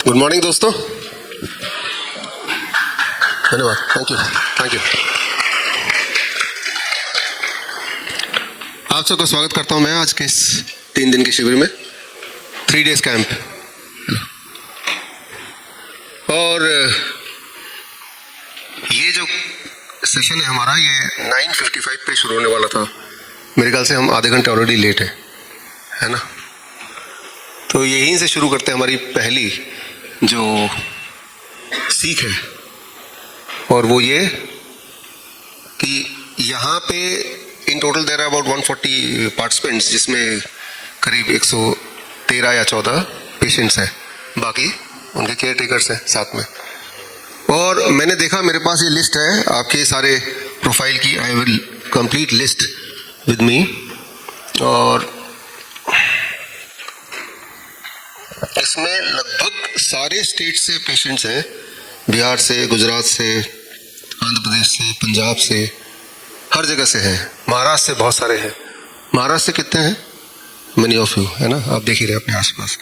Good morning दोस्तों, धन्यवाद, thank you. आप सबका स्वागत करता हूं मैं आज के इस 3 दिन के शिविर में, 3 डेज कैंप। और ये जो सेशन है हमारा, ये 9:55 पे शुरू होने वाला था। मेरे ख्याल से हम आधे घंटे ऑलरेडी लेट है ना। तो यहीं से शुरू करते हैं हमारी पहली जो सीख है, और वो ये कि यहाँ पे in total there are about 140 participants, जिसमें करीब 113 या 14 पेशेंट्स हैं, बाकी उनके केयर टेकर्स हैं साथ में। और मैंने देखा, मेरे पास ये लिस्ट है आपके सारे प्रोफाइल की, I will complete list with me. और इसमें लगभग सारे स्टेट से पेशेंट्स हैं, बिहार से, गुजरात से, आंध्र प्रदेश से, पंजाब से, हर जगह से हैं। महाराष्ट्र से बहुत सारे हैं। महाराष्ट्र से कितने हैं? मनी ऑफ यू, है ना, आप देख ही रहे अपने आसपास।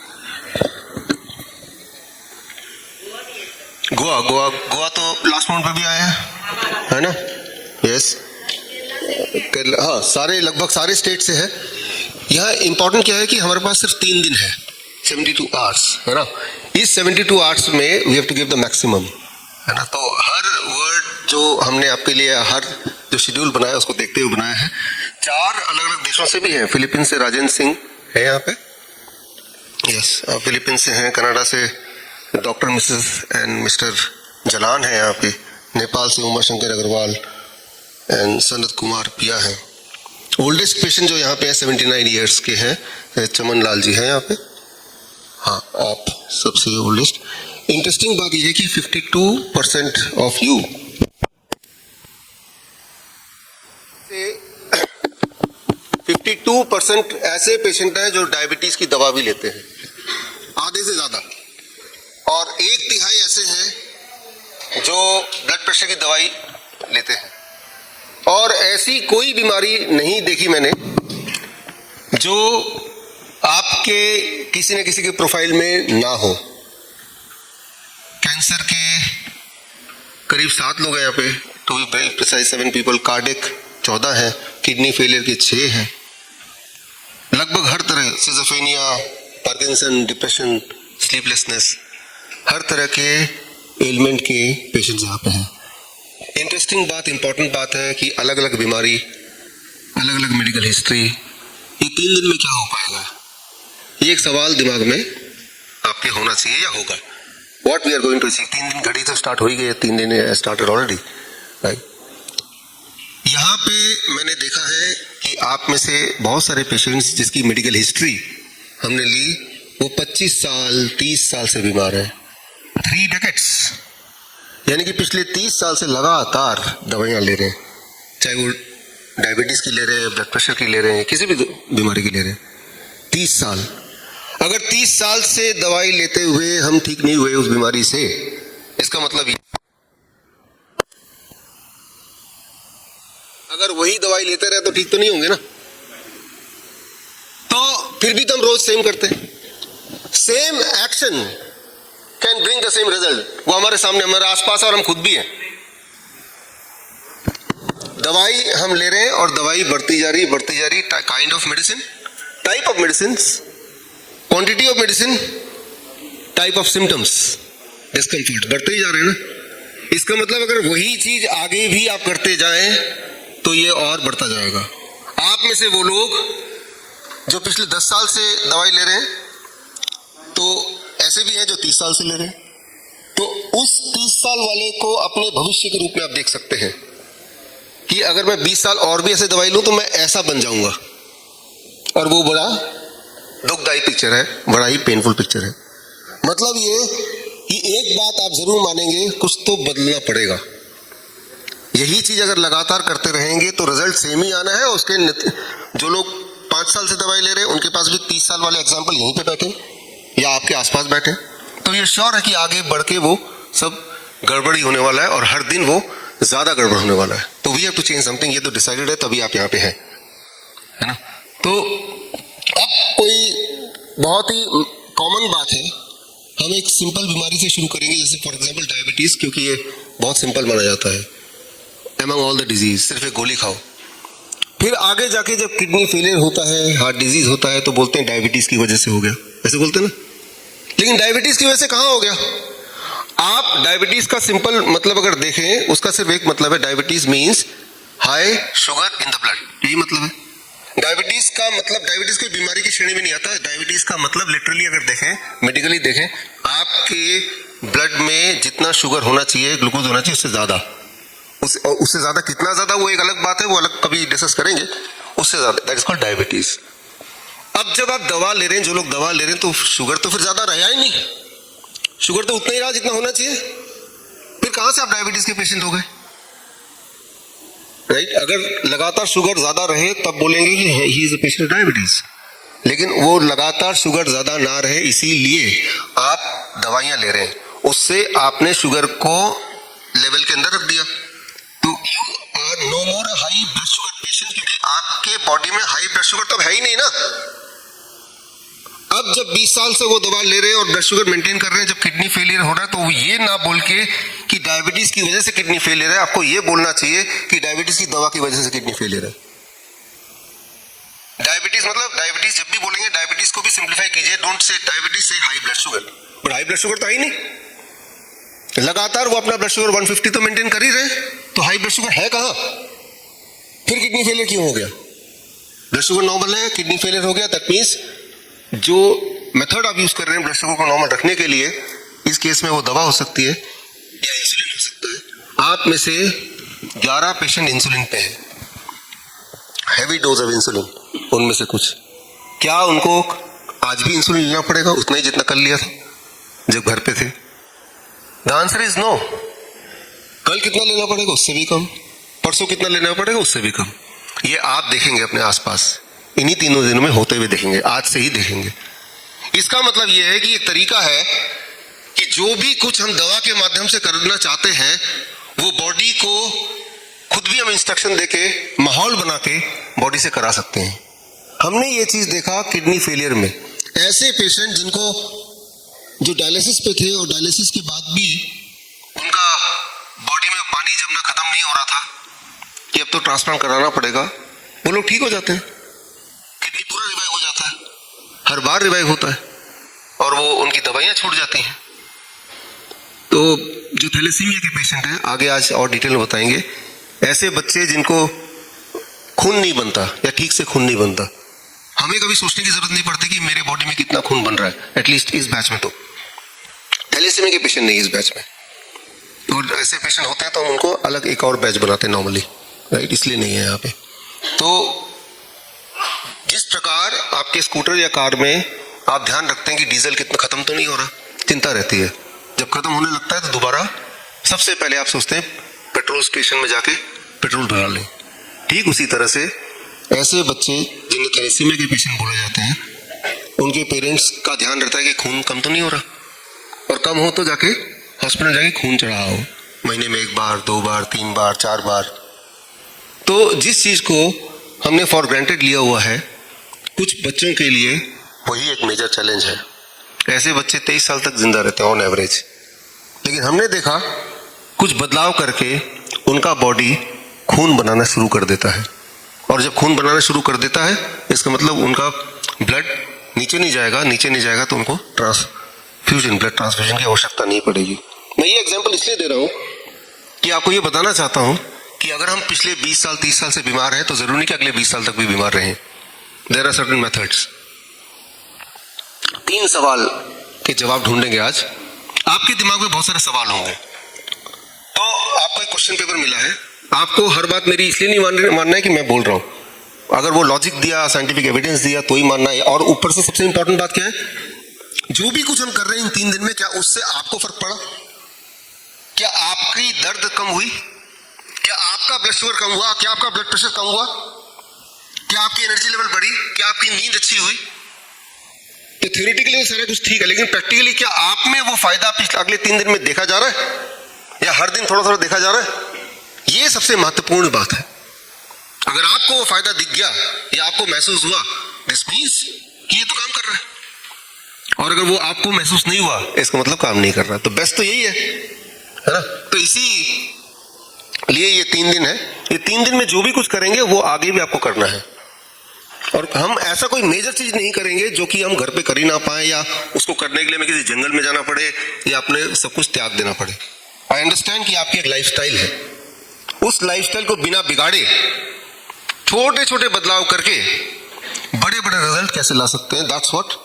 गोवा तो लास्ट राउंड पे भी आए हैं, है ना। यस, हाँ, सारे लगभग सारे स्टेट से है। यहाँ इंपॉर्टेंट क्या है कि हमारे पास सिर्फ 3 दिन है, 72 आवर्स, है ना। इस 72 आवर्स में we have to give the maximum, है ना। तो हर वर्ड जो हमने आपके लिए, हर जो शेड्यूल बनाया उसको देखते हुए बनाया है। 4 अलग अलग देशों से भी हैं। फिलीपीन से राजेंद्र सिंह है यहाँ पे, यस, फिलीपीन से हैं। कनाडा से doctor Mrs and mister Jalan है यहाँ पे। नेपाल से उमा शंकर अग्रवाल एंड सनत कुमार पिया हैं। ओल्डेस्ट पेशेंट जो यहाँ पे है 79 ईयर्स के हैं, चमन लाल जी हैं यहाँ पे। हाँ, आप सबसे ओल्डेस्ट। इंटरेस्टिंग बात यह है कि 52% ऑफ यू 52% ऐसे पेशेंट हैं जो डायबिटीज की दवा भी लेते हैं, आधे से ज्यादा। और 1/3 ऐसे हैं जो ब्लड प्रेशर की दवाई लेते हैं। और ऐसी कोई बीमारी नहीं देखी मैंने जो आपके किसी न किसी के प्रोफाइल में ना हो। कैंसर के करीब 7 लोग हैं यहाँ पे, to be very precise 7 people. Cardiac 14 हैं, किडनी फेलियर के 6 हैं। लगभग हर तरह, सिजोफ्रेनिया, पार्किंसन, डिप्रेशन, स्लीपलेसनेस, हर तरह के एलिमेंट के पेशेंट्स यहाँ पे हैं। इंटरेस्टिंग बात, इंपॉर्टेंट बात है कि अलग अलग बीमारी, अलग अलग मेडिकल हिस्ट्री, ये 3 दिन में क्या हो पाएगा, ये एक सवाल दिमाग में आपके होना चाहिए या होगा। What we are going to see. 3 दिन घड़ी तो स्टार्ट हो ही गई है, 3 दिन स्टार्टेड ऑलरेडी, राइट। यहाँ पे मैंने देखा है कि आप में से बहुत सारे पेशेंट्स जिसकी मेडिकल हिस्ट्री हमने ली, वो 25 साल 30 साल से बीमार है। 3 डेकेड्स, यानी कि पिछले 30 साल से लगातार दवाइयाँ ले रहे हैं, चाहे वो डायबिटीज की ले रहे हैं, ब्लड प्रेशर की ले रहे हैं, किसी भी बीमारी की ले रहे हैं। 30 साल। अगर 30 साल से दवाई लेते हुए हम ठीक नहीं हुए उस बीमारी से, इसका मतलब अगर वही दवाई लेते रहे तो ठीक तो नहीं होंगे ना। तो फिर भी तो हम रोज सेम करते हैं। Same action can bring the same result. वो हमारे सामने, हमारे आसपास, और हम खुद भी हैं। दवाई हम ले रहे हैं और दवाई बढ़ती जा रही। Kind of medicine, type of medicine, quantity of medicine, type of symptoms, discomfort बढ़ते ही जा रहे हैं ना। इसका मतलब अगर वही चीज आगे भी आप करते जाएं तो ये और बढ़ता जाएगा। आप में से वो लोग जो पिछले 10 साल से दवाई ले रहे हैं, तो ऐसे भी हैं जो 30 साल से ले रहे हैं। तो उस 30 साल वाले को अपने भविष्य के रूप में आप देख सकते हैं कि अगर मैं 20 साल और भी ऐसे दवाई लूं तो मैं ऐसा बन जाऊंगा। और वो बड़ा दुखदायी पिक्चर है, बड़ा ही पेनफुल पिक्चर है। मतलब ये कि एक बात आप जरूर मानेंगे, कुछ तो बदलना पड़ेगा। यही चीज अगर लगातार करते रहेंगे तो रिजल्ट सेम ही आना है। उसके जो लोग 5 साल से दवाई ले रहे हैं, उनके पास भी 30 साल वाले एग्जाम्पल यहीं पे बैठे या आपके आसपास बैठे, तो ये श्योर है कि आगे बढ़ के वो सब गड़बड़ी होने वाला है और हर दिन वो ज्यादा गड़बड़ होने वाला है। तो we have to change something. ये तो डिसाइडेड है, तभी आप यहाँ पे हैं, है ना। तो अब कोई बहुत ही कॉमन बात है हम एक सिंपल बीमारी से शुरू करेंगे, जैसे फॉर एग्जांपल डायबिटीज, क्योंकि ये बहुत सिंपल माना जाता है एमंग ऑल द डिजीज। सिर्फ एक गोली खाओ। फिर आगे जाके जब किडनी फेलियर होता है, हार्ट डिजीज होता है, तो बोलते हैं डायबिटीज की वजह से हो गया, ऐसे बोलते हैं ना। लेकिन डायबिटीज की वजह से कहाँ हो गया? आप डायबिटीज का सिंपल मतलब अगर देखें, उसका सिर्फ एक मतलब है, diabetes means high sugar in the blood, यही मतलब है। डायबिटीज का मतलब, डायबिटीज कोई बीमारी की श्रेणी में नहीं आता है। डायबिटीज का मतलब लिटरली अगर देखें, मेडिकली देखें, आपके ब्लड में जितना शुगर होना चाहिए, ग्लूकोज होना चाहिए, उससे ज्यादा, उससे ज्यादा कितना ज्यादा वो एक अलग बात है, वो अलग कभी डिस्कस करेंगे, उससे ज्यादा, दैट इज कॉल्ड डायबिटीज। अब जब आप दवा ले रहे हैं, जो लोग दवा ले रहे हैं, तो शुगर तो फिर ज्यादा रहा ही नहीं, शुगर तो उतना ही रहा जितना होना चाहिए, फिर कहां से आप डायबिटीज के पेशेंट हो गए? राइट? अगर लगातार शुगर ज्यादा रहे तब बोलेंगे कि he is a patient diabetes, लेकिन वो लगातार शुगर ज्यादा ना रहे इसीलिए आप दवाइयां ले रहे हैं, उससे आपने शुगर को लेवल के अंदर रख दिया, तो you are no more high blood sugar patient, क्योंकि आपके बॉडी में हाई ब्लड शुगर तो है ही नहीं ना। अब जब 20 साल से वो दवा ले रहे हैं और ब्लड शुगर मेंटेन कर रहे हैं, जब किडनी फेलियर हो रहा है, तो वो ये ना बोल के कि डायबिटीज की वजह से किडनी फेलियर है, आपको ये बोलना चाहिए कि डायबिटीज की दवा की वजह से किडनी फेलियर है। डायबिटीज मतलब, डायबिटीज जब भी बोलेंगे, डायबिटीज को भी सिंप्लीफाई कीजिए, डोंट से डायबिटीज, से high blood sugar. But high blood sugar तो है ही नहीं, लगातार वो अपना ब्लड शुगर 150 तो मेंटेन कर ही रहे, तो हाई ब्लड शुगर है कहां? फिर किडनी फेलियर क्यों हो गया? ब्लड शुगर नॉर्मल है, किडनी फेलियर हो गया, दैट मींस जो मेथड आप यूज कर रहे हैं ब्लड शुगर को नॉर्मल रखने के लिए, इस केस में वो दवा हो सकती है या इंसुलिन हो सकता है। आप में से 11 पेशेंट इंसुलिन पे हैं, हैवी डोज ऑफ इंसुलिन, उनमें से कुछ, क्या उनको आज भी इंसुलिन लेना पड़ेगा उतना ही जितना कल लिया था जब घर पे थे? The answer is no. कल कितना लेना पड़ेगा? उससे भी कम। परसों कितना लेना पड़ेगा? उससे भी कम। ये आप देखेंगे अपने आसपास, इन्हीं तीनों दिनों में होते हुए देखेंगे, आज से ही देखेंगे। इसका मतलब यह है कि एक तरीका है कि जो भी कुछ हम दवा के माध्यम से करना चाहते हैं, वो बॉडी को खुद भी हम इंस्ट्रक्शन देके, माहौल बना के बॉडी से करा सकते हैं। हमने ये चीज देखा किडनी फेलियर में, ऐसे पेशेंट जिनको, जो डायलिसिस पे थे और डायलिसिस के बाद भी उनका बॉडी में पानी जमना खत्म नहीं हो रहा था कि अब तो ट्रांसप्लांट कराना पड़ेगा, वो लोग ठीक हो जाते हैं, किडनी पूरा रिवाइव हो जाता है, हर बार रिवाइव होता है, और वो उनकी दवाइयां छूट जाती हैं। तो जो थैलेसीमिया के पेशेंट हैं, आगे आज और डिटेल में बताएंगे, ऐसे बच्चे जिनको खून नहीं बनता या ठीक से खून नहीं बनता, हमें कभी सोचने की जरूरत नहीं पड़ती कि मेरे बॉडी में कितना खून बन रहा है, एटलीस्ट इस बैच में। तो थैलेसीमिया के पेशेंट नहीं इस बैच में, और ऐसे पेशेंट होते हैं तो हम उनको अलग एक और बैच बनाते हैं नॉर्मली, राइट? इसलिए नहीं है यहाँ पे। तो जिस प्रकार आपके स्कूटर या कार में आप ध्यान रखते हैं कि डीजल कितना खत्म तो नहीं हो रहा, चिंता रहती है, जब खत्म होने लगता है तो दोबारा सबसे पहले आप सोचते हैं पेट्रोल स्टेशन में जाके पेट्रोल भरा लें। ठीक उसी तरह से ऐसे बच्चे जिन्हें थैलेसीमिया के पेशेंट बोले जाते हैं, उनके पेरेंट्स का ध्यान रहता है कि खून कम तो नहीं हो रहा, और कम हो तो जाके हॉस्पिटल जाके खून चढ़ाओ, महीने में 1 बार 2 बार 3 बार 4 बार। तो जिस चीज को हमने फॉर ग्रांटेड लिया हुआ है, कुछ बच्चों के लिए वही एक मेजर चैलेंज है। ऐसे बच्चे 23 साल तक जिंदा रहते हैं ऑन एवरेज, लेकिन हमने देखा कुछ बदलाव करके उनका बॉडी खून बनाना शुरू कर देता है, और जब खून बनाना शुरू कर देता है, इसका मतलब उनका ब्लड नीचे नहीं जाएगा, नीचे नहीं जाएगा तो उनको ट्रांसफ्यूजन, ब्लड ट्रांसफ्यूजन की आवश्यकता नहीं पड़ेगी। मैं ये एग्जांपल इसलिए दे रहा हूँ कि आपको ये बताना चाहता हूँ कि अगर हम पिछले 20 साल 30 साल से बीमार हैं, तो जरूरी नहीं कि अगले 20 साल तक भी बीमार रहें। There are certain methods. 3 सवाल के जवाब ढूंढेंगे आज। आपके दिमाग में बहुत सारे सवाल होंगे, तो आपको एक क्वेश्चन पेपर मिला है, आपको हर बात मेरी इसलिए नहीं मानना है कि मैं बोल रहा हूं, अगर वो लॉजिक दिया, साइंटिफिक एविडेंस दिया तो ही मानना है। और ऊपर से सबसे इंपॉर्टेंट बात क्या है, जो भी कुछ हम कर रहे हैं इन 3 दिन में, क्या उससे आपको फर्क पड़ा? क्या आपकी दर्द कम हुई? क्या आपका ब्लड शुगर कम हुआ? क्या आपका ब्लड प्रेशर कम हुआ? क्या आपकी एनर्जी लेवल बढ़ी? क्या आपकी नींद अच्छी हुई? तो थ्योरेटिकली सारा कुछ ठीक है, लेकिन प्रैक्टिकली क्या आप में वो फायदा अगले 3 दिन में देखा जा रहा है, या हर दिन थोड़ा थोड़ा देखा जा रहा है? ये सबसे महत्वपूर्ण बात है। अगर आपको वो फायदा दिख गया या आपको महसूस हुआ, दिस मींस कि ये तो काम कर रहा है। और अगर वो आपको महसूस नहीं हुआ, इसका मतलब काम नहीं कर रहा। तो बेस्ट तो यही है ना। तो इसी लिए ये 3 दिन है, ये 3 दिन में जो भी कुछ करेंगे वो आगे भी आपको करना है। और हम ऐसा कोई मेजर चीज नहीं करेंगे जो कि हम घर पे कर ही ना पाए, या उसको करने के लिए हमें किसी जंगल में जाना पड़े, या अपने सब कुछ त्याग देना पड़े। आई अंडरस्टैंड कि आपकी एक लाइफस्टाइल है, उस लाइफस्टाइल को बिना बिगाड़े छोटे छोटे बदलाव करके बड़े बड़े रिजल्ट कैसे ला सकते हैं, दैट्स व्हाट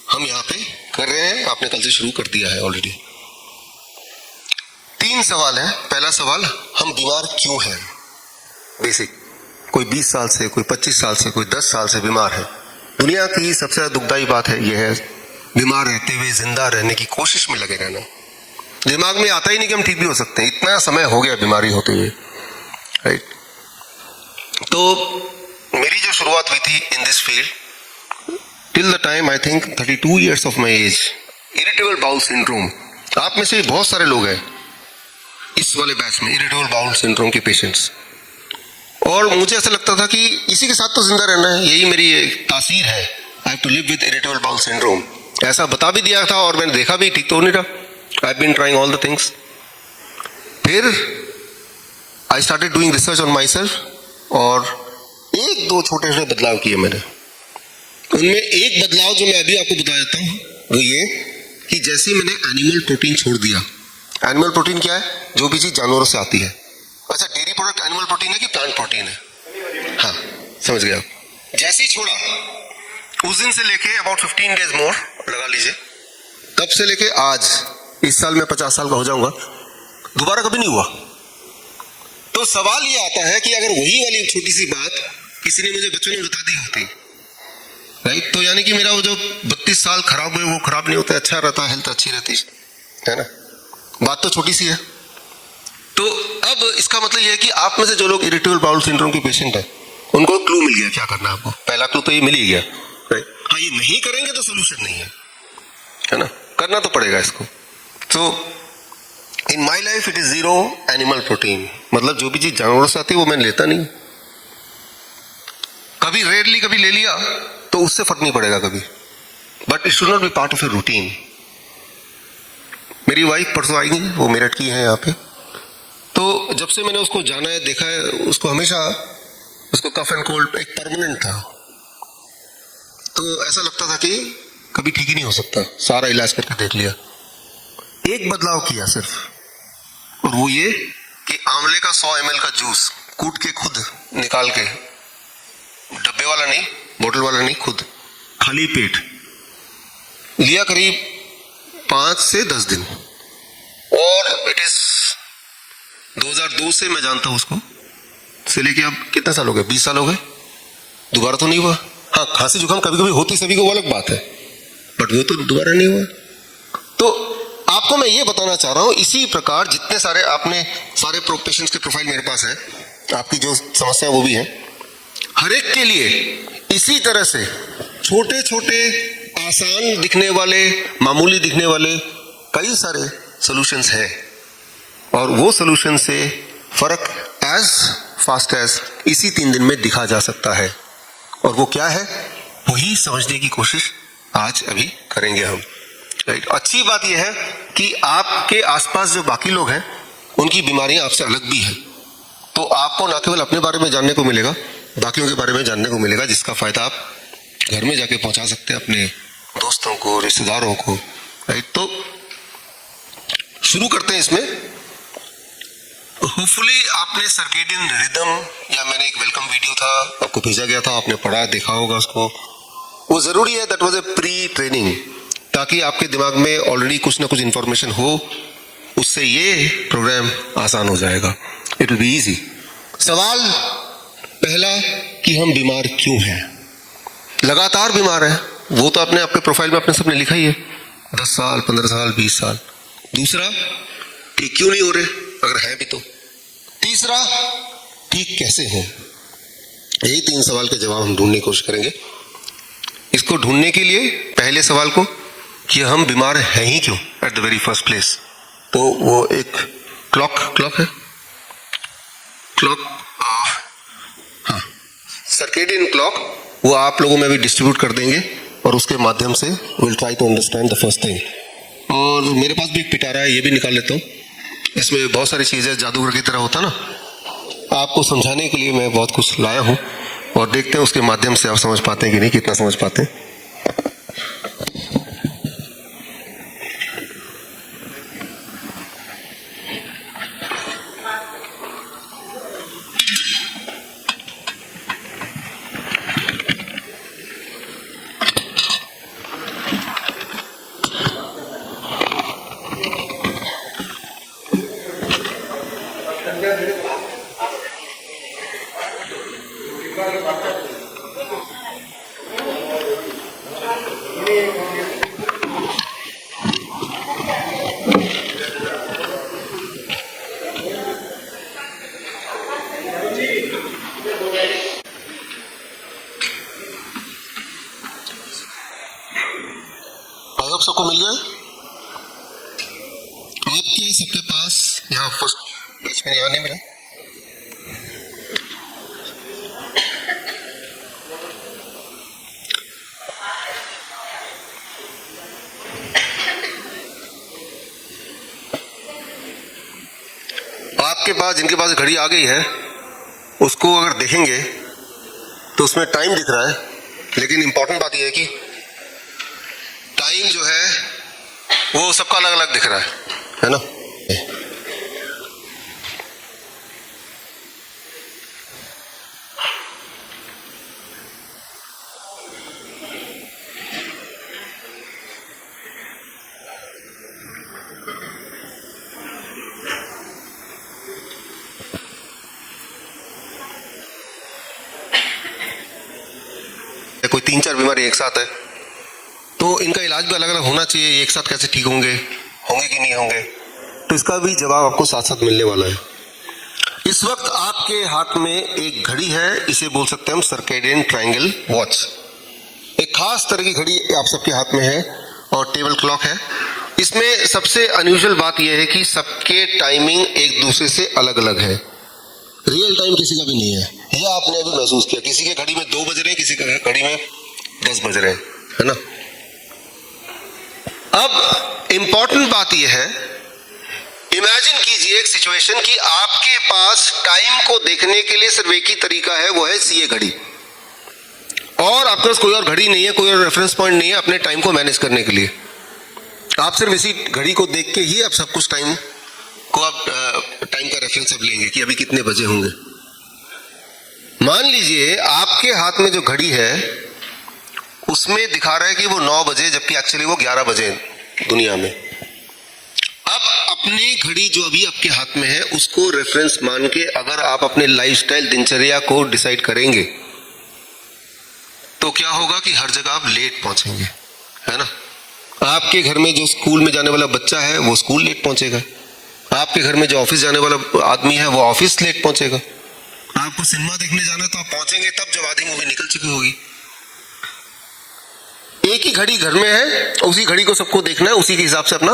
हम यहाँ पे कर रहे हैं। आपने कल से शुरू कर दिया है ऑलरेडी। 3 सवाल हैं। पहला सवाल, हम बीमार क्यों हैं? बेसिक, कोई 20 साल से, कोई 25 साल से, कोई 10 साल से बीमार है। दुनिया की सबसे ज्यादा दुखदाई बात है यह है, बीमार रहते हुए जिंदा रहने की कोशिश में लगे रहना। दिमाग में आता ही नहीं कि हम ठीक भी हो सकते हैं, इतना समय हो गया बीमारी होते हुए, राइट। तो मेरी जो शुरुआत हुई थी in this field, till the time I think 32 years of my age, irritable bowel syndrome. आप में से बहुत सारे लोग हैं इस वाले बैच में इरिटेबल बाउल सिंड्रोम के पेशेंट्स, और मुझे ऐसा लगता था कि इसी के साथ तो जिंदा रहना है, यही मेरी तासीर है, I have to live with irritable bowel syndrome. ऐसा बता भी दिया था और मैंने देखा भी ठीक तो नहीं रहा। I have been trying all the things. फिर I started doing research on my self, और 1-2 छोटे छोटे बदलाव किए मैंने। उनमें एक बदलाव जो मैं अभी आपको बता देता हूँ वो ये कि जैसे मैंने एनिमल प्रोटीन छोड़ दिया। एनिमल प्रोटीन क्या है? जो भी चीज जानवरों से आती है। अच्छा, डेयरी प्रोडक्ट एनिमल प्रोटीन है कि प्लांट प्रोटीन है? हाँ, समझ गया। जैसे ही छोड़ा, उस दिन से लेके अबाउट 15 डेज मोर लगा लीजिए, तब से लेके आज, इस साल मैं 50 साल का हो जाऊंगा, दोबारा कभी नहीं हुआ। तो सवाल ये आता है कि अगर वही वाली छोटी सी बात किसी ने मुझे बच्चों में बता दी होती, राइट, तो यानी कि मेरा वो जो 32 साल खराब हुए वो खराब नहीं होता, अच्छा रहता, हेल्थ अच्छी रहती है ना। बात तो छोटी सी है। तो अब इसका मतलब ये है कि आप में से जो लोग इरिटेबल बाउल सिंड्रोम के पेशेंट है, उनको क्लू मिल गया क्या करना है आपको। पहला क्लू तो ये मिल ही गया, राइट। हाँ, ये नहीं करेंगे तो सोल्यूशन नहीं है ना, करना तो पड़ेगा इसको। तो in my life it is 0 animal protein, मतलब जो भी चीज जानवरों से आती है वो मैं लेता नहीं। कभी रेयरली कभी ले लिया तो उससे फर्क नहीं पड़ेगा कभी, but it should not be part of a routine. मेरी वाइफ परसों आएगी, वो मेरठ की है यहाँ पे, तो जब से मैंने उसको जाना है, देखा है, उसको हमेशा उसको कफ एंड कोल्ड एक परमानेंट था। तो ऐसा लगता था कि कभी ठीक ही नहीं हो सकता, सारा इलाज करके देख लिया। एक बदलाव किया सिर्फ, और वो ये कि आंवले का 100 ml का जूस कूट के खुद निकाल के, डब्बे वाला नहीं, बोतल वाला नहीं, खुद खाली पेट लिया करीब 5 से 10 दिन। और इट इज 2002 से मैं जानता हूं उसको, से लेके अब कितने साल हो गए? 20 साल हो गए। दोबारा तो नहीं हुआ। हाँ, खांसी जुकाम कभी कभी होती सभी को, वो अलग बात है, बट वो तो दोबारा नहीं हुआ। तो आपको मैं ये बताना चाह रहा हूं, इसी प्रकार जितने सारे आपने सारे पेशेंट्स के प्रोफाइल मेरे पास है, आपकी जो समस्या वो भी है, हर एक के लिए इसी तरह से छोटे छोटे आसान दिखने वाले, मामूली दिखने वाले कई सारे सॉल्यूशंस हैं, और वो सॉल्यूशन से फर्क एज फास्ट एज इसी 3 दिन में दिखा जा सकता है। और वो क्या है, वही समझने की कोशिश आज अभी करेंगे हम, राइट। अच्छी बात यह है कि आपके आसपास जो बाकी लोग हैं उनकी बीमारियां आपसे अलग भी है, तो आपको ना केवल अपने बारे में जानने को मिलेगा, बाकियों के बारे में जानने को मिलेगा, जिसका फायदा आप घर में जाके पहुंचा सकते हैं अपने दोस्तों को, रिश्तेदारों को, राइट। तो शुरू करते हैं इसमें। होपफुली आपने सर्केडियन रिदम, या मैंने एक वेलकम वीडियो था आपको भेजा गया था, आपने पढ़ा, देखा होगा उसको। वो जरूरी है, that was a pre training, ताकि आपके दिमाग में ऑलरेडी कुछ ना कुछ इंफॉर्मेशन हो, उससे ये प्रोग्राम आसान हो जाएगा, इट विल बी इजी। सवाल पहला कि हम बीमार क्यों हैं? लगातार बीमार है, वो तो आपने आपके प्रोफाइल में अपने सबने लिखा ही है, 10 साल, 15 साल, 20 साल। दूसरा, ठीक क्यों नहीं हो रहे अगर है भी तो? तीसरा, ठीक कैसे हो? यही 3 सवाल के जवाब हम ढूंढने की कोशिश करेंगे। इसको ढूंढने के लिए पहले सवाल को कि हम बीमार हैं ही क्यों, at the very first place, तो वो एक क्लॉक है, क्लॉक, हाँ, सर्केडियन क्लॉक, वो आप लोगों में भी डिस्ट्रीब्यूट कर देंगे, और उसके माध्यम से will try to understand the first thing. और मेरे पास भी एक पिटारा है, ये भी निकाल लेता हूँ। इसमें बहुत सारी चीज़ें जादूगर की तरह होता ना, आपको समझाने के लिए मैं बहुत कुछ लाया हूँ और देखते हैं उसके माध्यम से आप समझ पाते हैं कि नहीं, कितना समझ पाते हैं। आई होप सबको मिल गया। आपके सबके पास यहाँ फर्स्ट पेज में यहाँ नहीं मिला। आपके पास, जिनके पास घड़ी आ गई है, उसको अगर देखेंगे तो उसमें टाइम दिख रहा है, लेकिन इंपॉर्टेंट बात यह है कि टाइम जो है वो सबका अलग अलग दिख रहा है ना। कोई 3-4 बीमारी एक साथ है तो इनका इलाज भी अलग अलग होना चाहिए। एक साथ कैसे ठीक होंगे कि नहीं होंगे, तो इसका भी जवाब आपको साथ साथ मिलने वाला है। इस वक्त आपके हाथ में एक घड़ी है, इसे बोल सकते हैं हम सर्केडियन ट्रायंगल वॉच। एक खास तरह की घड़ी आप सबके हाथ में है और टेबल क्लॉक है। इसमें सबसे अनयूजुअल बात यह है कि सबके टाइमिंग एक दूसरे से अलग अलग है। रियल टाइम किसी का भी नहीं है, यह आपने अभी महसूस किया। किसी के घड़ी में 2 बज रहे हैं, किसी के घड़ी में 10 बज रहे हैं, है ना। अब इंपॉर्टेंट बात यह है, इमेजिन कीजिए एक सिचुएशन कि आपके पास टाइम को देखने के लिए सिर्फ एक ही तरीका है, वो है सीए घड़ी, और आपके पास कोई और घड़ी नहीं है, कोई और रेफरेंस पॉइंट नहीं है अपने टाइम को मैनेज करने के लिए। आप सिर्फ इसी घड़ी को देख के ही आप सब कुछ टाइम को आप टाइम का रेफरेंस अब लेंगे कि अभी कितने बजे होंगे। मान लीजिए आपके हाथ में जो घड़ी है उसमें दिखा रहा है कि वो 9 बजे, जबकि एक्चुअली वो 11 बजे दुनिया में। अब अपनी घड़ी जो अभी आपके हाथ में है उसको रेफरेंस मान के अगर आप अपने लाइफस्टाइल, दिनचर्या को डिसाइड करेंगे तो क्या होगा कि हर जगह आप लेट पहुंचेंगे, है ना। आपके घर में जो स्कूल में जाने वाला बच्चा है वो स्कूल लेट पहुंचेगा। आपके घर में जो ऑफिस जाने वाला आदमी है वो ऑफिस लेट पहुंचेगा। आपको सिनेमा देखने जाना है तो आप पहुंचेंगे तब जब आधी मूवी निकल चुकी होगी। एक ही घड़ी घर में है, उसी घड़ी को सबको देखना है, उसी के हिसाब से अपना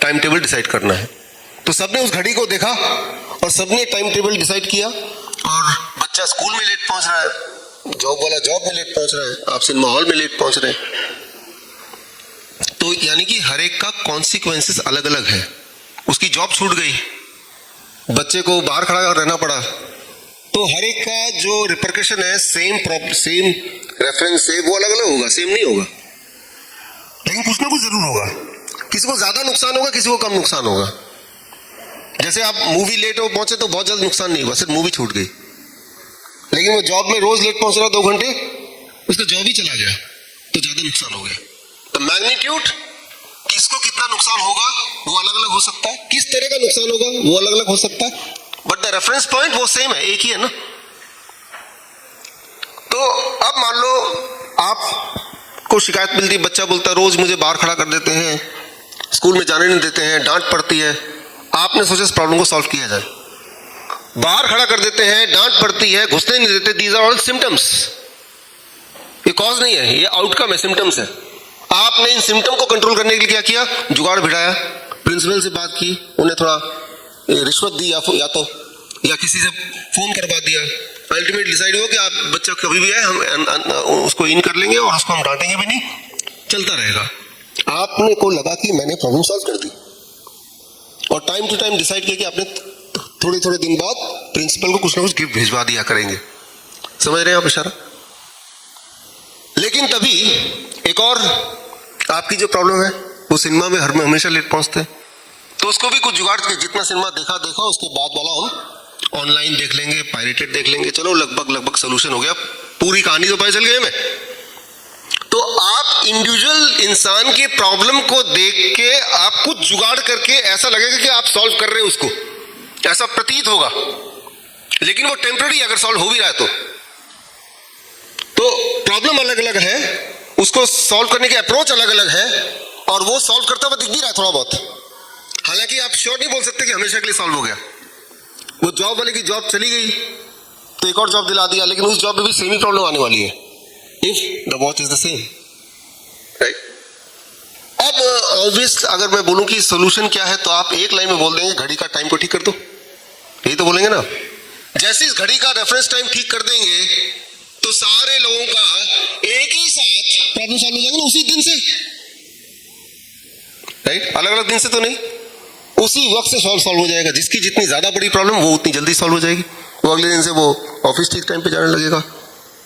टाइम टेबल डिसाइड करना है। तो सबने उस घड़ी को देखा और सबने टाइम टेबल डिसाइड किया, और बच्चा स्कूल में लेट पहुंच रहा है, जॉब वाला जॉब में लेट पहुंच रहा है, आप सिनेमा हॉल में लेट पहुंच रहे हैं। तो यानी कि हर एक का कॉन्सिक्वेंसेस अलग अलग है। उसकी जॉब छूट गई, बच्चे को बाहर खड़ा रहना पड़ा, तो हर एक का जो रिपरकशन है सेम रेफरेंस से वो अलग अलग होगा, सेम नहीं होगा, लेकिन कुछ ना कुछ जरूर होगा। किसी को ज्यादा नुकसान होगा, किसी को कम नुकसान होगा। जैसे आप मूवी लेट हो पहुंचे तो बहुत ज्यादा नुकसान नहीं हुआ, सिर्फ मूवी छूट गई, लेकिन वो जॉब में रोज लेट पहुंच रहा 2 घंटे, उसका जॉब ही चला गया तो ज्यादा नुकसान हो गया। तो मैग्नीट्यूड किसको कितना नुकसान होगा वो अलग अलग हो सकता है, किस तरह का नुकसान होगा वो अलग अलग हो सकता है, बट द रेफरेंस पॉइंट वो सेम है, एक ही है ना। तो अब मान लो आपको शिकायत मिलती, बच्चा बोलता रोज मुझे बाहर खड़ा कर देते हैं, स्कूल में जाने नहीं देते हैं, डांट पड़ती है। आपने सोचा इस प्रॉब्लम को सॉल्व किया जाए। बाहर खड़ा कर देते हैं, डांट पड़ती है, घुसने नहीं देते, दीज आर ऑल सिम्टम्स। ये कॉज नहीं है, ये आउटकम है, सिम्टम्स है। आपने इन सिम्टम को कंट्रोल करने के लिए क्या किया, जुगाड़ भिड़ाया, प्रिंसिपल से बात की, उन्हें थोड़ा रिश्वत दी या तो या किसी से फोन करवा दिया, अल्टीमेट डिसाइड हो कि आप बच्चा कभी भी आए हम उसको इन कर लेंगे और उसको हम डांटेंगे भी नहीं, चलता रहेगा। आपने को लगा कि मैंने प्रॉब्लम सॉल्व कर दी और टाइम टू टाइम डिसाइड किया कि आपने थोड़े थोड़े दिन बाद प्रिंसिपल को कुछ ना कुछ गिफ्ट भिजवा दिया करेंगे। समझ रहे हैं आप इशारा? लेकिन तभी एक और आपकी जो प्रॉब्लम है, वो सिनेमा में हमेशा लेट पहुंचते हैं, तो उसको भी कुछ जुगाड़ के जितना सिनेमा देखा उसके बाद वाला हम ऑनलाइन देख लेंगे, पायरेटेड देख लेंगे, चलो लगभग सोल्यूशन हो गया, पूरी कहानी तो पता चल गई हमें। तो आप इंडिविजुअल इंसान के प्रॉब्लम को देख के आप कुछ जुगाड़ करके ऐसा लगेगा कि आप सॉल्व कर रहे हैं उसको, ऐसा प्रतीत होगा, लेकिन वो टेम्पररी अगर सॉल्व हो भी रहा है तो प्रॉब्लम अलग अलग है, उसको सॉल्व करने की अप्रोच अलग अलग है, और वो सॉल्व करता हुआ दिख भी रहा है थोड़ा बहुत। हालांकि आप श्योर नहीं बोल सकते कि हमेशा के लिए सॉल्व हो गया। वो जॉब वाले की जॉब चली गई तो एक और जॉब दिला दिया, लेकिन उस जॉब में भी सेम ही प्रॉब्लम आने वाली है if the watch is the same, right? अब ऑब्वियस अगर मैं बोलूं कि सोल्यूशन क्या है, तो आप एक लाइन में बोल देंगे घड़ी का टाइम को ठीक कर दो, यही तो बोलेंगे ना। जैसे इस घड़ी का रेफरेंस टाइम ठीक कर देंगे तो सारे लोगों का एक ही साथ प्रॉब्लम सॉल्व हो जाएगा ना, उसी दिन से, राइट? अलग अलग दिन से तो नहीं, उसी वक्त से सॉल्व हो जाएगा। जिसकी जितनी ज्यादा बड़ी प्रॉब्लम वो उतनी जल्दी सॉल्व हो जाएगी, वो अगले दिन से वो ऑफिस ठीक टाइम पे जाने लगेगा,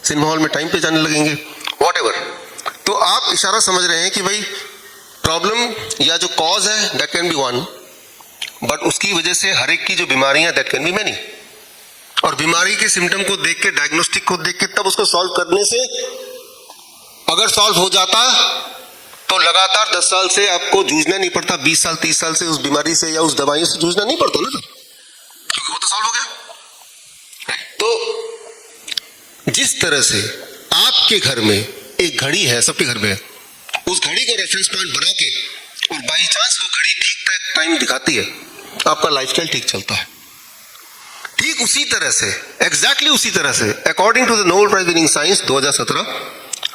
सिनेमा हॉल में टाइम पे जाने लगेंगे, व्हाटएवर। तो आप इशारा समझ रहे हैं कि भाई प्रॉब्लम या जो कॉज है that can B one, but उसकी वजह से हर एक की जो बीमारियां दैट कैन बी मेनी, और बीमारी के सिम्टम को देख के, डायग्नोस्टिक को देख के तब उसको सॉल्व करने से अगर सॉल्व हो जाता तो लगातार 10 साल से आपको जूझना नहीं पड़ता, 20 साल 30 साल से उस बीमारी से या उस दवाई से जूझना नहीं पड़ता ना, क्योंकि वो तो सॉल्व हो गया। तो जिस तरह से आपके घर में एक घड़ी है, सबके घर में है, उस घड़ी को रेफरेंस पॉइंट बना के और बाई चांस वो घड़ी ठीक टाइम दिखाती है, आपका लाइफस्टाइल ठीक चलता है। ठीक उसी तरह से, एग्जैक्टली उसी तरह से, according to the Nobel prize winning science 2017,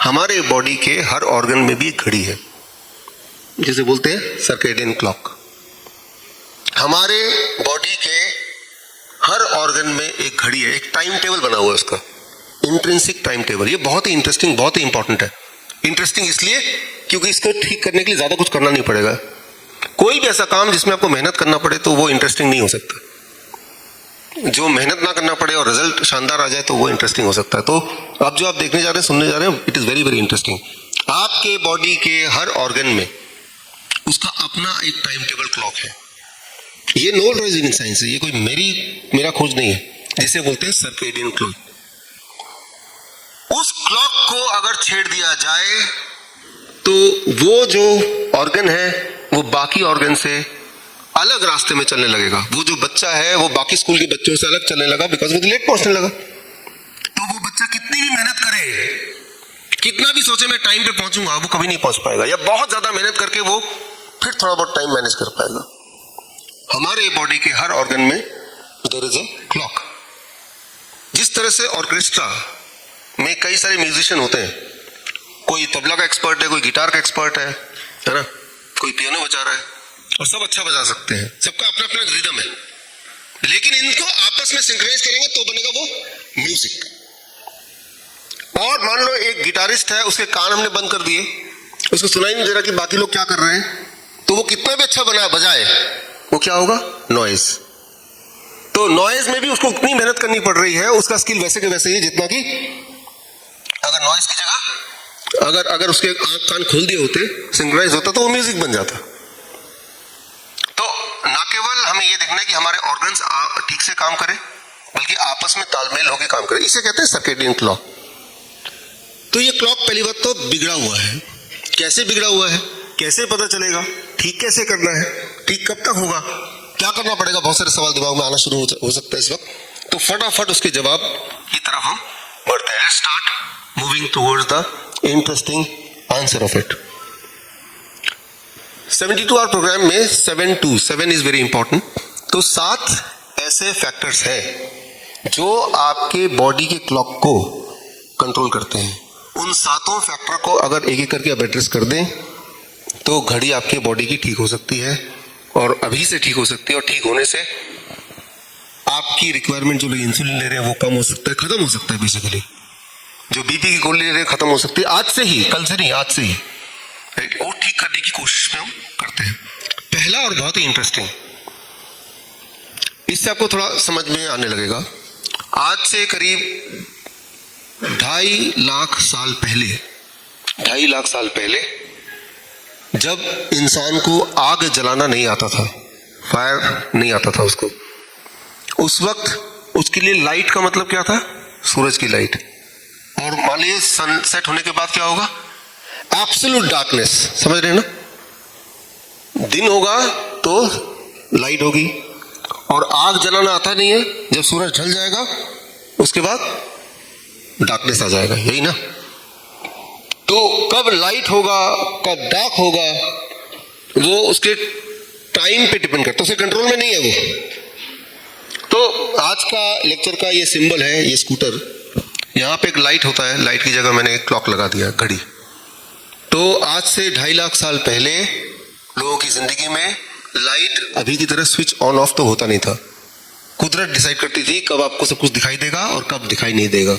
हमारे बॉडी के हर ऑर्गन में भी एक घड़ी है, जिसे बोलते हैं सर्केडियन क्लॉक। हमारे बॉडी के हर ऑर्गन में एक घड़ी है, एक टाइम टेबल बना हुआ है उसका, इंट्रिंसिक टाइम टेबल। ये बहुत ही इंटरेस्टिंग, बहुत ही इंपॉर्टेंट है। इंटरेस्टिंग इसलिए क्योंकि इसको ठीक करने के लिए ज्यादा कुछ करना नहीं पड़ेगा। कोई भी ऐसा काम जिसमें आपको मेहनत करना पड़े तो वो इंटरेस्टिंग नहीं हो सकता। जो मेहनत ना करना पड़े और रिजल्ट शानदार आ जाए तो वो इंटरेस्टिंग हो सकता है। तो अब जो आप देखने जा रहे हैं, सुनने जा रहे हैं, it is very very interesting. आपके बॉडी के हर ऑर्गन में उसका अपना एक टाइम टेबल क्लॉक है। ये नोबेल प्राइज विनिंग साइंस है, ये कोई मेरा खोज नहीं है, जिसे बोलते हैं सर्केडियन क्लॉक। उस क्लॉक को अगर छेड़ दिया जाए तो वो जो ऑर्गन है वो बाकी ऑर्गन से अलग रास्ते में चलने लगेगा। वो जो बच्चा है वो बाकी स्कूल के बच्चों से अलग चलने लगा, बिकॉज वो लेट पहुंचने लगा। तो वो बच्चा कितनी भी मेहनत करे, कितना भी सोचे मैं टाइम पे पहुंचूंगा, वो कभी नहीं पहुंच पाएगा, या बहुत ज्यादा मेहनत करके वो फिर थोड़ा बहुत टाइम मैनेज कर पाएगा। हमारे बॉडी के हर ऑर्गन में देयर इज अ क्लॉक। जिस तरह से ऑर्केस्ट्रा में कई सारे म्यूजिशियन होते हैं, कोई तबला का एक्सपर्ट है, कोई गिटार का एक्सपर्ट है ना, कोई पियानो बजा रहा है, और सब अच्छा बजा सकते हैं, सबका अपना अपना रिदम है, लेकिन इनको आपस में सिंक्रोनाइज करेंगे तो बनेगा वो म्यूजिक। और मान लो एक गिटारिस्ट है, उसके कान हमने बंद कर दिए, उसको सुनाई नहीं दे रहा कि बाकी लोग क्या कर रहे हैं, तो वो कितना भी अच्छा बजाए वो क्या होगा, नॉइज। तो नॉइज में भी उसको उतनी मेहनत करनी पड़ रही है, उसका स्किल वैसे के वैसे ही जितना कि अगर नॉइज की जगह अगर उसके आंख कान खोल दिए होते, सिंक्रोनाइज होता, तो वो म्यूजिक बन जाता। तो ना केवल हमें ये देखना है कि हमारे ऑर्गन्स ठीक से काम करें, बल्कि आपस में तालमेल होकर काम करें। इसे कहते हैं सर्केडियन क्लॉक। तो ये क्लॉक पहली बात तो बिगड़ा हुआ है। कैसे बिगड़ा हुआ है, कैसे पता चलेगा, ठीक कैसे करना है, ठीक कब तक होगा, क्या करना पड़ेगा, बहुत सारे सवाल दिमाग में आना शुरू हो सकता है इस वक्त। तो फटाफट उसके जवाब की तरफ हम बढ़ते हैं। Start moving towards the interesting answer of it. 72 hour programme में 7 इज वेरी इंपॉर्टेंट। तो 7 ऐसे फैक्टर्स हैं जो आपके बॉडी के क्लॉक को कंट्रोल करते हैं। उन 7 फैक्टर को अगर एक एक करके आप एड्रेस कर दें तो घड़ी आपके बॉडी की ठीक हो सकती है, और अभी से ठीक हो सकती है, और ठीक होने से आपकी रिक्वायरमेंट जो लोग इंसुलिन ले रहे हैं वो कम हो सकता है, खत्म हो सकता है बेसिकली। जो बीपी की गोली ले रहे हैं खत्म हो सकती है आज से ही, कल से नहीं, आज से ही, राइट। और ठीक करने की कोशिश में हम करते हैं। पहला और बहुत ही इंटरेस्टिंग, इससे आपको थोड़ा समझ में आने लगेगा। आज से करीब 2.5 लाख साल पहले, 2.5 लाख साल पहले जब इंसान को आग जलाना नहीं आता था, फायर नहीं आता था उसको, उस वक्त उसके लिए लाइट का मतलब क्या था? सूरज की लाइट। और मान लीजिए सनसेट होने के बाद क्या होगा? एब्सोल्यूट डार्कनेस, समझ रहे हैं ना? दिन होगा तो लाइट होगी, और आग जलाना आता नहीं है, जब सूरज ढल जाएगा उसके बाद डार्कनेस आ जाएगा, यही ना? तो कब लाइट होगा कब डार्क होगा वो उसके टाइम पे डिपेंड करता है, उसके कंट्रोल में नहीं है वो। तो आज का लेक्चर का ये सिंबल है, ये स्कूटर, यहाँ पे एक लाइट होता है, लाइट की जगह मैंने एक क्लॉक लगा दिया, घड़ी। तो आज से 2.5 लाख साल पहले लोगों की जिंदगी में लाइट अभी की तरह स्विच ऑन ऑफ तो होता नहीं था। कुदरत डिसाइड करती थी कब आपको सब कुछ दिखाई देगा और कब दिखाई नहीं देगा।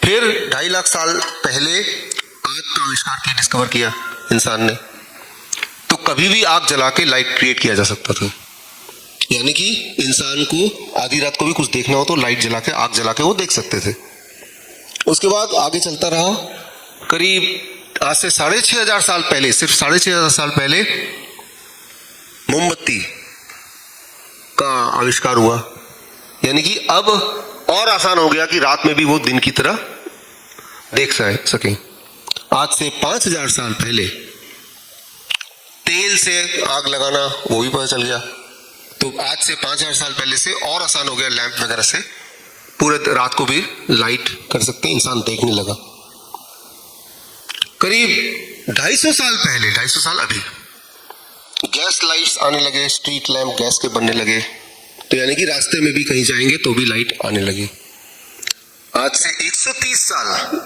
फिर 2.5 लाख साल पहले आग का आविष्कार किया, डिस्कवर किया इंसान ने। तो कभी भी आग जला के लाइट क्रिएट किया जा सकता था, यानी कि इंसान को आधी रात को भी कुछ देखना हो तो लाइट जला के, आग जला के वो देख सकते थे। उसके बाद आगे चलता रहा, करीब आज से 6,500 साल पहले, सिर्फ 6,500 साल पहले मोमबत्ती का आविष्कार हुआ, यानी कि अब और आसान हो गया कि रात में भी वो दिन की तरह देख सकें। आज से 5,000 साल पहले तेल से आग लगाना वो भी पता चल गया। तो आज से 5,000 साल पहले से और आसान हो गया, लैंप वगैरह से पूरे रात को भी लाइट कर सकते हैं, इंसान देखने लगा। करीब 250 साल पहले, 250 साल अभी, गैस लाइट्स आने लगे, स्ट्रीट लैंप गैस के बनने लगे, तो यानी कि रास्ते में भी कहीं जाएंगे तो भी लाइट आने लगी। आज से 130 साल,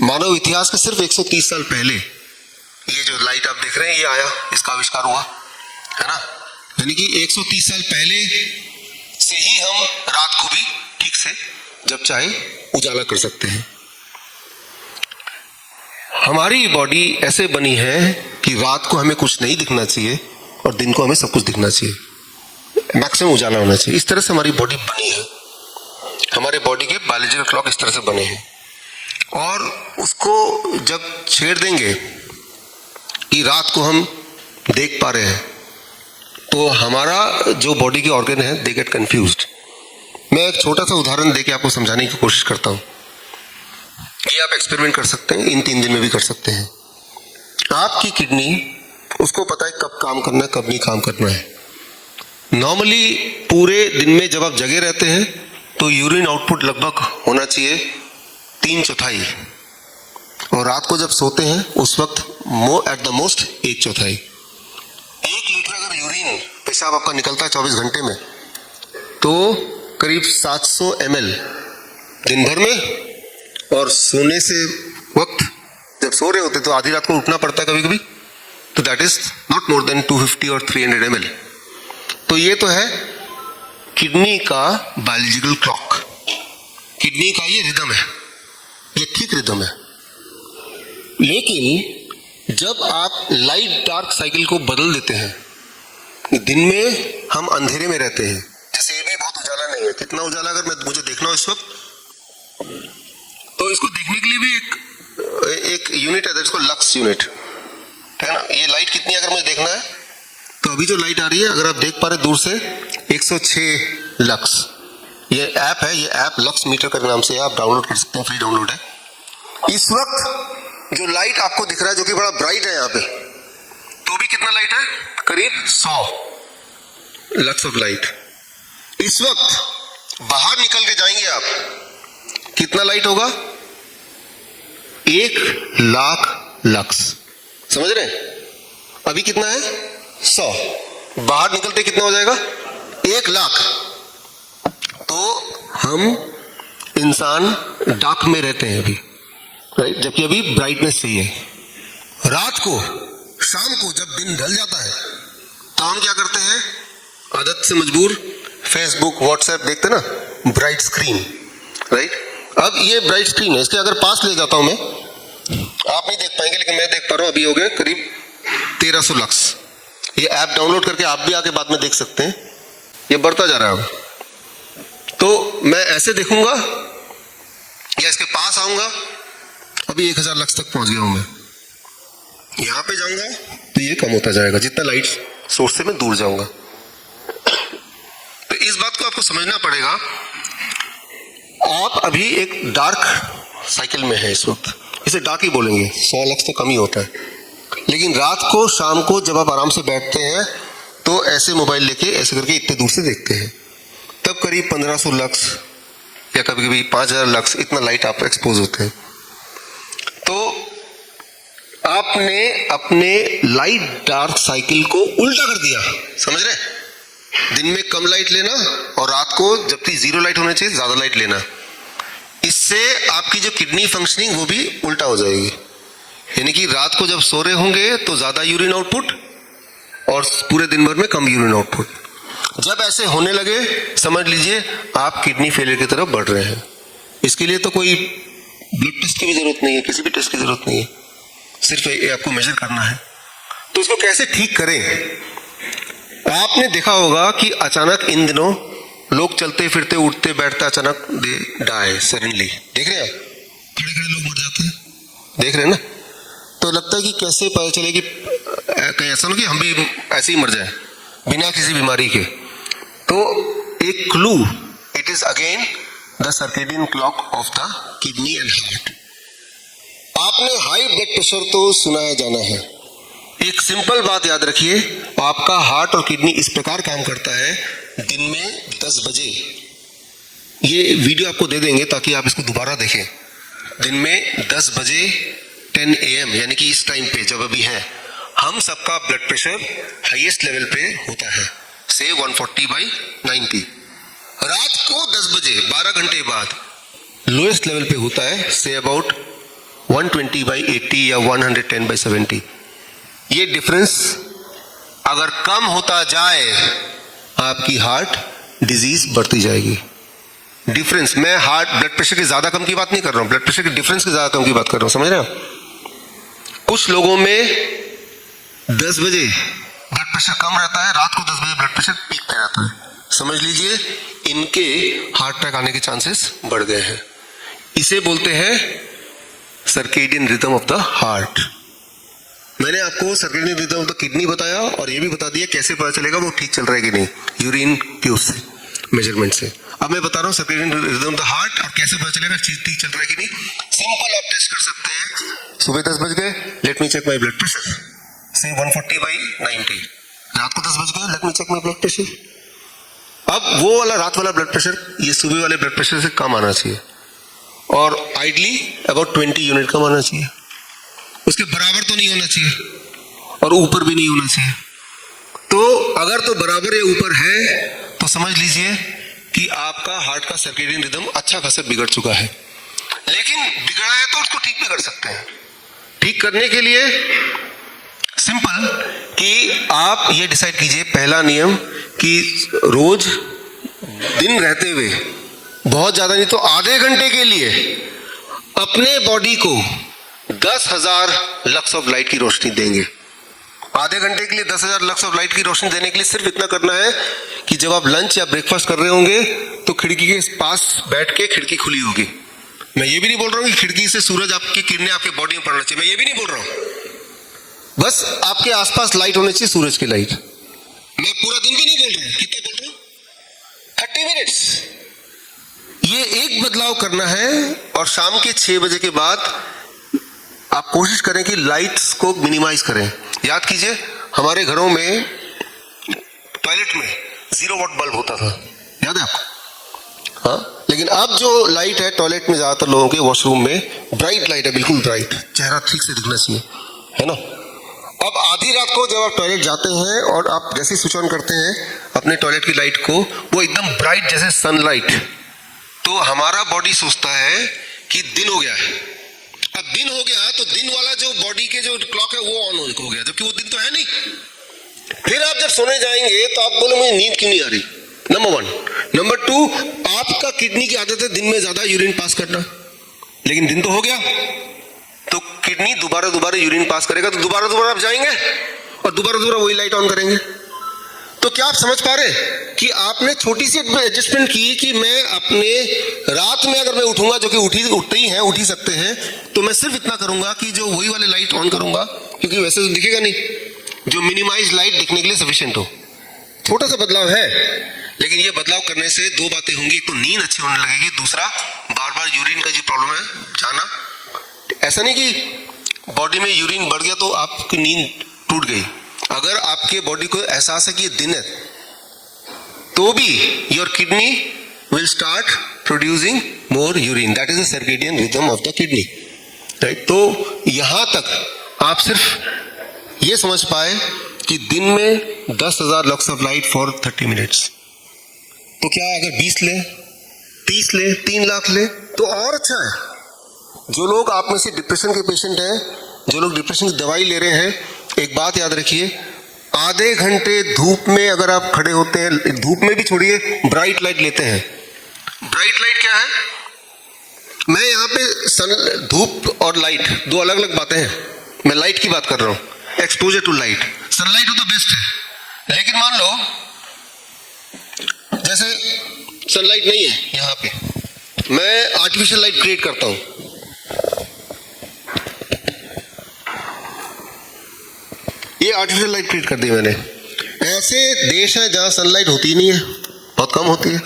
मानव इतिहास के सिर्फ 130 साल पहले ये जो लाइट आप देख रहे हैं ये आया, इसका आविष्कार हुआ, है ना? यानी कि 130 साल पहले से ही हम रात को भी ठीक से जब चाहे उजाला कर सकते हैं। हमारी बॉडी ऐसे बनी है कि रात को हमें कुछ नहीं दिखना चाहिए और दिन को हमें सब कुछ दिखना चाहिए, मैक्सिमम उजाला होना चाहिए। इस तरह से हमारी बॉडी बनी है, हमारे बॉडी के बायोलॉजिकल क्लॉक इस तरह से बने हैं। और उसको जब छेड़ देंगे कि रात को हम देख पा रहे हैं, तो हमारा जो बॉडी के ऑर्गन है दे गेट कंफ्यूज्ड। मैं एक छोटा सा उदाहरण देके आपको समझाने की कोशिश करता हूँ। ये आप एक्सपेरिमेंट कर सकते हैं, इन 3 दिन में भी कर सकते हैं। आपकी किडनी, उसको पता है कब काम करना है कब नहीं काम करना है। नॉर्मली पूरे दिन में जब आप जगे रहते हैं तो यूरिन आउटपुट लगभग होना चाहिए 3/4, और रात को जब सोते हैं उस वक्त एट द मोस्ट 1/4। 1 लीटर अगर यूरिन, पेशाब आपका निकलता है 24 घंटे में, तो करीब 700 ml दिन भर में। और सोने से वक्त जब सो रहे होते तो आधी रात को उठना पड़ता है कभी कभी, तो that is not more than 250 और 300 ml। तो ये तो है किडनी का बायोलॉजिकल क्लॉक, किडनी का ये रिदम है, ये ठीक रिदम है। लेकिन जब आप लाइट डार्क साइकिल को बदल देते हैं, दिन में हम अंधेरे में रहते हैं, जैसे ये भी बहुत उजाला नहीं है, कितना उजाला अगर मुझे देखना हो इस वक्त, तो इसको देखने के लिए भी एक यूनिट है, इसको लक्स यूनिट, है ना? ये लाइट कितनी अगर मुझे देखना है, तो अभी जो लाइट आ रही है अगर आप देख पा रहे दूर से 106 लक्स। ये ऐप है, ये ऐप लक्स मीटर के नाम से है, आप डाउनलोड कर सकते हैं, फ्री डाउनलोड है। इस वक्त जो लाइट आपको दिख रहा है जो कि बड़ा ब्राइट है यहाँ पे, तो भी कितना लाइट है? करीब 100 लक्स ऑफ लाइट। इस वक्त बाहर निकल के जाएंगे आप, कितना लाइट होगा? 1 लाख लक्स, समझ रहे हैं? अभी कितना है? 100, बाहर निकलते कितना हो जाएगा? 1 लाख। तो हम इंसान डार्क में रहते हैं अभी, राइट, जबकि अभी ब्राइटनेस चाहिए। रात को, शाम को जब दिन ढल जाता है तो हम क्या करते हैं? आदत से मजबूर फेसबुक, व्हाट्सएप देखते ना, ब्राइट स्क्रीन, राइट। अब ये ब्राइट स्क्रीन है, इसके अगर पास ले जाता हूं मैं, आप नहीं देख पाएंगे लेकिन मैं देख पा रहा हूं, अभी हो गए करीब 1300 लक्स। ये ऐप डाउनलोड करके आप भी आके बाद में देख सकते हैं, ये बढ़ता जा रहा है। तो मैं ऐसे देखूंगा या इसके पास आऊंगा, अभी 1000 लक्स तक पहुंच गया हूं मैं। यहां पे जाऊंगा तो ये कम होता जाएगा जितना लाइट सोर्स से मैं दूर जाऊंगा। तो इस बात को आपको समझना पड़ेगा। आप अभी एक डार्क साइकिल में है इस वक्त, इसे डार्क ही बोलेंगे, 100 लक्स तो कम ही होता है। लेकिन रात को, शाम को जब आप आराम से बैठते हैं तो ऐसे मोबाइल लेके ऐसे करके इतने दूर से देखते हैं, तब करीब 1500 लक्स या कभी कभी 5000 लक्स इतना लाइट आप एक्सपोज होते हैं। तो आपने अपने लाइट डार्क साइकिल को उल्टा कर दिया, समझ रहे? दिन में कम लाइट लेना और रात को जबकि जीरो लाइट होना चाहिए ज्यादा लाइट लेना। इससे आपकी जो किडनी फंक्शनिंग वो भी उल्टा हो जाएगी। यानी कि रात को जब सो रहे होंगे तो ज्यादा यूरिन आउटपुट और पूरे दिन भर में कम यूरिन आउटपुट। जब ऐसे होने लगे समझ लीजिए आप किडनी फेलियर की तरफ बढ़ रहे हैं। इसके लिए तो कोई ब्लड टेस्ट की भी जरूरत नहीं है, किसी भी टेस्ट की जरूरत नहीं है, सिर्फ ये आपको मेजर करना है। तो इसको कैसे ठीक करें? आपने देखा होगा कि अचानक इन दिनों लोग चलते फिरते उठते बैठते अचानक दे डाई सडनली, देख रहे हैं आप, खड़े खड़े लोग मर जाते हैं, देख रहे हैं ना? तो लगता है कि कैसे पता चले कि कहीं ऐसा ना कि हम भी ऐसे ही मर जाए बिना किसी बीमारी के। तो एक clue, it is again the circadian clock of the kidney and heart. आपने हाई ब्लड प्रेशर तो सुना है जाना है। एक सिंपल बात याद रखिए, आपका हार्ट और किडनी इस प्रकार काम करता है, दिन में 10 बजे, ये वीडियो आपको दे देंगे ताकि आप इसको दोबारा देखें। दिन में 10 बजे 10 AM यानी कि इस टाइम पे जब अभी है, हम सबका ब्लड प्रेशर हाईएस्ट लेवल पे होता है, से 140/90। रात को 10 बजे 12 घंटे बाद लोएस्ट लेवल पे होता है, से अबाउट 120/80 या 110/70। ये डिफरेंस अगर कम होता जाए आपकी हार्ट डिजीज बढ़ती जाएगी। डिफरेंस, मैं हार्ट ब्लड प्रेशर के ज्यादा कम की बात नहीं कर रहा हूं, ब्लड प्रेशर के डिफरेंस के ज्यादा कम की बात कर रहा हूं, समझ रहे हैं? कुछ लोगों में 10 बजे ब्लड प्रेशर कम रहता है, रात को 10 बजे ब्लड प्रेशर पीक पे रहता है। समझ लीजिए इनके हार्ट अटैक आने के चांसेस बढ़ गए हैं। इसे बोलते हैं circadian rhythm of the heart. मैंने आपको circadian rhythm of the kidney बताया और ये भी बता दिया कैसे पता चलेगा वो ठीक चल रहा है कि नहीं, यूरिन के उससे मेजरमेंट से। अब मैं बता रहा हूँ circadian rhythm of the heart और कैसे पता चलेगा चीज ठीक चल रहा है कि नहीं। सिंपल आप टेस्ट कर सकते हैं। सुबह 10 बज गए, let me check my blood pressure, से 140/90। रात को 10 बज गए, let me check my blood pressure. अब वो वाला रात वाला ब्लड प्रेशर ये सुबह वाले ब्लड प्रेशर से कम आना चाहिए और आइडली अबाउट 20 यूनिट कम आना चाहिए। उसके बराबर तो नहीं होना चाहिए और ऊपर भी नहीं होना चाहिए। तो अगर तो बराबर या ऊपर है तो समझ लीजिए कि आपका हार्ट का सर्केडियन रिदम अच्छा खासा बिगड़ चुका है। लेकिन बिगड़ा है तो उसको ठीक भी कर सकते हैं। ठीक करने के लिए सिंपल कि आप ये डिसाइड कीजिए, पहला नियम कि रोज दिन रहते हुए बहुत ज्यादा नहीं तो आधे घंटे के लिए अपने बॉडी को 10,000 लक्स ऑफ लाइट की रोशनी देंगे। आधे घंटे के लिए 10,000 लक्स ऑफ लाइट की रोशनी देने के लिए सिर्फ इतना करना है कि जब आप लंच या ब्रेकफास्ट कर रहे होंगे तो खिड़की के पास बैठ के, खिड़की खुली होगी। मैं ये भी नहीं बोल रहा हूं कि खिड़की से सूरज आपकी किरणें आपके बॉडी में पड़ना चाहिए, मैं ये भी नहीं बोल रहा हूं। बस आपके आसपास लाइट होनी चाहिए, सूरज की लाइट। मैं पूरा दिन भी नहीं बोल रहा हूं, कितना बोल रहा हूं, 30 मिनट्स। ये एक बदलाव करना है और शाम के 6 बजे के बाद आप कोशिश करें कि लाइट्स को मिनिमाइज करें। याद कीजिए हमारे घरों में टॉयलेट में 0 वॉट बल्ब होता था, याद है आपको? हाँ, लेकिन अब जो लाइट है टॉयलेट में ज्यादातर लोगों के वॉशरूम में ब्राइट लाइट है, बिल्कुल ब्राइट, चेहरा ठीक से दिखना चाहिए, है ना? अब आधी रात को जब आप टॉयलेट जाते हैं और आप जैसे स्विच ऑन करते हैं अपने टॉयलेट की लाइट को, वो एकदम ब्राइट जैसे सनलाइट, तो हमारा बॉडी सोचता है कि दिन हो गया है। अब दिन हो गया तो दिन वाला जो बॉडी के जो क्लॉक है वो ऑन हो गया, जबकि वो दिन तो है नहीं। फिर आप जब सोने जाएंगे तो आप बोले मुझे नींद क्यों नहीं आ रही, नंबर 1। नंबर 2, आपका किडनी की आदत है दिन में ज्यादा यूरिन पास करना, लेकिन दिन तो हो गया, तो किडनी दोबारा दोबारा यूरिन पास करेगा, तो दोबारा दोबारा आप जाएंगे और दोबारा दोबारा वही लाइट ऑन करेंगे। तो क्या आप समझ पा रहे हैं कि आपने छोटी सी एडजस्टमेंट की कि मैं अपने रात में अगर मैं उठूंगा, जो कि उठते ही हैं, उठ ही सकते हैं, तो मैं सिर्फ इतना करूंगा कि जो वही वाले लाइट ऑन करूंगा, क्योंकि वैसे तो दिखेगा नहीं, जो मिनिमाइज लाइट दिखने के लिए सफिशिएंट हो। छोटा सा बदलाव है, लेकिन ये बदलाव करने से दो बातें होंगी, एक तो नींद अच्छी होने लगेगी, दूसरा बार बार यूरिन का जो प्रॉब्लम है जाना, ऐसा नहीं कि बॉडी में यूरिन बढ़ गया तो आपकी नींद टूट गई। अगर आपके बॉडी को एहसास है कि ये दिन है, तो भी your kidney will start producing more urine, that is the circadian rhythm of the kidney, right. तो यहां तक आप सिर्फ ये समझ पाए कि दिन में 10,000 lux of light for 30 minutes, तो क्या अगर 20 ले, 30 ले, 3 लाख ले तो और अच्छा है। जो लोग आप में से डिप्रेशन के पेशेंट हैं, जो लोग डिप्रेशन की दवाई ले रहे हैं, एक बात याद रखिए, आधे घंटे धूप में अगर आप खड़े होते हैं, धूप में भी छोड़िए, ब्राइट लाइट लेते हैं। ब्राइट लाइट क्या है? मैं यहाँ पे धूप और लाइट दो अलग अलग बातें हैं, मैं लाइट की बात कर रहा हूँ, एक्सपोजर टू लाइट। सनलाइट हो तो बेस्ट है, लेकिन मान लो जैसे सनलाइट नहीं है यहाँ पे, मैं आर्टिफिशियल लाइट क्रिएट करता हूँ, ये आर्टिफिशियल लाइट क्रिएट कर दी मैंने। ऐसे देश हैं जहां सनलाइट होती ही नहीं है, बहुत कम होती है,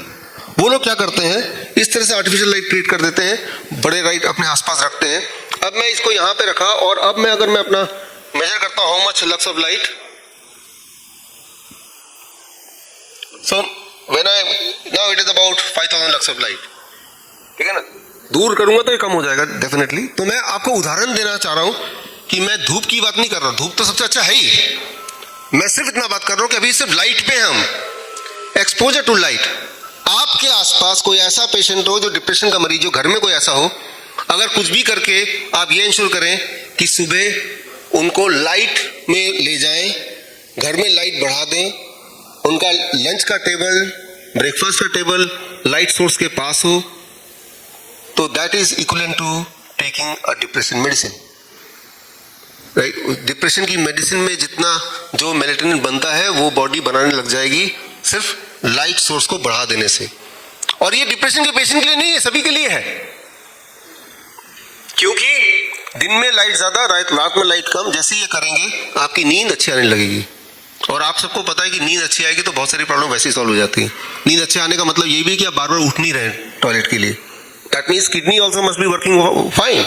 वो लोग क्या करते हैं, इस तरह से आर्टिफिशियल लाइट क्रिएट कर देते हैं, बड़े लाइट अपने आसपास रखते हैं। अब मैं इसको यहां पे रखा और अब मैं अगर मैं अपना मेजर करता हूं how much lux of light, so when I now it is about 5000 lux of light, ठीक है ना। दूर करूंगा तो ये कम हो जाएगा डेफिनेटली। तो मैं आपको उदाहरण देना चाह रहा हूं कि मैं धूप की बात नहीं कर रहा, धूप तो सबसे अच्छा है ही, मैं सिर्फ इतना बात कर रहा हूं कि अभी सिर्फ लाइट पे हम, एक्सपोजर टू लाइट। आपके आसपास कोई ऐसा पेशेंट हो जो डिप्रेशन का मरीज हो, घर में कोई ऐसा हो, अगर कुछ भी करके आप ये इंश्योर करें कि सुबह उनको लाइट में ले जाएं, घर में लाइट बढ़ा दें, उनका लंच का टेबल, ब्रेकफास्ट का टेबल लाइट सोर्स के पास हो, तो that is equivalent to taking a depression medicine, right. Depression की मेडिसिन में जितना जो मेलेटोनिन बनता है वो बॉडी बनाने लग जाएगी सिर्फ लाइट सोर्स को बढ़ा देने से। और ये डिप्रेशन के पेशेंट के लिए नहीं है, सभी के लिए है, क्योंकि दिन में लाइट ज्यादा, रात में लाइट कम, जैसे ये करेंगे आपकी नींद अच्छी आने लगेगी। और आप सबको पता है कि नींद अच्छी आएगी तो बहुत सारी प्रॉब्लम वैसे ही सॉल्व हो जाती है। नींद अच्छे आने का मतलब ये भी कि आप बार बार उठ नहीं रहे टॉयलेट के लिए, that means kidney also must be working fine,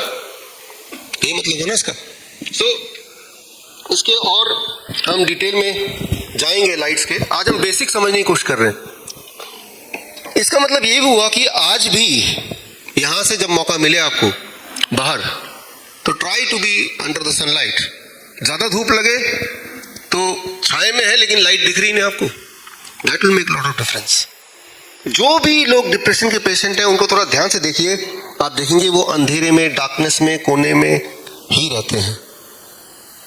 ये मतलब है ना इसका। सो इसके और हम डिटेल में जाएंगे लाइट्स के, आज हम बेसिक समझने की कोशिश कर रहे हैं। इसका मतलब ये भी हुआ कि आज भी यहां से जब मौका मिले आपको बाहर, तो try to be under the sunlight. ज्यादा धूप लगे तो छाए में है लेकिन लाइट दिख रही नहीं आपको, that will make lot of difference. जो भी लोग डिप्रेशन के पेशेंट हैं उनको थोड़ा ध्यान से देखिए, आप देखेंगे वो अंधेरे में, डार्कनेस में, कोने में ही रहते हैं,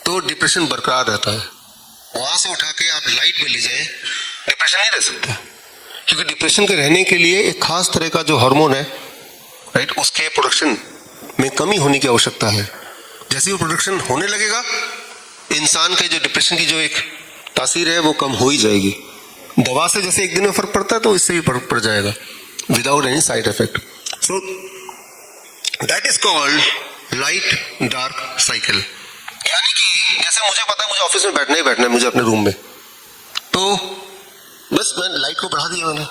तो डिप्रेशन बरकरार रहता है। वहां से उठा के आप लाइट में ले जाएं, डिप्रेशन नहीं रह सकता, क्योंकि डिप्रेशन के रहने के लिए एक खास तरह का जो हार्मोन है, राइट, उसके प्रोडक्शन में कमी होने की आवश्यकता है। जैसे वो प्रोडक्शन होने लगेगा, इंसान के जो डिप्रेशन की जो एक तासीर है वो कम हो ही जाएगी। दवा से जैसे एक दिन में फर्क पड़ता है तो इससे भी फर्क पड़ जाएगा without any side effect. So that is called light dark cycle. यानी कि जैसे मुझे पता है मुझे ऑफिस में बैठना ही बैठना है, मुझे अपने रूम में, तो बस मैं लाइट को बढ़ा दिया मैंने,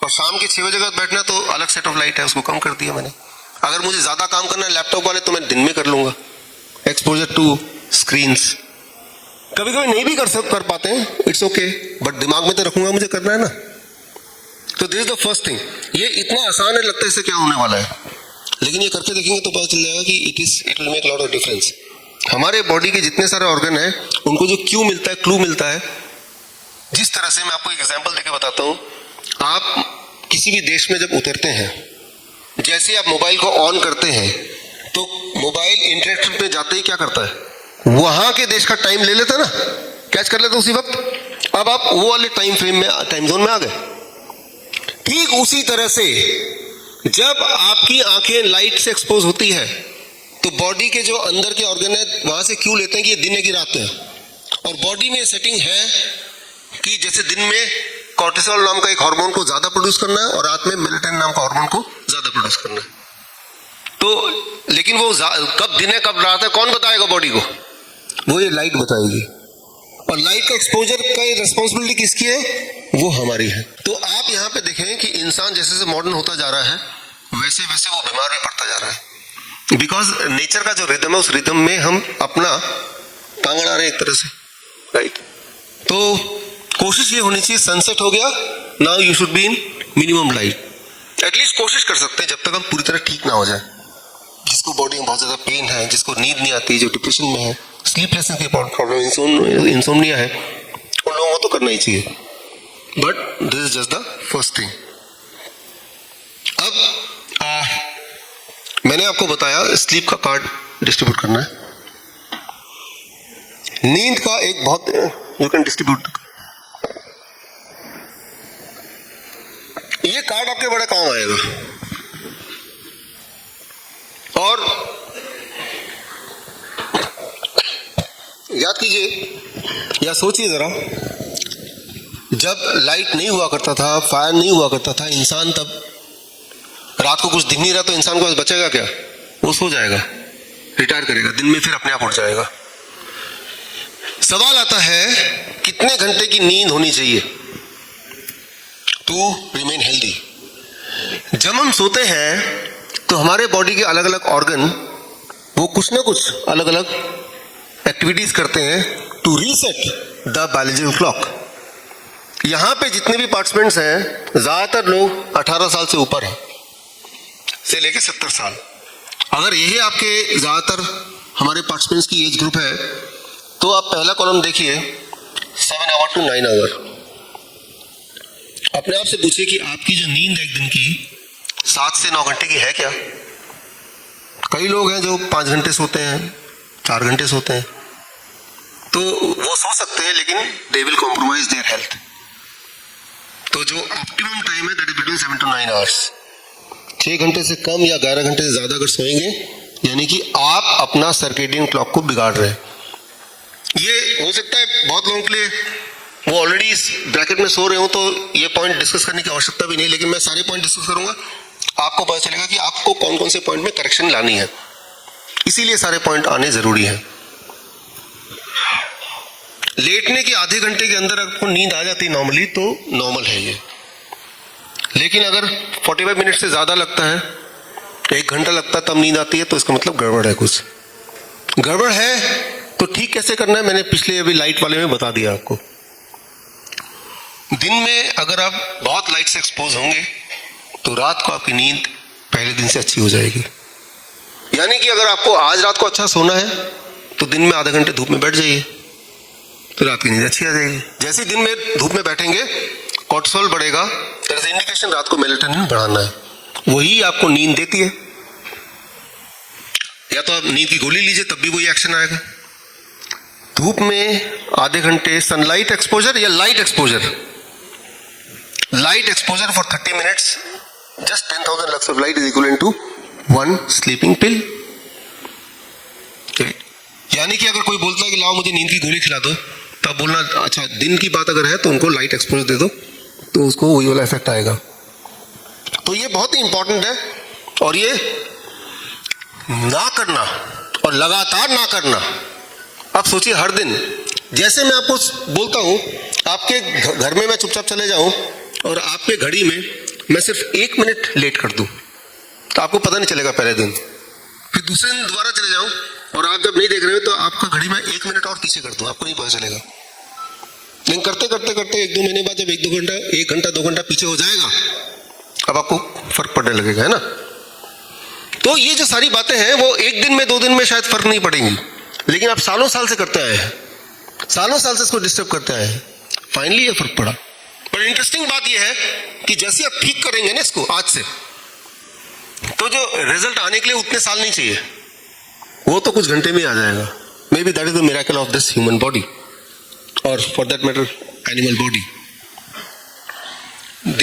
और शाम के 6 बजे का बैठना तो अलग सेट ऑफ लाइट है, उसको कम कर दिया मैंने। अगर मुझे ज्यादा काम करना है लैपटॉप वाले तो मैं दिन में कर लूंगा, एक्सपोजर टू स्क्रीन्स। कभी कभी नहीं भी कर पाते हैं, इट्स ओके, बट दिमाग में तो रखूंगा मुझे करना है ना। तो this is the first thing. ये इतना आसान है, लगता है इससे क्या होने वाला है, लेकिन ये करके देखेंगे तो पता चल जाएगा कि it will make lot of difference. हमारे बॉडी के जितने सारे ऑर्गन हैं उनको जो क्यू मिलता है, क्लू मिलता है, जिस तरह से मैं आपको एक एग्जांपल देके बताता हूं। आप किसी भी देश में जब उतरते हैं, जैसे आप मोबाइल को ऑन करते हैं तो मोबाइल इंटरनेट पे जाते ही क्या करता है, वहां के देश का टाइम ले लेता है ना, कैच कर लेता उसी वक्त। अब आप वो वाले टाइम फ्रेम में, टाइम जोन में आ गए, ठीक उसी तरह से जब आपकी आंखें लाइट से एक्सपोज होती है तो बॉडी के जो अंदर के ऑर्गन है वहां से क्यों लेते हैं कि ये दिन है कि रात है, और बॉडी में सेटिंग है कि जैसे दिन में कॉर्टिसोल नाम का एक हार्मोन को ज्यादा प्रोड्यूस करना है और रात में मेलेटोनिन नाम का हार्मोन को ज्यादा प्रोड्यूस करना है। तो लेकिन वो कब दिन है कब रात है कौन बताएगा बॉडी को? वो ये लाइट बताएगी, और लाइट का एक्सपोजर का रिस्पॉन्सिबिलिटी किसकी है? वो हमारी है। तो आप यहाँ पे देखें कि इंसान जैसे जैसे मॉडर्न होता जा रहा है वैसे वैसे वो बीमार भी पड़ता जा रहा है, बिकॉज नेचर का जो रिदम है उस रिदम में हम अपना टांग अड़ा रहे हैं एक तरह से, राइट। तो कोशिश ये होनी चाहिए, सनसेट हो गया, now you should be in minimum light. At least कोशिश कर सकते हैं जब तक हम पूरी तरह ठीक ना हो जाए। जिसको बॉडी में बहुत ज्यादा पेन है, जिसको नींद नहीं आती, जो डिप्रेशन में है, स्लीपलेसनेस की प्रॉब्लम, इंसोम्निया है, उन लोगों को तो करना ही चाहिए। But this is just the first thing. अब मैंने आपको बताया स्लीप का कार्ड डिस्ट्रीब्यूट करना है। नींद का एक बहुत यू कैन डिस्ट्रीब्यूट, ये कार्ड आपके बड़ा काम आएगा। और याद कीजिए या सोचिए जरा, जब लाइट नहीं हुआ करता था, फायर नहीं हुआ करता था, इंसान तब रात को कुछ दिख नहीं रहा तो इंसान को बचेगा क्या? वो सो जाएगा, रिटायर करेगा, दिन में फिर अपने आप उठ जाएगा। सवाल आता है कितने घंटे की नींद होनी चाहिए टू रिमेन हेल्दी? जब हम सोते हैं तो हमारे बॉडी के अलग अलग ऑर्गन वो कुछ ना कुछ अलग अलग एक्टिविटीज करते हैं to reset the biological clock. यहां पे जितने भी पार्टिसिपेंट्स हैं ज्यादातर लोग 18 साल से ऊपर हैं, से लेके 70 साल। अगर यही आपके ज्यादातर हमारे पार्टिसिपेंट्स की एज ग्रुप है तो आप पहला कॉलम देखिए 7 आवर टू 9 आवर। अपने आप से पूछिए कि आपकी जो नींद है एक दिन की 7 से 9 घंटे की है क्या? कई लोग हैं जो 5 घंटे सोते हैं, 4 घंटे सोते हैं, तो वो सो सकते हैं लेकिन they will compromise their health. तो जो ऑप्टिमम टाइम है that is between 7 to 9 hours. 6 घंटे से कम या 11 घंटे से ज्यादा अगर सोएंगे यानी कि आप अपना सर्केडियन क्लॉक को बिगाड़ रहे हैं। ये हो सकता है बहुत लोगों के लिए वो ऑलरेडी इस ब्रैकेट में सो रहे हो तो ये पॉइंट डिस्कस करने की आवश्यकता भी नहीं, लेकिन मैं सारे पॉइंट डिस्कस करूंगा, आपको पता चलेगा कि आपको कौन कौन से पॉइंट में करेक्शन लानी है। इसीलिए सारे पॉइंट आने जरूरी है। लेटने के आधे घंटे के अंदर आपको नींद आ जाती है नॉर्मली तो नॉर्मल है ये, लेकिन अगर 45 मिनट से ज्यादा लगता है, 1 घंटा लगता है तब नींद आती है तो इसका मतलब गड़बड़ है। कुछ गड़बड़ है तो ठीक कैसे करना है मैंने पिछले अभी लाइट वाले में बता दिया आपको। दिन में अगर आप बहुत लाइट से एक्सपोज होंगे तो रात को आपकी नींद पहले दिन से अच्छी हो जाएगी। यानी कि अगर आपको आज रात को अच्छा सोना है तो दिन में आधे घंटे धूप में बैठ जाइए तो रात की नींद अच्छी आ जाएगी। जैसे दिन में धूप में बैठेंगे कॉर्टिसोल बढ़ेगा, दैट इज इंडिकेशन रात को मेलेटोनिन बढ़ाना है, वही आपको नींद देती है। या तो आप नींद की गोली लीजिए तब भी वही एक्शन आएगा। धूप में आधे घंटे सनलाइट एक्सपोजर या light exposure, light exposure for 30 minutes, just 10,000 lux of light is equivalent to 1 sleeping pill. यानी कि अगर कोई बोलता है कि लाओ मुझे नींद की गोली खिला दो, तब बोलना अच्छा दिन की बात अगर है तो उनको लाइट एक्सपोजर दे दो तो उसको वही वाला इफेक्ट आएगा। तो ये बहुत ही इंपॉर्टेंट है, और ये ना करना और लगातार ना करना। आप सोचिए हर दिन, जैसे मैं आपको बोलता हूं आपके घर में मैं चुपचाप चले जाऊं और आपके घड़ी में मैं सिर्फ 1 मिनट लेट कर दूं तो आपको पता नहीं चलेगा पहले दिन, फिर दूसरे दिन दोबारा चले जाऊं और आप जब नहीं देख रहे हो तो आपका घड़ी में 1 मिनट और पीछे कर दूं, आपको नहीं पता चलेगा। लेकिन करते करते करते 1-2 महीने बाद जब 1 घंटा 2 घंटा पीछे हो जाएगा अब आपको फर्क पड़ने लगेगा, है ना। तो ये जो सारी बातें हैं वो 1 दिन में 2 दिन में शायद फर्क नहीं पड़ेंगी, लेकिन आप सालों साल से करते आए हैं, सालों साल से इसको डिस्टर्ब करते आए हैं, फाइनली ये फर्क पड़ा। पर इंटरेस्टिंग बात ये है कि जैसे आप ठीक करेंगे ना इसको आज से, तो जो रिजल्ट आने के लिए उतने साल नहीं चाहिए, वो तो कुछ घंटे में आ जाएगा। Maybe that is the miracle of this human body और for that matter animal body.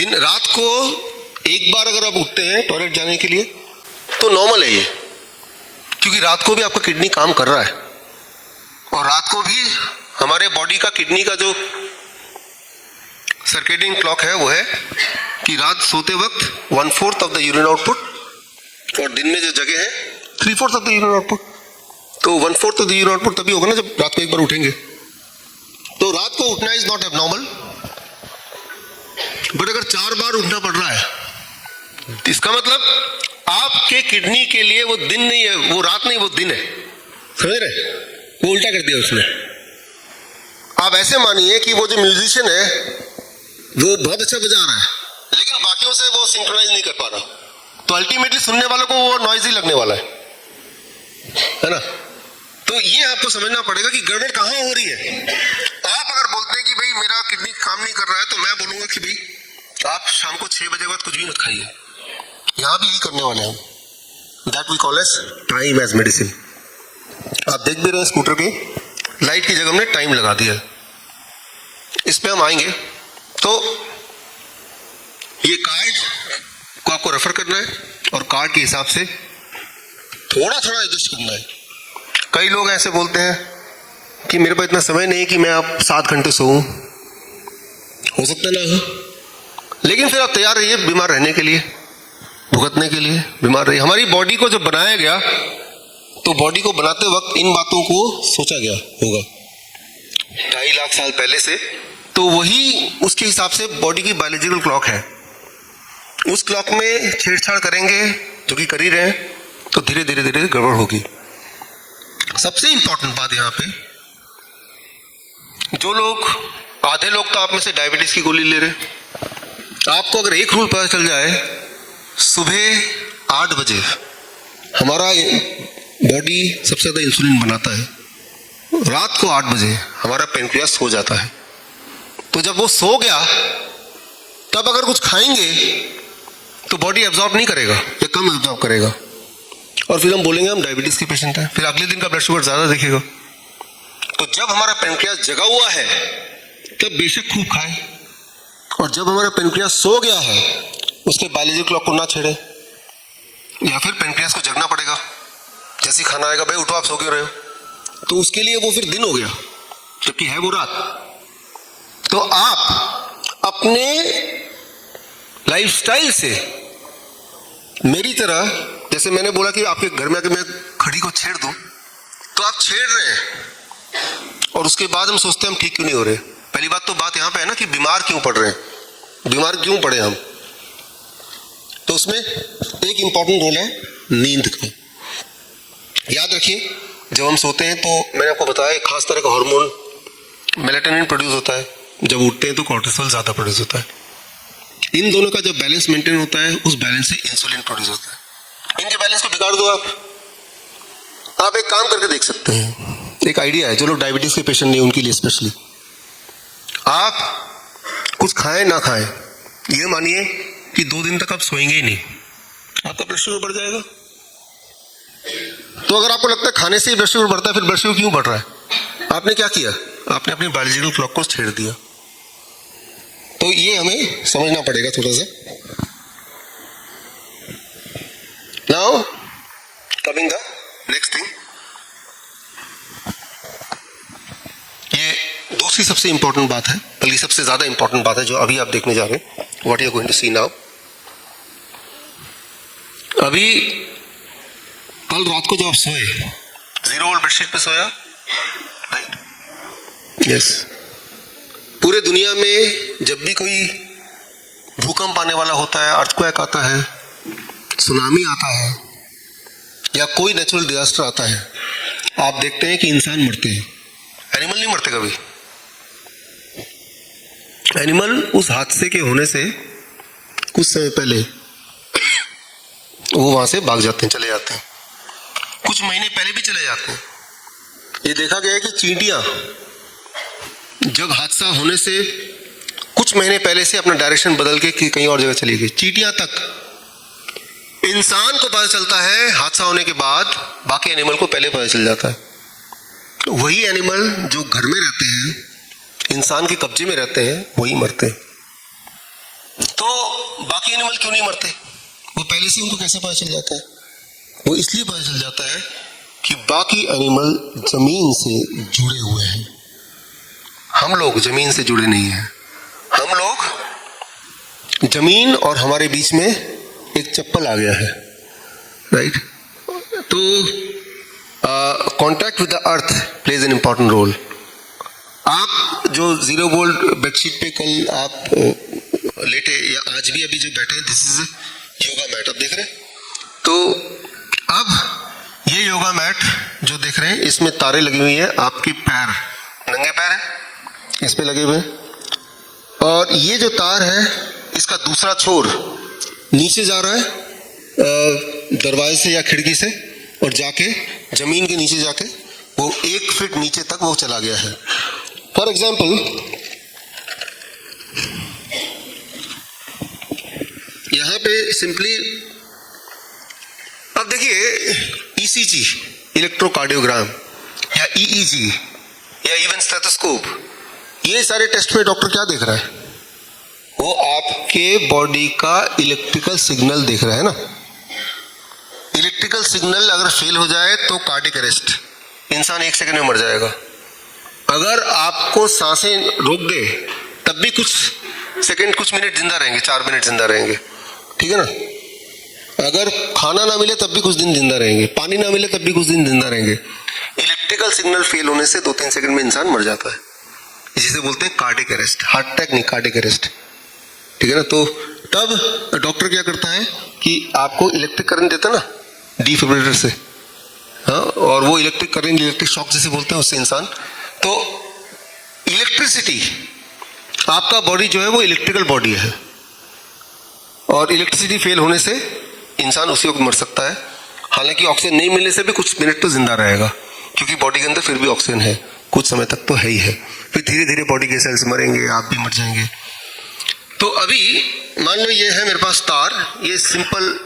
दिन रात को एक बार अगर आप उठते हैं टॉयलेट जाने के लिए तो नॉर्मल है ये, क्योंकि रात को भी आपका किडनी काम कर रहा है, और रात को भी हमारे बॉडी का किडनी का जो सर्केडियन क्लॉक है वो है कि रात सोते वक्त 1/4 ऑफ द यूरिन आउटपुट और दिन में जो जगह है 3/4 ऑफ द यूरिन आउटपुट। तो 1/4 ऑफ द यूरिन आउटपुट तभी होगा ना जब रात को एक बार उठेंगे। तो रात को उठना इज नॉट एबनॉर्मल, बट अगर 4 बार उठना पड़ रहा है इसका मतलब आपके किडनी के लिए वो दिन नहीं है, वो रात नहीं, वो दिन है। समझ रहे? वो उल्टा कर दिया उसने। आप ऐसे मानिए कि वो जो म्यूजिशियन है वो बहुत अच्छा बजा रहा है लेकिन बाकियों से वो सिंक्रोनाइज नहीं कर पा रहा, तो अल्टीमेटली सुनने वालों को वो नॉइजी लगने वाला है ना। तो ये आपको समझना पड़ेगा कि गड़बड़ कहां हो रही है। आप अगर बोलते हैं कि भाई मेरा किडनी काम नहीं कर रहा है, तो मैं बोलूंगा कि भाई आप शाम को 6 बजे बाद कुछ भी मत खाइए। यहां भी यही करने वाले हैं हम, that we call as time as medicine. आप देख भी रहे हैं स्कूटर की लाइट की जगह हमने टाइम लगा दिया है। इस पे हम आएंगे। तो ये कार्ड को आपको रेफर करना है और कार्ड के हिसाब से थोड़ा थोड़ा एडजस्ट करना है। कई लोग ऐसे बोलते हैं कि मेरे पास इतना समय नहीं कि मैं आप 7 घंटे सोऊं, हो सकता ना हो, लेकिन फिर आप तैयार रहिए बीमार रहने के लिए, भुगतने के लिए बीमार रहिए। हमारी बॉडी को जब बनाया गया तो बॉडी को बनाते वक्त इन बातों को सोचा गया होगा 2.5 लाख साल पहले से। तो वही उसके हिसाब से बॉडी की बायोलॉजिकल क्लॉक है। उस क्लॉक में छेड़छाड़ करेंगे जो कि कर ही रहे हैं, तो धीरे धीरे धीरे गड़बड़ होगी। सबसे इंपॉर्टेंट बात यहाँ पे, जो लोग, आधे लोग तो आप में से डायबिटीज की गोली ले रहे, आपको अगर एक रूल पता चल जाए, सुबह 8 बजे हमारा बॉडी सबसे ज्यादा इंसुलिन बनाता है, रात को 8 बजे हमारा पेनक्रियास सो जाता है। तो जब वो सो गया तब अगर कुछ खाएंगे तो बॉडी एब्जॉर्ब नहीं करेगा या कम एब्जॉर्ब करेगा, और फिर हम बोलेंगे हम डायबिटीज के पेशेंट हैं, फिर अगले दिन का ब्लड शुगर ज्यादा दिखेगा। तो जब हमारा पेनक्रियास जगा हुआ है तब बेशक खूब खाएं, और जब हमारा पेनक्रियास सो गया है उसके बायोलॉजिकल क्लॉक को ना छेड़े, या फिर पेनक्रियास को जगना पड़ेगा। जैसे खाना आएगा, भाई उठो आप सो क्यों रहे हो, तो उसके लिए वो फिर दिन हो गया जबकि है वो रात। तो आप अपने लाइफस्टाइल से मेरी तरह, जैसे मैंने बोला कि आपके घर में आके मैं खड़ी को छेड़ दूं, तो आप छेड़ रहे हैं और उसके बाद हम सोचते हैं हम ठीक क्यों नहीं हो रहे। पहली बात तो बात यहां पे है ना कि बीमार क्यों पड़ रहे हैं, बीमार क्यों पड़े हम। तो उसमें एक इंपॉर्टेंट रोल है नींद का। याद रखिए, जब हम सोते हैं तो मैंने आपको बताया एक खास तरह का हार्मोन मेलाटोनिन प्रोड्यूस होता है, जब उठते हैं तो कोर्टिसोल ज्यादा प्रोड्यूस होता है। इन दोनों का जब बैलेंस मेंटेन होता है, उस बैलेंस से इंसुलिन प्रोड्यूस होता है। इनके बैलेंस को बिगाड़ दो आप एक काम करके देख सकते हैं। एक आइडिया है, जो लोग डायबिटीज के पेशेंट नहीं उनके लिए स्पेशली, आप कुछ खाएं ना खाएं, ये मानिए कि 2 दिन तक आप सोएंगे ही नहीं, आपका ब्लड शुगर बढ़ जाएगा। तो अगर आपको लगता है खाने से ही ब्लड शुगर बढ़ता है, फिर ब्लड शुगर क्यों बढ़ रहा है? आपने क्या किया? आपने अपनी बायोलॉजिकल क्लॉक को छेड़ दिया। तो ये हमें समझना पड़ेगा थोड़ा सा। Now coming the next thing, ये दूसरी सबसे इंपॉर्टेंट बात है, बल्कि सबसे ज्यादा इंपॉर्टेंट बात है जो अभी आप देखने जा रहे हैं, what you are going to see now. अभी कल रात को जब आप सोए 0 वोल्ट बेडशीट पे सोया, राइट? यस। पूरे दुनिया में जब भी कोई भूकंप आने वाला होता है, अर्थक्वेक आता है, सुनामी आता है, या कोई नेचुरल डिजास्टर आता है, आप देखते हैं कि इंसान मरते हैं, एनिमल नहीं मरते कभी। एनिमल उस हादसे के होने से कुछ समय पहले वो वहां से भाग जाते हैं, चले जाते हैं, कुछ महीने पहले भी चले जाते हैं। ये देखा गया है कि चींटियां जब हादसा होने से कुछ महीने पहले से अपना डायरेक्शन बदल के कहीं और जगह चली गई। चींटियां तक। इंसान को पता चलता है हादसा होने के बाद, बाकी एनिमल को पहले पता चल जाता है। वही एनिमल जो घर में रहते हैं, इंसान के कब्जे में रहते हैं, वही मरते हैं। तो बाकी एनिमल क्यों नहीं मरते? वो पहले से उनको कैसे पता चल जाता है? वो इसलिए पता चल जाता है कि बाकी एनिमल जमीन से जुड़े हुए हैं, हम लोग जमीन से जुड़े नहीं हैं। हम लोग जमीन और हमारे बीच में एक चप्पल आ गया है, राइट? तो contact with the earth plays an important role. आप जो 0 वोल्ट बेडशीट पे कल आप लेटे या आज भी अभी जो बैठे हैं, दिस इज योगा मैट, आप देख रहे हैं? तो अब ये योगा मैट जो देख रहे हैं इसमें तारे लगी हुई है, आपके पैर, नंगे पैर है, इस पे लगे हुए हैं, और ये जो तार है इसका दूसरा छोर नीचे जा रहा है दरवाजे से या खिड़की से, और जाके जमीन के नीचे जाके वो 1 फीट नीचे तक वो चला गया है। फॉर एग्जाम्पल, यहां पे सिंपली अब देखिए ईसीजी, इलेक्ट्रोकार्डियोग्राम, या ईईजी, या इवन स्टेथोस्कोप, ये सारे टेस्ट में डॉक्टर क्या देख रहा है? वो आपके बॉडी का इलेक्ट्रिकल सिग्नल देख रहा है ना। इलेक्ट्रिकल सिग्नल अगर फेल हो जाए तो कार्डियक अरेस्ट, इंसान 1 सेकंड में मर जाएगा। अगर आपको सांसें रोक दे तब भी कुछ सेकंड, कुछ मिनट जिंदा रहेंगे, 4 मिनट जिंदा रहेंगे, ठीक है ना? अगर खाना ना मिले तब भी कुछ दिन जिंदा रहेंगे, पानी ना मिले तब भी कुछ दिन जिंदा रहेंगे। इलेक्ट्रिकल सिग्नल फेल होने से 2-3 सेकंड में इंसान मर जाता है, जिसे बोलते हैं कार्डियक अरेस्ट, हार्ट अटैक नहीं, कार्डियक अरेस्ट, ठीक है ना? तो तब डॉक्टर क्या करता है कि आपको इलेक्ट्रिक करंट देता है ना डिफिब्रिलेटर से, हाँ, और वो इलेक्ट्रिक करंट, इलेक्ट्रिक शॉक जैसे बोलते हैं, उससे इंसान, तो इलेक्ट्रिसिटी, आपका बॉडी जो है वो इलेक्ट्रिकल बॉडी है, और इलेक्ट्रिसिटी फेल होने से इंसान उसी वक्त मर सकता है। हालांकि ऑक्सीजन नहीं मिलने से भी कुछ मिनट तो जिंदा रहेगा, क्योंकि बॉडी के अंदर फिर भी ऑक्सीजन है, कुछ समय तक तो है ही है। फिर धीरे धीरे बॉडी के सेल्स मरेंगे, आप भी मर जाएंगे। तो अभी मान लो ये है मेरे पास तार, ये सिंपल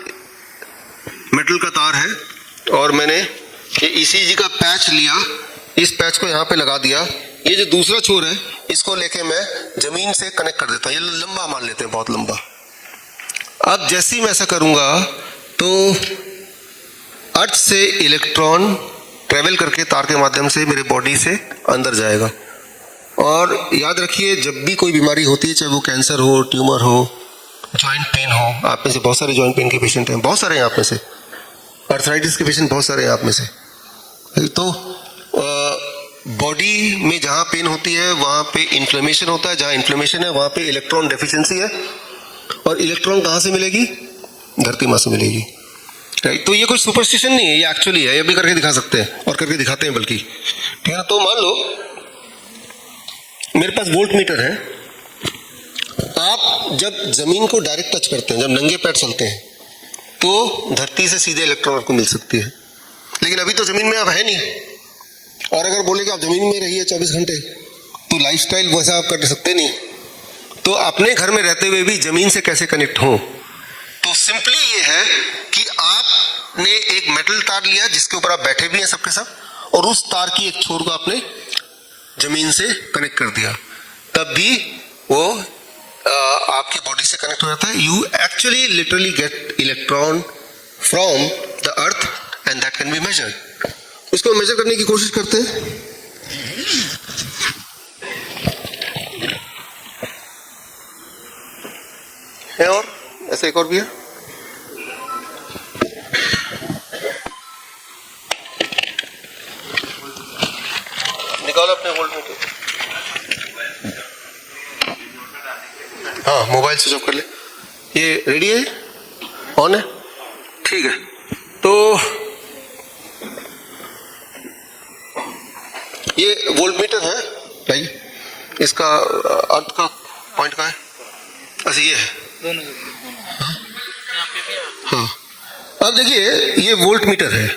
मेटल का तार है, और मैंने ये ईसीजी का पैच लिया, इस पैच को यहाँ पे लगा दिया। ये जो दूसरा छोर है इसको लेके मैं जमीन से कनेक्ट कर देता हूँ, ये लंबा मान लेते हैं, बहुत लंबा। अब जैसे ही मैं ऐसा करूंगा तो अर्थ से इलेक्ट्रॉन ट्रेवल करके तार के माध्यम से मेरे बॉडी से अंदर जाएगा। और याद रखिए, जब भी कोई बीमारी होती है, चाहे वो कैंसर हो, ट्यूमर हो, जॉइंट पेन हो, आप में से बहुत सारे जॉइंट पेन के पेशेंट हैं, बहुत सारे हैं आप में से, अर्थराइटिस के पेशेंट बहुत सारे हैं आप में से। तो बॉडी में जहाँ पेन होती है वहाँ पे इन्फ्लेमेशन होता है, जहाँ इन्फ्लेमेशन है वहाँ पे इलेक्ट्रॉन डेफिशिएंसी है, और इलेक्ट्रॉन कहाँ से मिलेगी? धरती माँ से मिलेगी, राइट? तो ये कोई सुपरस्टिशन नहीं है, ये एक्चुअली है, ये भी करके दिखा सकते हैं, और करके दिखाते हैं बल्कि, ठीक है ना? तो मान लो मेरे पास वोल्ट मीटर है। आप जब जमीन को डायरेक्ट टच करते हैं, जब नंगे पैर चलते हैं, तो धरती से सीधे इलेक्ट्रॉन आपको मिल सकती है, लेकिन अभी तो जमीन में आप है नहीं। और अगर बोले कि आप जमीन में रहिए 24 घंटे, तो लाइफस्टाइल वैसा आप कर सकते नहीं। तो अपने घर में रहते हुए भी जमीन से कैसे कनेक्ट हो? तो सिंपली ये है कि आपने एक मेटल तार लिया जिसके ऊपर आप बैठे भी हैं सबके सब, और उस तार की एक छोर को आपने जमीन से कनेक्ट कर दिया, तब भी वो आपकी बॉडी से कनेक्ट हो जाता है। You actually literally get electron from the earth and that can be measured. उसको मेजर करने की कोशिश करते हैं। है और ऐसा एक और भी है। निकालो अपने वोल्ट मीटर। हाँ, मोबाइल स्विच ऑफ कर ले। ये रेडी है, ऑन है, ठीक है। तो ये वोल्ट मीटर है भाई, इसका अर्थ का पॉइंट का है, अच्छा ये है। हाँ, अब देखिए ये वोल्ट मीटर है,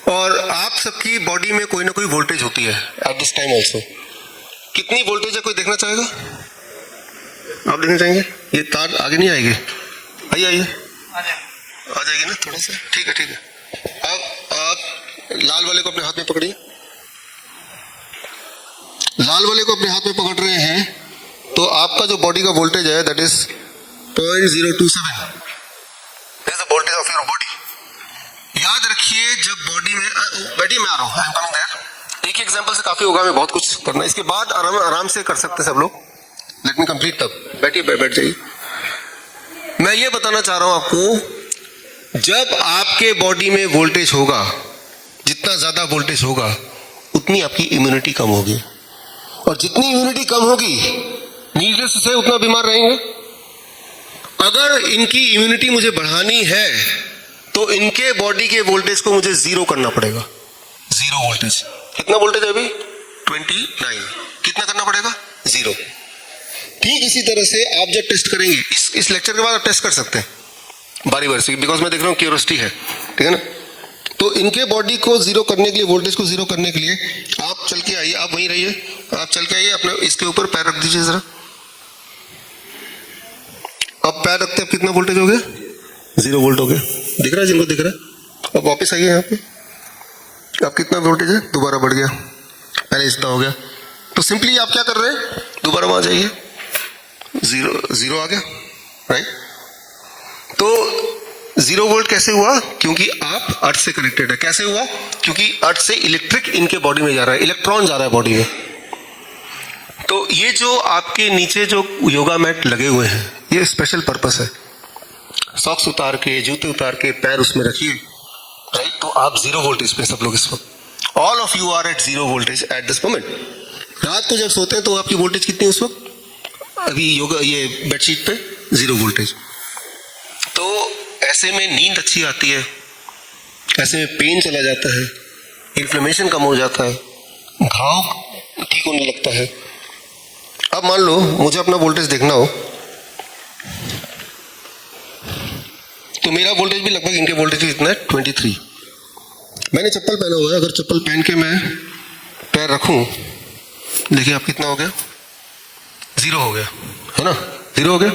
और आप सबकी बॉडी में कोई ना कोई वोल्टेज होती है एट दिस टाइम ऑल्सो। कितनी वोल्टेज है कोई देखना चाहेगा? आप देखना चाहेंगे? ये तार आगे नहीं आएगी? आइए आइए, आ जाएगी ना थोड़ा सा, ठीक है ठीक है। अब आप लाल वाले को अपने हाथ में पकड़िए। लाल वाले को अपने हाथ में पकड़ रहे हैं तो आपका जो बॉडी का वोल्टेज है that is 0.027 this the voltage of your body. याद रखिए जब बॉडी में बैठिए, मैं आ रहा हूँ, आई एम कमिंग देयर। एक एग्जांपल से काफी होगा, मैं बहुत कुछ करना है इसके बाद आराम से कर सकते हैं सब लोग। लेट मी कंप्लीट तब, बैठिए, बैठ जाइए। मैं ये बताना चाह रहा हूं आपको, जब आपके बॉडी में वोल्टेज होगा, जितना ज्यादा वोल्टेज होगा उतनी आपकी इम्यूनिटी कम होगी, और जितनी इम्यूनिटी कम होगी नीडलेस से उतना बीमार रहेंगे। अगर इनकी इम्यूनिटी मुझे बढ़ानी है तो इनके बॉडी के वोल्टेज को मुझे जीरो करना पड़ेगा। जीरो वोल्टेज, कितना वोल्टेज है अभी 29, कितना करना पड़ेगा? जीरो। ठीक इसी तरह से आप जब टेस्ट करेंगे, इस लेक्चर के बाद आप टेस्ट कर सकते हैं बारी बारी से, बिकॉज मैं देख रहा हूँ क्यूरियोसिटी है, ठीक है ना। तो इनके बॉडी को जीरो करने के लिए, वोल्टेज को जीरो करने के लिए आप चल के आइए, आप वहीं रहिए, आप चल के आइए, अपने इसके ऊपर पैर रख दीजिए जरा। अब पैर रखते हैं, कितना वोल्टेज हो गया? 0 वोल्ट हो गया, दिख रहा है जिनको दिख रहा है। अब वापस आइए यहाँ पे, अब कितना वोल्टेज है? दोबारा बढ़ गया, पहले इतना हो गया। तो सिंपली आप क्या कर रहे हैं, दोबारा वहां जाइए, जीरो आ गया, राइट। तो 0 वोल्ट कैसे हुआ? क्योंकि आप अर्थ से कनेक्टेड है। कैसे हुआ? क्योंकि अर्थ से इलेक्ट्रिक इनके बॉडी में जा रहा है, इलेक्ट्रॉन जा रहा है बॉडी में। तो ये जो आपके नीचे जो योगा मैट लगे हुए हैं, ये स्पेशल पर्पस है। सॉक्स उतार के, जूते उतार के पैर उसमें रखिए, राइट। तो आप 0 वोल्टेज पे सब लोग इस वक्त, all of you are at 0 voltage at this moment. रात को जब सोते हैं तो आपकी वोल्टेज कितनी है उस वक्त? अभी योगा ये बेडशीट पे 0 वोल्टेज। तो ऐसे में नींद अच्छी आती है, ऐसे में पेन चला जाता है, इन्फ्लेमेशन कम हो जाता है, घाव ठीक होने लगता है। अब मान लो मुझे अपना वोल्टेज देखना हो, तो मेरा वोल्टेज भी लगभग इनके वोल्टेज भी इतना है, 23। मैंने चप्पल पहना हुआ है, अगर चप्पल पहन के मैं पैर रखूं, देखिए आप कितना हो गया? 0 हो गया, है ना, 0 हो गया।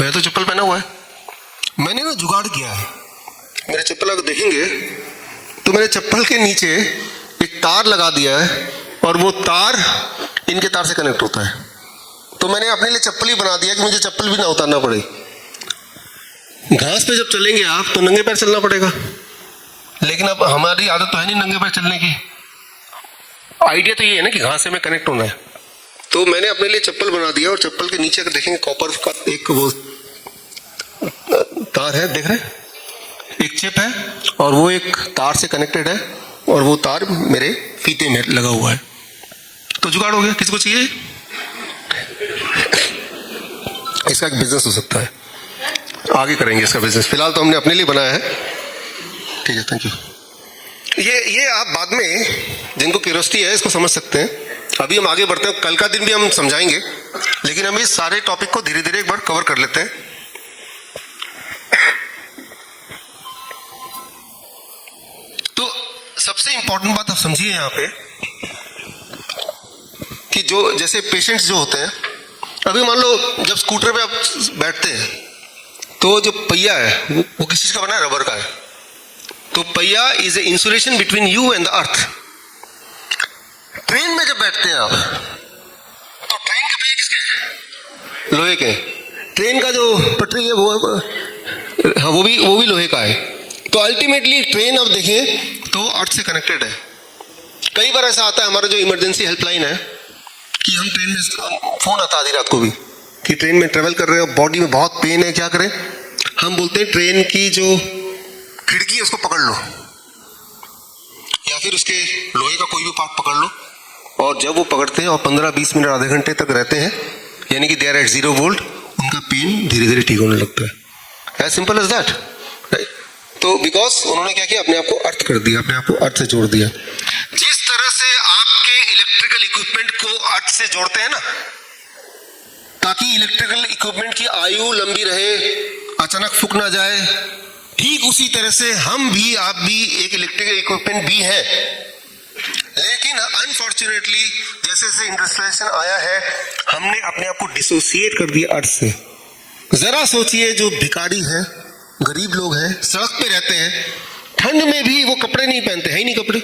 मैं तो चप्पल पहना हुआ है, मैंने ना जुगाड़ किया है। मेरे चप्पल अगर देखेंगे तो मेरे चप्पल के नीचे एक तार लगा दिया है, और वो तार इनके तार से कनेक्ट होता है। तो मैंने अपने लिए चप्पल ही बना दिया कि मुझे चप्पल भी ना उतारना पड़े। घास पे जब चलेंगे आप तो नंगे पैर चलना पड़ेगा, लेकिन अब हमारी आदत तो है नहीं नंगे पैर चलने की। आइडिया तो ये है ना कि घास से में कनेक्ट होना है। तो मैंने अपने लिए चप्पल बना दिया, और चप्पल के नीचे अगर देखेंगे कॉपर का एक वो तार है, देख रहे हैं, एक चिप है, और वो एक तार से कनेक्टेड है, और वो तार मेरे फीते में लगा हुआ है। तो जुगाड़ हो गया। किसको चाहिए? इसका एक बिजनेस हो सकता है, आगे करेंगे इसका बिजनेस, फिलहाल तो हमने अपने लिए बनाया है, ठीक है, थैंक यू। ये आप बाद में जिनको क्यूरियोसिटी है इसको समझ सकते हैं। अभी हम आगे बढ़ते हैं, कल का दिन भी हम समझाएंगे, लेकिन हम इस सारे टॉपिक को धीरे धीरे एक बार कवर कर लेते हैं। तो सबसे इंपॉर्टेंट बात आप समझिए यहाँ पे कि जो जैसे पेशेंट्स जो होते हैं, अभी मान लो जब स्कूटर पे आप बैठते हैं तो जो पहिया है वो किस चीज का बना है? रबर का है। तो पहिया is a insulation between you and the earth. Train में जब बैठते हैं आप, तो ट्रेन के पहिए किसके हैं? लोहे के। ट्रेन का जो पटरी है वो भी लोहे का है। तो अल्टीमेटली ट्रेन आप देखें तो अर्थ से कनेक्टेड है। कई बार ऐसा आता है, हमारा जो इमरजेंसी हेल्पलाइन है, कि हम ट्रेन में, फोन आता आधी रात को भी कि ट्रेन में ट्रेवल कर रहे हो, बॉडी में बहुत पेन है, क्या करें? हम बोलते हैं ट्रेन की जो खिड़की है उसको पकड़ लो, या फिर उसके लोहे का कोई भी पार्ट पकड़ लो, और जब वो पकड़ते हैं और 15-20 मिनट आधे घंटे तक रहते हैं, यानी कि दे आर एट 0 वोल्ट, उनका पेन धीरे धीरे ठीक होने लगता है। As simple as that, right. तो बिकॉज उन्होंने क्या किया, अपने आप को अर्थ कर दिया, अपने आप को अर्थ से जोड़ दिया। जिस तरह से आपके इलेक्ट्रिकल इक्विपमेंट को अर्थ से जोड़ते हैं ना, ताकि इलेक्ट्रिकल इक्विपमेंट की आयु लंबी रहे, अचानक फूक ना जाए, ठीक उसी तरह से हम भी, आप भी एक इलेक्ट्रिकल इक्विपमेंट भी है। लेकिन अनफॉर्चुनेटली जैसे जैसे इंडस्ट्रियलाइजेशन आया है, हमने अपने आप को डिसोसिएट कर दिया अर्थ से। जरा सोचिए, जो भिखारी है, गरीब लोग हैं, सड़क पे रहते हैं, ठंड में भी वो कपड़े नहीं पहनते, है ही नहीं कपड़े,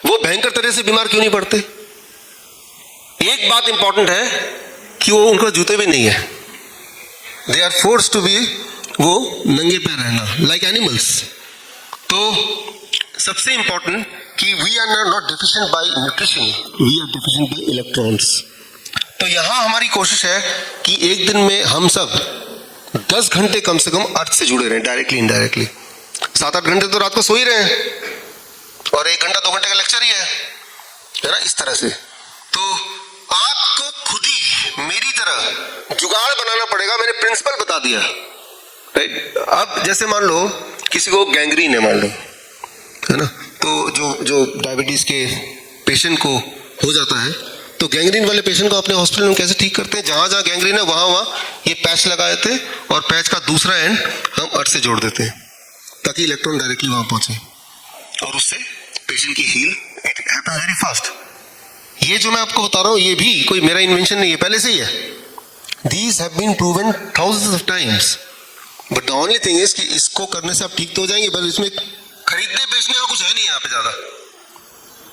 वो भयंकर तरह से बीमार क्यों नहीं पड़ते? एक बात इंपॉर्टेंट है कि वो उनका जूते भी नहीं है, they are force to be, वो नंगे पैर रहना लाइक एनिमल्स। तो सबसे इंपॉर्टेंट कि we are not deficient by nutrition, we are deficient by electrons. तो यहाँ हमारी कोशिश है कि एक दिन में हम सब 10 घंटे कम से कम अर्थ से जुड़े रहें, डायरेक्टली इनडायरेक्टली। 7-8 घंटे तो रात को सो ही रहे हैं और 1 घंटा 2 घंटे का लेक्चर ही है ना, इस तरह से। तो आपको खुद ही मेरी तरह जुगाड़ बनाना पड़ेगा। मैंने प्रिंसिपल बता दिया, राइट। अब जैसे मान लो किसी को गैंग्रीन है, मान लो, है ना, तो जो डायबिटीज के पेशेंट को हो जाता है, तो गैंग्रीन वाले पेशेंट को अपने हॉस्पिटल में कैसे ठीक करते हैं? जहां जहां गैंग्रीन है वहां ये पैच लगा देते हैं और पैच का दूसरा एंड हम अर्थ से जोड़ देते हैं ताकि इलेक्ट्रॉन डायरेक्टली वहां पहुंचे और उससे पेशेंट की heal it happen very fast. ये जो मैं आपको बता रहा हूँ ये भी कोई मेरा इन्वेंशन नहीं है, पहले से ही है। These have been proven thousands of times, but the only thing is कि इसको करने से आप ठीक तो हो जाएंगे, पर इसमें खरीदने बेचने का कुछ है नहीं यहाँ पे ज्यादा,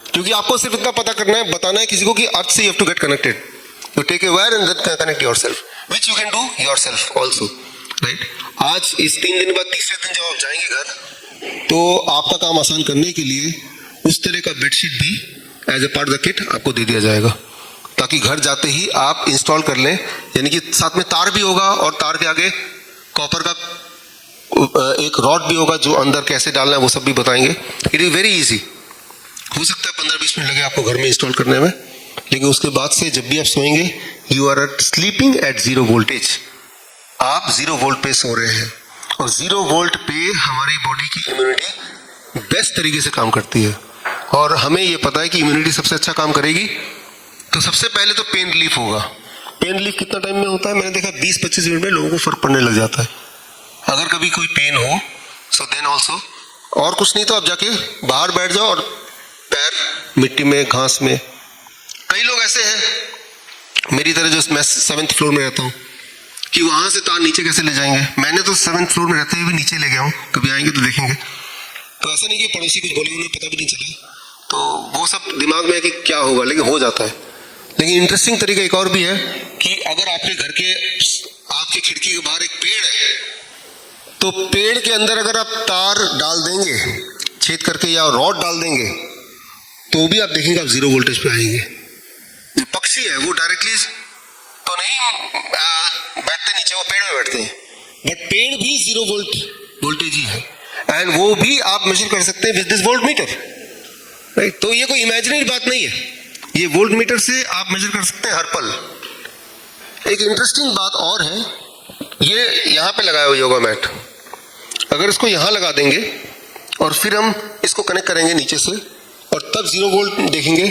क्योंकि आपको सिर्फ इतना पता करना है, बताना है किसी को कि अर्थ से you have to get connected. You take a wire and then connect yourself, which you can do yourself also, right. आज इस 3 दिन बाद तीसरे दिन जब आप जाएंगे घर, तो आपका काम आसान करने के लिए उस तरह का बेडशीट भी as a part of the kit आपको दे दिया जाएगा, ताकि घर जाते ही आप इंस्टॉल कर लें। यानी कि साथ में तार भी होगा और तार के आगे कॉपर का एक रॉड भी होगा जो अंदर कैसे डालना है वो सब भी बताएंगे। It is very easy. हो सकता है 15-20 मिनट लगे आपको घर में इंस्टॉल करने में, लेकिन उसके बाद से जब भी आप सोएंगे you are sleeping at 0 voltage. आप 0 वोल्ट पे सो रहे हैं और 0 वोल्ट पे हमारी बॉडी की इम्यूनिटी बेस्ट तरीके से काम करती है। और हमें ये पता है कि इम्यूनिटी सबसे अच्छा काम करेगी तो सबसे पहले तो पेन रिलीफ होगा। पेन रिलीफ कितना टाइम में होता है? मैंने देखा 20-25 मिनट में लोगों को फर्क पड़ने लग जाता है। अगर कभी कोई पेन हो सो देन ऑल्सो, और कुछ नहीं तो आप जाके बाहर बैठ जाओ और पैर मिट्टी में, घास में। कई लोग ऐसे हैं मेरी तरह, जो मैं 7th फ्लोर में रहता हूँ, कि वहां से तार नीचे कैसे ले जाएंगे। मैंने तो 7th फ्लोर में रहते हुए भी नीचे ले गया हूँ, कभी आएंगे तो देखेंगे। तो ऐसा नहीं कि पड़ोसी कुछ बोले उन्हें पता भी नहीं चला, तो वो सब दिमाग में है कि क्या होगा, लेकिन हो जाता है। लेकिन इंटरेस्टिंग तरीका एक और भी है कि अगर आपके घर के आपके खिड़की के बाहर एक पेड़ है, तो पेड़ के अंदर अगर आप तार डाल देंगे छेद करके या रॉड डाल देंगे, तो भी आप देखेंगे आप 0 वोल्टेज पे आएंगे। जो पक्षी है वो डायरेक्टली तो नहीं बैठते नीचे, वो पेड़ में बैठते हैं, बट पेड़ भी 0 वोल्टेज ही है, एंड वो भी आप मेजर कर सकते हैं with this volt meter, right. तो ये कोई इमेजिनरी बात नहीं है, ये वोल्ट मीटर से आप मेजर कर सकते हैं हर पल। एक इंटरेस्टिंग बात और है, ये यहाँ पे लगाया हुआ योगा मैट, अगर इसको यहाँ लगा देंगे और फिर हम इसको कनेक्ट करेंगे नीचे से और तब 0 वोल्ट देखेंगे,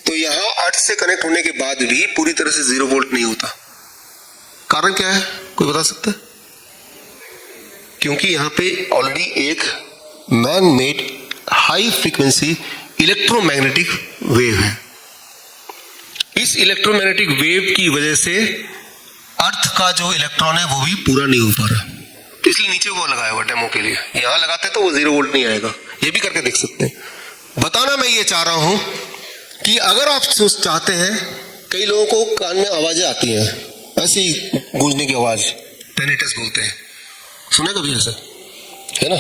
तो यहाँ अर्थ से कनेक्ट होने के बाद भी पूरी तरह से 0 वोल्ट नहीं होता। कारण क्या है, कोई बता सकता है? क्योंकि यहाँ पे ऑलरेडी एक man made high frequency electromagnetic wave है। इस इलेक्ट्रोमैग्नेटिक वेव की वजह से अर्थ का जो इलेक्ट्रॉन है वो भी पूरा नहीं हो पा रहा, इसलिए नीचे वो लगाया हुआ डेमो के लिए। यहां लगाते तो वो 0 वोल्ट नहीं आएगा, ये भी करके देख सकते हैं। बताना मैं ये चाह रहा हूं कि अगर आप चाहते हैं, कई लोगों को कान में आवाजें आती हैं, ऐसी गूंजने की आवाज, टेनिटस बोलते हैं, सुना कभी ऐसा, है ना।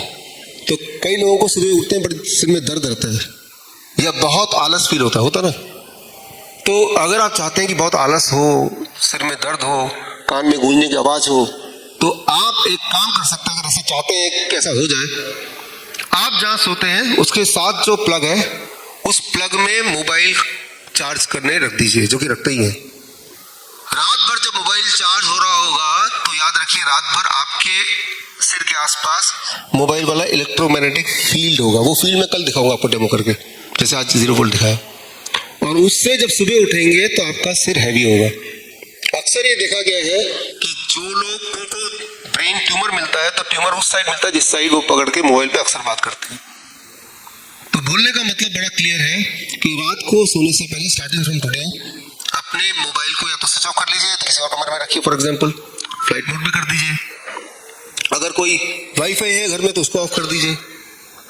तो कई लोगों को सुबह उठते हैं बड़े सिर में दर्द रहता है या बहुत आलस फील होता ना। तो अगर आप चाहते हैं कि बहुत आलस हो, सिर में दर्द हो, कान में गूंजने की आवाज हो, तो आप एक काम कर सकते हैं। अगर ऐसे चाहते हैं कि ऐसा हो जाए, आप जहां सोते हैं उसके साथ जो प्लग है उस प्लग में मोबाइल चार्ज करने रख दीजिए, जो कि रखते ही है। रात भर जब मोबाइल चार्ज हो रहा होगा तो याद रखिए रात भर आपके सिर के आसपास मोबाइल वाला इलेक्ट्रोमैग्नेटिक फील्ड होगा। वो फील्ड मैं कल दिखाऊंगा आपको डेमो करके, जैसे आज 0 वोल्ट दिखाया। और उससे जब सुबह उठेंगे तो आपका सिर हैवी होगा। अक्सर ये देखा गया है कि जो लोगों को ब्रेन ट्यूमर मिलता है तो ट्यूमर उस साइड मिलता है जिस साइड वो पकड़ के मोबाइल पे अक्सर बात करते हैं। तो बोलने का मतलब बड़ा क्लियर है कि रात को सोने से पहले, स्टार्टिंग फ्रॉम टुडे, अपने मोबाइल को या तो स्विच ऑफ कर लीजिए, तो किसी और कमरे में रखिए, फॉर एग्जांपल फ्लाइट मोड भी कर दीजिए। अगर कोई वाईफाई है घर में तो उसको ऑफ कर दीजिए।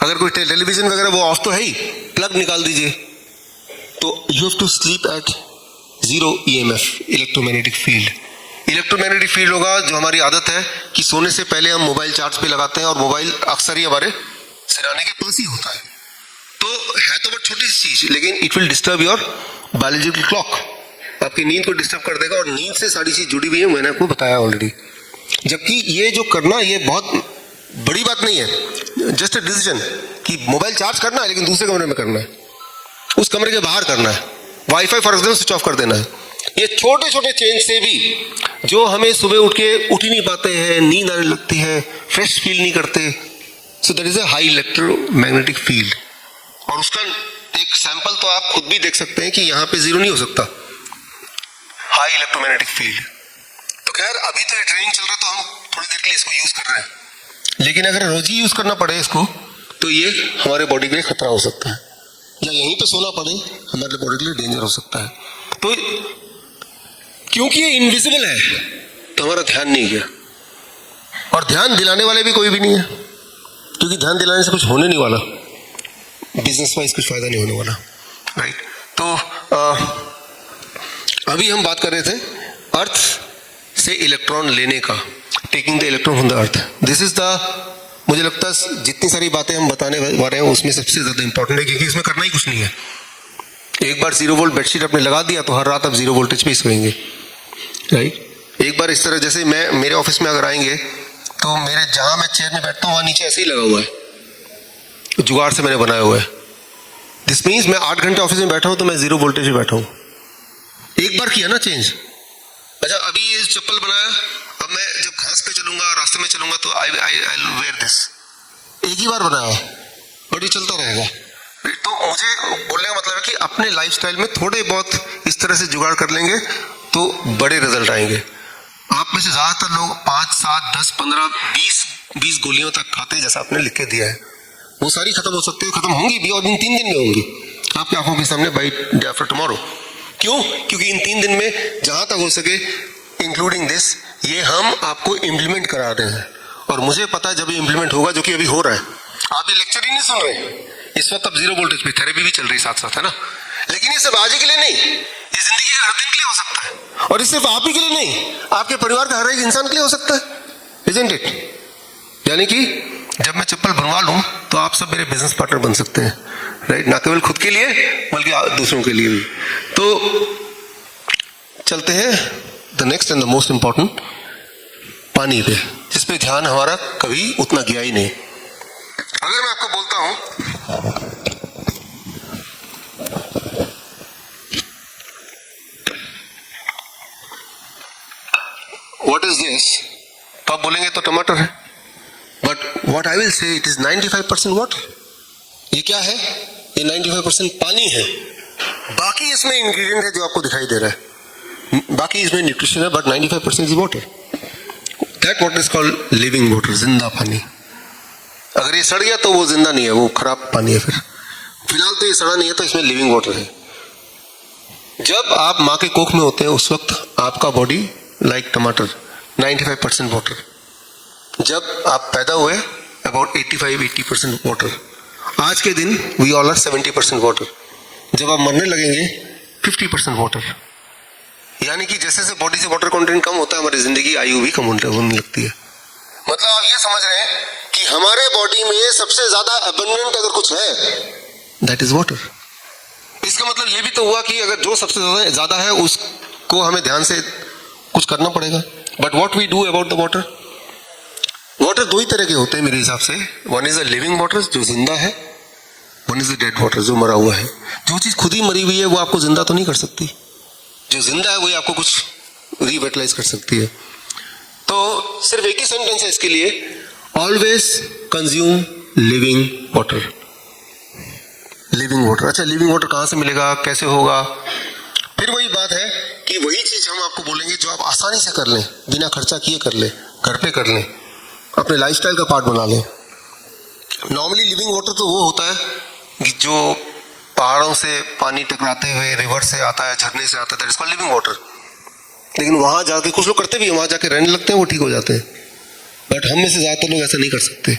अगर कोई टेलीविजन वगैरह वो ऑफ तो है ही, प्लग निकाल दीजिए। तो you have to sleep at 0 EMF, electromagnetic field. Electromagnetic field होगा, जो हमारी आदत है कि सोने से पहले हम मोबाइल चार्ज पे लगाते हैं और मोबाइल अक्सर ही हमारे सिरहाने के पास ही होता है। तो है तो बहुत छोटी सी चीज, लेकिन it will disturb your biological clock, आपकी नींद को डिस्टर्ब कर देगा और नींद से सारी चीज जुड़ी हुई है, मैंने आपको बताया ऑलरेडी। जबकि ये जो करना ये बहुत बड़ी बात नहीं है, जस्ट अ डिसीजन कि मोबाइल चार्ज करना है लेकिन दूसरे कमरे में करना है, उस कमरे के बाहर करना है, wifi for example switch off कर देना है। ये छोटे छोटे चेंज से भी जो हमें सुबह उठ ही नहीं पाते हैं, नींद आने लगती है, फ्रेश फील नहीं करते, so that is a high electromagnetic field. और उसका एक सैंपल तो आप खुद भी देख सकते हैं कि यहाँ पे जीरो नहीं हो सकता, हाई इलेक्ट्रोमैग्नेटिक फील्ड। तो खैर अभी तो ये ट्रेनिंग चल रहा है तो हम थोड़ी देर के लिए इसको यूज कर रहे हैं, लेकिन अगर रोज ही यूज करना पड़े इसको तो ये हमारे बॉडी के लिए खतरा हो सकता है, या यहीं पे सोना पड़े हमारे बॉडी के लिए डेंजर हो सकता है। तो क्योंकि ये इनविजिबल है तो हमारा ध्यान नहीं गया, और ध्यान दिलाने वाले भी कोई भी नहीं है, क्योंकि ध्यान दिलाने से कुछ होने नहीं वाला, बिजनेस वाइज कुछ फायदा नहीं होने वाला, राइट। तो अभी हम बात कर रहे थे अर्थ से इलेक्ट्रॉन लेने का, taking the electron from the earth. This is the, मुझे लगता है जितनी सारी बातें हम बताने वाले हैं उसमें सबसे ज्यादा इंपॉर्टेंट है, क्योंकि इसमें करना ही कुछ नहीं है। एक बार 0 वोल्ट बेडशीट आपने लगा दिया तो हर रात आप 0 वोल्टेज पे ही सोएंगे, राइट। एक बार इस तरह, जैसे मैं मेरे ऑफिस में अगर आएंगे तो मेरे जहां मैं चेयर में बैठता हूँ वहां नीचे ऐसे ही लगा हुआ है, जुगाड़ से मैंने बनाया हुआ है। दिस मीन्स मैं 8 घंटे ऑफिस में बैठा हूँ तो मैं 0 वोल्टेज में बैठा हूँ। एक बार किया ना चेंज। अच्छा अभी ये चप्पल बनाया, अब मैं जब घास पे चलूंगा, रास्ते में चलूंगा तो आई वेयर दिस, एक ही बार बनाया और ये चलता रहेगा। तो मुझे बोलने का मतलब है कि अपने लाइफस्टाइल में थोड़े बहुत इस तरह से जुगाड़ कर लेंगे तो बड़े रिजल्ट आएंगे। आप में से ज्यादातर लोग 5, 7, 10, 15, 20 गोलियों तक खाते हैं, जैसा आपने लिख के दिया है, वो सारी खत्म हो सकती है, खत्म होंगी भी, और इन 3 दिन में होंगी आपकी आंखों के सामने बाय डे आफ्टर टुमारो। क्यों? क्योंकि इन 3 दिन में जहां तक हो सके, इंक्लूडिंग दिस, ये हम आपको इम्प्लीमेंट करा रहे हैं। और मुझे पता है जब ये इम्प्लीमेंट होगा, जो कि अभी हो रहा है, आप ये लेक्चर ही नहीं सुन रहे इस वक्त, अब 0 वोल्टेज पे थेरेपी भी चल रही साथ साथ, है ना। लेकिन ये सिर्फ आज ही के लिए नहीं, ये जिंदगी के हर दिन के लिए हो सकता है, और ये सिर्फ आप ही के लिए नहीं, आपके परिवार का हर एक इंसान के लिए हो सकता है, इजंट इट। यानी कि जब मैं चप्पल बनवा लूं तो आप सब मेरे बिजनेस पार्टनर बन सकते हैं, राइट। ना केवल खुद के लिए बल्कि दूसरों के लिए भी। तो चलते हैं the next and the most important, पानी पे, जिस पे ध्यान हमारा कभी उतना गया ही नहीं। अगर मैं आपको बोलता हूं व्हाट इज दिस, तो आप बोलेंगे तो टमाटर है, but what I will say it is 95% water. ये क्या है? ये 95% पानी है, बाकी इसमें इंग्रेडिएंट है जो आपको दिखाई दे रहा है, बाकी इसमें न्यूट्रिशन है, but 95% is water. That water is called living water, जिंदा पानी। अगर ये सड़ गया तो वो जिंदा नहीं है, वो खराब पानी है। फिलहाल तो ये सड़ा नहीं है, तो इसमें लिविंग वाटर है। जब आप माँ के कोख में होते हैं उस वक्त आपका बॉडी लाइक टमाटर, 95% वाटर। जब आप पैदा हुए अबाउट 85-80% वाटर। आज के दिन वी ऑल आर 70% वाटर। जब आप मरने लगेंगे 50% वाटर। यानी कि जैसे जैसे बॉडी से वाटर कंटेंट कम होता है, हमारी जिंदगी आयु भी कम होने लगती है। मतलब आप ये समझ रहे हैं कि हमारे बॉडी में सबसे ज्यादा अबंडेंट अगर कुछ है, दैट इज वाटर। इसका मतलब ये भी तो हुआ कि अगर जो सबसे ज्यादा है उसको हमें ध्यान से कुछ करना पड़ेगा। But what we do about the water, water 2 ही तरह के होते हैं मेरे हिसाब से। One is a living water जो जिंदा है, one is a dead water जो मरा हुआ है। जो चीज खुद ही मरी हुई है वो आपको जिंदा तो नहीं कर सकती, जो जिंदा है वही आपको कुछ रिविटलाइज कर सकती है। तो सिर्फ एक ही सेंटेंस है इसके लिए, always consume living water. Living water, अच्छा लिविंग वाटर कहां से मिलेगा, कैसे होगा? फिर वही बात है कि वही चीज हम आपको बोलेंगे जो आप आसानी से कर लें, बिना खर्चा किए कर लें, घर पे कर लें, अपने लाइफस्टाइल का पार्ट बना लें। नॉर्मली लिविंग वाटर तो वो होता है जो पहाड़ों से पानी टकराते हुए रिवर से आता है, झरने से आता है, that is called living water. लेकिन वहां जाके कुछ लोग करते भी हैं, वहां जाके रहने लगते हैं, वो ठीक हो जाते हैं। बट हम में से ज्यादातर लोग ऐसा नहीं कर सकते।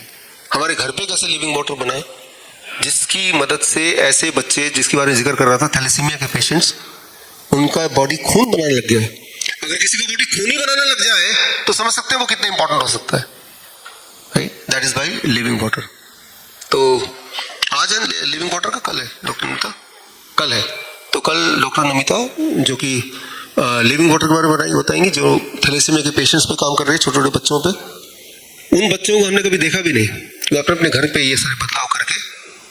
हमारे घर पे कैसे लिविंग वाटर बनाए, जिसकी मदद से ऐसे बच्चे जिसके बारे में जिक्र कर रहा था, थैलेसीमिया के पेशेंट्स, उनका बॉडी खून बनाने लग गया है। अगर किसी को बॉडी खून ही बनाने लग जाए तो समझ सकते हैं वो कितना इंपॉर्टेंट हो सकता है, right? That is by living water. तो आज है लिविंग वाटर का, कल है डॉक्टर नमिता, कल है। तो कल डॉक्टर नमिता जो कि लिविंग वाटर के बारे में बताएंगी, जो थैलेसीमिया के पेशेंट्स पे काम कर रहे हैं, छोटे छोटे बच्चों पे। उन बच्चों को हमने कभी देखा भी नहीं, वो अपने अपने घर पे ये सारे बदलाव करके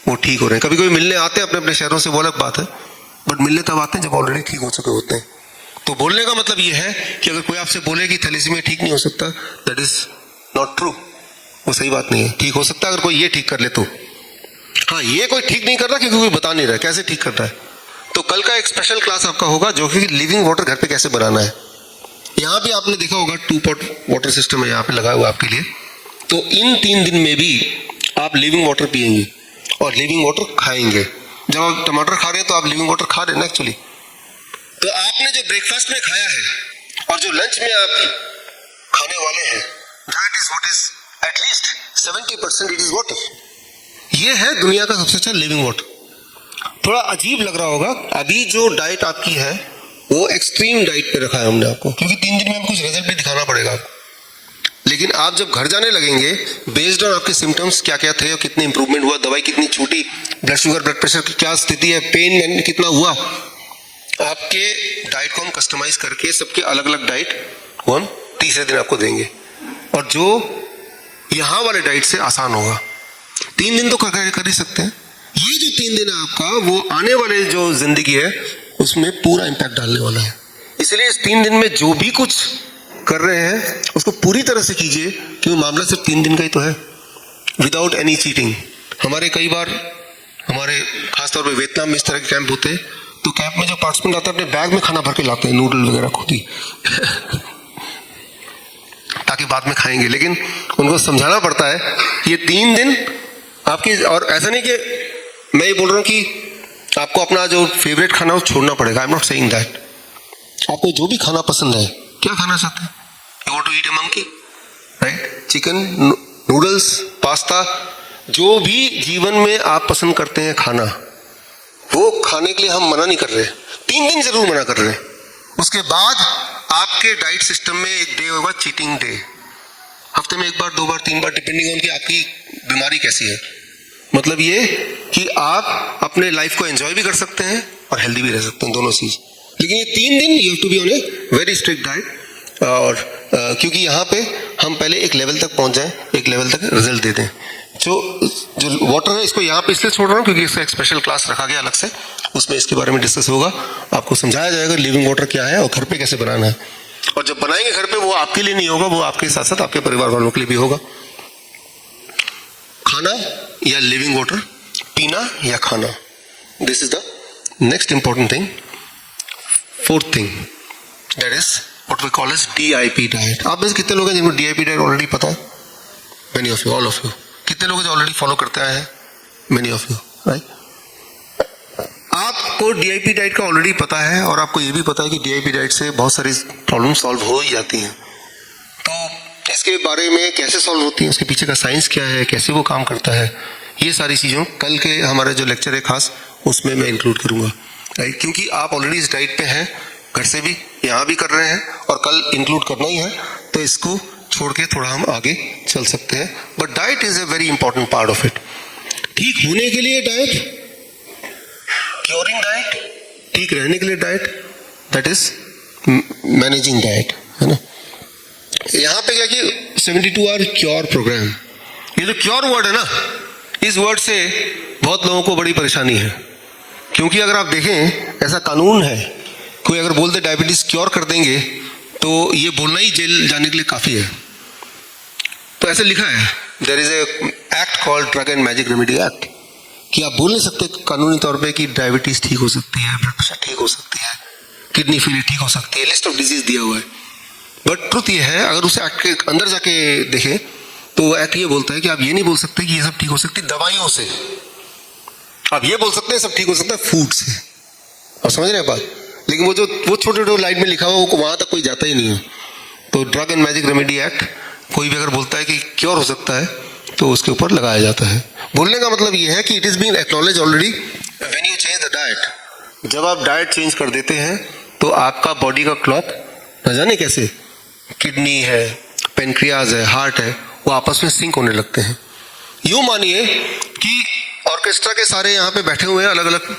वो ठीक हो रहे हैं। कभी कभी मिलने आते हैं अपने अपने शहरों से, वो अलग बात है, बट मिलने तब आते हैं जब ऑलरेडी ठीक हो चुके होते हैं। तो बोलने का मतलब ये है कि अगर कोई आपसे बोले कि थैलेसीमिया ठीक नहीं हो सकता, दैट इज नॉट ट्रू, वो सही बात नहीं है। ठीक हो सकता है अगर कोई ये ठीक कर ले तो। हाँ, ये कोई ठीक नहीं कर रहा क्योंकि कोई बता नहीं रहा कैसे ठीक करता है। तो कल का एक स्पेशल क्लास आपका होगा जो कि लिविंग वाटर घर पे कैसे बनाना है। यहाँ पे आपने देखा होगा 2 पॉट वाटर सिस्टम है यहाँ पे लगा हुआ आपके लिए। तो इन 3 दिन में भी आप लिविंग वाटर पिएंगे और लिविंग वाटर खाएंगे। जब आप टमाटर खा रहे हैं तो आप लिविंग वाटर खा रहे हैं ना एक्चुअली। तो आपने जो ब्रेकफास्ट में खाया है और जो लंच में आप खाने वाले हैं, that is what is at least 70% it is water. ये है दुनिया का सबसे अच्छा लिविंग वाटर। थोड़ा अजीब लग रहा होगा, अभी जो डाइट आपकी है वो एक्सट्रीम डाइट पे रखा है हमने आपको, क्योंकि 3 दिन में हमें कुछ रिजल्ट भी दिखाना पड़ेगा आपको। लेकिन आप जब घर जाने लगेंगे, बेस्ड ऑन आपके सिम्टम्स क्या क्या थे और कितने इंप्रूवमेंट हुआ, दवाई कितनी छूटी, ब्लड शुगर ब्लड प्रेशर की क्या स्थिति है, पेन कितना हुआ, आपके डाइट को हम कस्टमाइज करके सबके अलग अलग डाइट को हम तीसरे दिन आपको देंगे, और जो यहाँ वाले डाइट से आसान होगा। 3 दिन तो कर ही सकते हैं। ये जो 3 दिन है आपका, वो आने वाले जो जिंदगी है उसमें पूरा इम्पैक्ट डालने वाला है। इसलिए इस 3 दिन में जो भी कुछ कर रहे हैं उसको पूरी तरह से कीजिए, क्योंकि मामला सिर्फ 3 दिन का ही तो है, विदाउट एनी चीटिंग। हमारे कई बार हमारे खासतौर पे वियतनाम में इस तरह के कैंप होते हैं, तो कैंप में जो पार्टिसिपेंट आता है अपने बैग में खाना भर के लाते हैं, नूडल वगैरह खुद ही ताकि बाद में खाएंगे। लेकिन उनको समझाना पड़ता है ये 3 दिन आपकी, और ऐसा नहीं कि मैं ये बोल रहा हूँ कि आपको अपना जो फेवरेट खाना है वो छोड़ना पड़ेगा। I am not saying that. आपको जो भी खाना पसंद है, क्या खाना चाहते हैं, you want to eat a monkey, right? Chicken, noodles, pasta, जो भी जीवन में आप पसंद करते हैं खाना, वो खाने के लिए हम मना नहीं कर रहे। 3 दिन जरूर मना कर रहे हैं। उसके बाद आपके डाइट सिस्टम में एक डे होगा चीटिंग डे, हफ्ते में 1 बार 2 बार 3 बार, डिपेंडिंग ऑन कि आपकी बीमारी कैसी है। मतलब ये कि आप अपने लाइफ को एंजॉय भी कर सकते हैं और हेल्दी भी रह सकते हैं, दोनों चीज। लेकिन ये 3 दिन you have to be on a very strict diet, और क्योंकि यहाँ पे हम पहले एक लेवल तक पहुंच जाएं, एक लेवल तक रिजल्ट दे दें। जो वाटर है इसको यहाँ पे इसलिए छोड़ रहा हूँ क्योंकि इसका एक स्पेशल क्लास रखा गया अलग से, उसमें इसके बारे में डिस्कस होगा, आपको समझाया जाएगा लिविंग वाटर क्या है और घर पे कैसे बनाना है। और जब बनाएंगे घर पे, वो आपके लिए नहीं होगा, वो आपके साथ साथ आपके परिवार वालों के लिए भी होगा। खाना या लिविंग वाटर, पीना या खाना, this is the next important thing. 4th thing, that is what we call as DIP diet. आप में से कितने लोग हैं जिनको DIP डाइट ऑलरेडी पता है? Many of you, all of you. कितने लोग जो ऑलरेडी फॉलो करते आए हैं? Many of you, right? आपको DIP डाइट का ऑलरेडी पता है, और आपको ये भी पता है कि DIP डाइट से बहुत सारी प्रॉब्लम सॉल्व हो ही जाती हैं। तो इसके बारे में कैसे सॉल्व होती है, उसके पीछे का साइंस क्या है, कैसे वो काम करता है, ये सारी चीज़ों कल के हमारे जो लेक्चर है खास, उसमें मैं इंक्लूड करूँगा, राइट? क्योंकि आप ऑलरेडी इस डाइट पे हैं, घर से भी, यहाँ भी कर रहे हैं, और कल इंक्लूड करना ही है, तो इसको छोड़ के थोड़ा हम आगे चल सकते हैं। But diet is a very important part of it. ठीक होने के लिए डाइट, क्योरिंग डाइट, ठीक रहने के लिए diet, that is managing diet, है ना? यहाँ पे क्या कि 72 आवर क्योर प्रोग्राम, ये जो क्योर वर्ड है ना, इस वर्ड से बहुत लोगों को बड़ी परेशानी है। क्योंकि अगर आप देखें, ऐसा कानून है, कोई अगर बोल दे डायबिटीज क्योर कर देंगे, तो ये बोलना ही जेल जाने के लिए काफी है। तो ऐसे लिखा है, there is a act called drug and magic remedy act, कि आप बोल नहीं सकते कानूनी तौर पे कि डायबिटीज ठीक हो सकती है, ब्लड प्रेशर ठीक हो सकती है, किडनी फेलियर ठीक हो सकती है, लिस्ट ऑफ डिजीज दिया हुआ है। बट ट्रुथ ये है, अगर उस एक्ट के अंदर जाके देखें तो एक्ट ये बोलता है कि आप ये नहीं बोल सकते कि ये सब ठीक हो सकती दवाइयों से। आप ये बोल सकते हैं सब ठीक हो सकता है फूड से, और समझ रहे हैं बात? लेकिन वो छोटे छोटे लाइन में लिखा हुआ वो वहां तक कोई जाता ही नहीं है। तो drug and magic remedy act, कोई भी अगर बोलता है कि क्योर हो सकता है तो उसके ऊपर लगाया जाता है। बोलने का मतलब ये है कि it is been acknowledge already when you change the diet. जब आप डाइट चेंज कर देते हैं तो आपका बॉडी का क्लॉक न जाने कैसे किडनी है, पेनक्रियाज है, हार्ट है, वो आपस में सिंक होने लगते हैं। यूं मानिए कि ऑर्केस्ट्रा के सारे यहाँ पे बैठे हुए हैं अलग अलग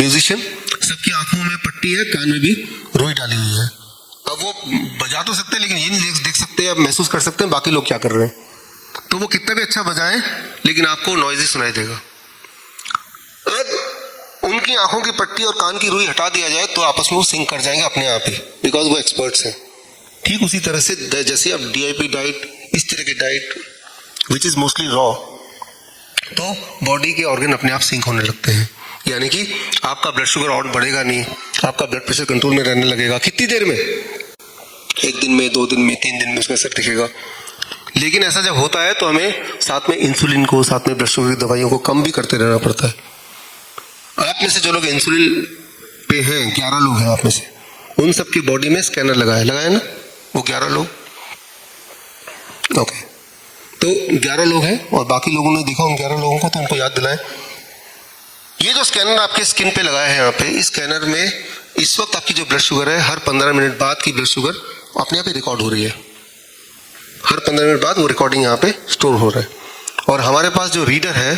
म्यूजिशियन, सबकी आंखों में पट्टी है, कान में भी रुई डाली हुई है। अब वो बजा तो सकते हैं लेकिन ये नहीं देख सकते, आप महसूस कर सकते हैं बाकी लोग क्या कर रहे हैं। तो वो कितना भी अच्छा बजाएं लेकिन आपको नॉइजी सुनाई देगा। अब उनकी आंखों की पट्टी और कान की रुई हटा दिया जाए तो आपस में वो सिंक कर जाएंगे अपने आप ही, बिकॉज वो एक्सपर्ट्स हैं। ठीक उसी तरह से जैसे आप DIP डाइट, इस तरह की diet which is mostly raw, तो बॉडी के ऑर्गन अपने आप सिंक होने लगते हैं। यानी कि आपका ब्लड शुगर और बढ़ेगा नहीं, आपका ब्लड प्रेशर कंट्रोल में रहने लगेगा। कितनी देर में? 1 दिन में, 2 दिन में, 3 दिन में उसमें असर दिखेगा। लेकिन ऐसा जब होता है तो हमें साथ में इंसुलिन को, साथ में ब्लड शुगर की दवाइयों को कम भी करते रहना पड़ता है। आप में से जो लोग इंसुलिन पे हैं, 11 लोग हैं आप में से, उन सबकी बॉडी में स्कैनर लगाया ना, वो 11 लोग, ओके। तो 11 लोग हैं और बाकी लोगों ने देखा उन 11 लोगों को, तो उनको याद दिलाएं। ये जो स्कैनर आपके स्किन पे लगाया है यहाँ पे, इस स्कैनर में इस वक्त आपकी जो ब्लड शुगर है, हर 15 मिनट बाद की ब्लड शुगर अपने आप ही रिकॉर्ड हो रही है। हर 15 मिनट बाद वो रिकॉर्डिंग यहाँ पे स्टोर हो रहा है। और हमारे पास जो रीडर है,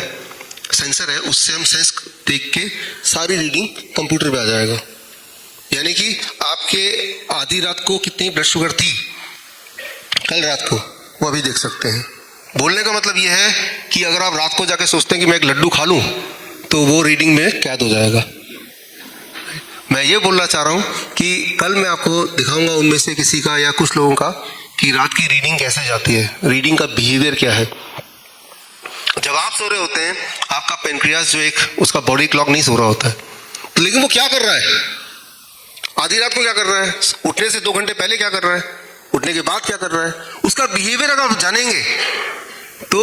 सेंसर है, उससे हम सेंस देख के सारी रीडिंग कंप्यूटर पे आ जाएगा। यानी कि आपके आधी रात को कितनी ब्लड शुगर थी कल रात को, वो अभी देख सकते हैं। बोलने का मतलब ये है कि अगर आप रात को जाके सोचते हैं कि मैं एक लड्डू खा लूं, तो वो रीडिंग में कैद हो जाएगा। मैं ये बोलना चाह रहा हूं कि कल मैं आपको दिखाऊंगा उनमें से किसी का या कुछ लोगों का कि रात की रीडिंग कैसे जाती है, रीडिंग का बिहेवियर क्या है। जब आप सो रहे होते हैं, आपका पेनक्रियास जो एक उसका बॉडी क्लॉक नहीं सो रहा होता है, तो लेकिन वो क्या कर रहा है? आधी रात को क्या कर रहा है? उठने से 2 घंटे पहले क्या कर रहा है? उठने के बाद क्या कर रहा है? उसका बिहेवियर अगर आप जानेंगे तो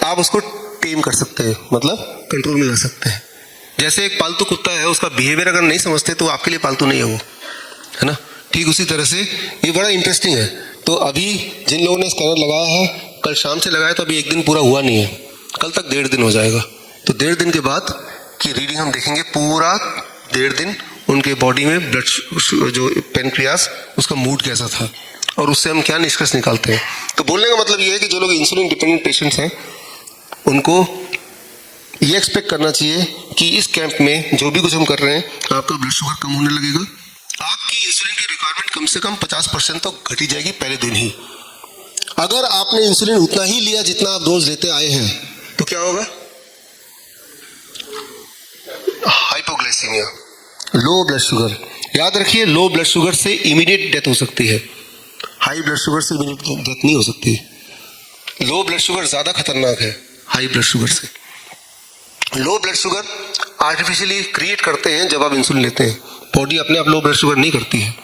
आप उसको टेम कर सकते हैं, मतलब कंट्रोल में ला सकते हैं। जैसे एक पालतू कुत्ता है, उसका बिहेवियर अगर नहीं समझते तो आपके लिए पालतू नहीं है वो, है ना। ठीक उसी तरह से ये बड़ा इंटरेस्टिंग है। तो अभी जिन लोगों ने स्कैनर लगाया है, कल शाम से लगाया तो अभी 1 दिन पूरा हुआ नहीं है, कल तक 1.5 दिन हो जाएगा। तो 1.5 दिन के बाद की रीडिंग हम देखेंगे, पूरा 1.5 दिन उनके बॉडी में ब्लड जो पेनक्रियास, उसका मूड कैसा था और उससे हम क्या निष्कर्ष निकालते हैं। तो बोलने का मतलब ये है कि जो लोग इंसुलिन डिपेंडेंट पेशेंट्स हैं, उनको ये एक्सपेक्ट करना चाहिए कि इस कैंप में जो भी कुछ हम कर रहे हैं, आपका ब्लड शुगर कम होने लगेगा, आपकी इंसुलिन की रिक्वायरमेंट कम से कम 50% तक घटी जाएगी पहले दिन ही। अगर आपने इंसुलिन उतना ही लिया जितना आप रोज लेते आए हैं, तो क्या होगा? हाइपोग्लाइसीमिया, लो ब्लड शुगर। याद रखिए, लो ब्लड शुगर से इमीडिएट डेथ हो सकती है, हाई ब्लड शुगर से इमीडिएट डेथ नहीं हो सकती। लो ब्लड शुगर ज्यादा खतरनाक है हाई ब्लड शुगर से। लो ब्लड शुगर आर्टिफिशियली क्रिएट करते हैं जब आप इंसुलिन लेते हैं, बॉडी अपने आप लो ब्लड शुगर नहीं करती है।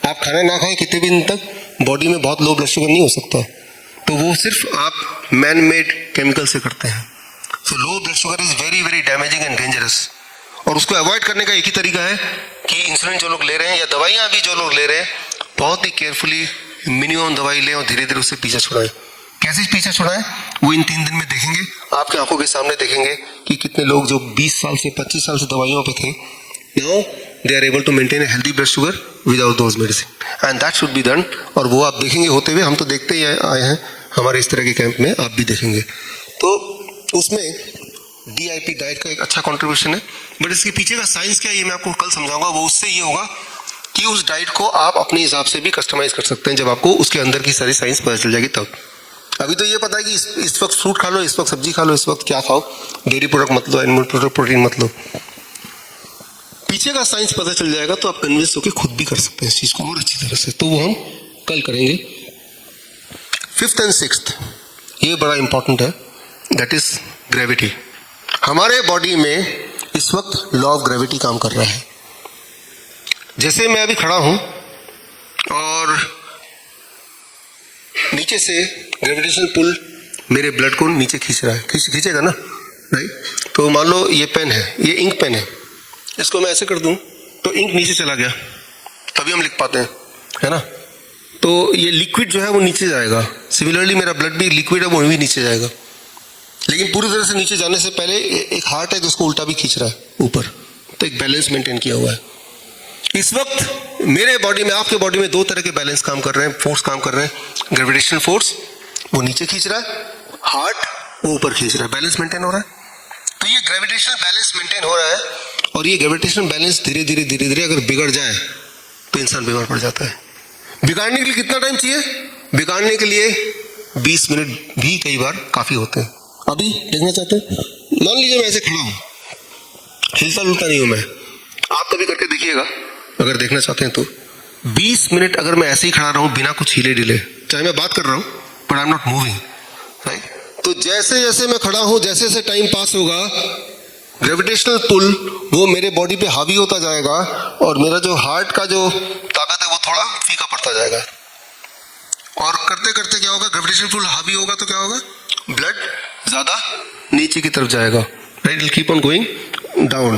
आप खाना ना खाएं कितने भी दिन तक, बॉडी में बहुत लो ब्लड शुगर नहीं हो सकता, तो वो सिर्फ आप मैन मेड केमिकल से करते हैं। So low blood sugar is very very damaging and dangerous. और उसको अवॉइड करने का एक ही तरीका है कि इंसुलिन जो लोग ले रहे हैं या दवाइयाँ भी जो लोग ले रहे हैं, बहुत ही केयरफुली मिनिमम दवाई लें और धीरे धीरे उससे पीछा छुड़ाएं। कैसे पीछा छुड़ाएं, वो इन 3 दिन में देखेंगे, आपके आंखों के सामने देखेंगे कि कितने लोग जो 20 साल से 25 साल से दवाइयों पे थे, now they are able to maintain a healthy blood sugar without those medicine, and that should be done. और वो आप देखेंगे होते हुए, हम तो देखते ही आए हैं हमारे इस तरह के कैंप में, आप भी देखेंगे। तो उसमें DIP डाइट का एक अच्छा कॉन्ट्रीब्यूशन है, बट इसके पीछे का साइंस क्या है ये मैं आपको कल समझाऊंगा। वो उससे ये होगा कि उस डाइट को आप अपने हिसाब से भी कस्टमाइज कर सकते हैं, जब आपको उसके अंदर की सारी साइंस पता चल जाएगी तब। अभी तो ये पता है कि इस वक्त फ्रूट खा लो, इस वक्त सब्जी खा लो, इस वक्त क्या खाओ, डेयरी प्रोडक्ट मत लो, एनिमल प्रोडक्ट, प्रोटीन मत लो। पीछे का साइंस पता चल जाएगा तो आप कन्विंस होकर खुद भी कर सकते हैं इस चीज को और अच्छी तरह से। तो वो हम कल करेंगे। 5th and 6th ये बड़ा इंपॉर्टेंट है, दैट इज ग्रेविटी। हमारे बॉडी में इस वक्त लॉ ऑफ ग्रेविटी काम कर रहा है। जैसे मैं अभी खड़ा हूं और नीचे से ग्रेविटेशनल पुल मेरे ब्लड को नीचे खींच रहा है, खींचेगा ना, राइट। तो मान लो ये पेन है, ये इंक पेन है, इसको मैं ऐसे कर दूं तो इंक नीचे चला गया, तभी हम लिख पाते हैं, है ना। तो ये लिक्विड जो है वो नीचे जाएगा। सिमिलरली मेरा ब्लड भी लिक्विड है, वो भी नीचे जाएगा, लेकिन पूरी तरह से नीचे जाने से पहले एक हार्ट है जिसको उल्टा भी खींच रहा है ऊपर, तो एक बैलेंस मेंटेन किया हुआ है। इस वक्त मेरे बॉडी में, आपके बॉडी में दो तरह के बैलेंस काम कर रहे हैं, फोर्स काम कर रहे हैं। ग्रेविटेशनल फोर्स वो नीचे खींच रहा है, हार्ट वो ऊपर खींच रहा है, बैलेंस मेंटेन हो रहा है। तो ये ग्रेविटेशनल बैलेंस मेंटेन हो रहा है, और ये ग्रेविटेशनल बैलेंस धीरे धीरे अगर बिगड़ जाए तो इंसान बीमार पड़ जाता है। बिगाड़ने के लिए कितना टाइम चाहिए? बिगाड़ने के लिए 20 मिनट भी कई बार काफी होते हैं। अभी देखना चाहते हैं, मान लीजिए मैं ऐसे खड़ा हूं, हिलता डुलता नहीं हूं मैं, आप कभी करके देखिएगा अगर देखना चाहते हैं तो। 20 मिनट अगर मैं ऐसे ही खड़ा रहूं बिना कुछ हिले डिले, चाहे मैं बात कर रहा हूं but I am not moving, right? तो जैसे जैसे मैं खड़ा हूं, जैसे जैसे टाइम पास होगा, ग्रेविटेशनल पुल वो मेरे बॉडी पे हावी होता जाएगा, और मेरा जो हार्ट का जो ताकत है वो थोड़ा फीका पड़ता जाएगा। और करते करते क्या होगा, ग्रेविटेशनल पुल हावी होगा तो क्या होगा, ब्लड ज्यादा नीचे की तरफ जाएगा, right? It will keep on going down.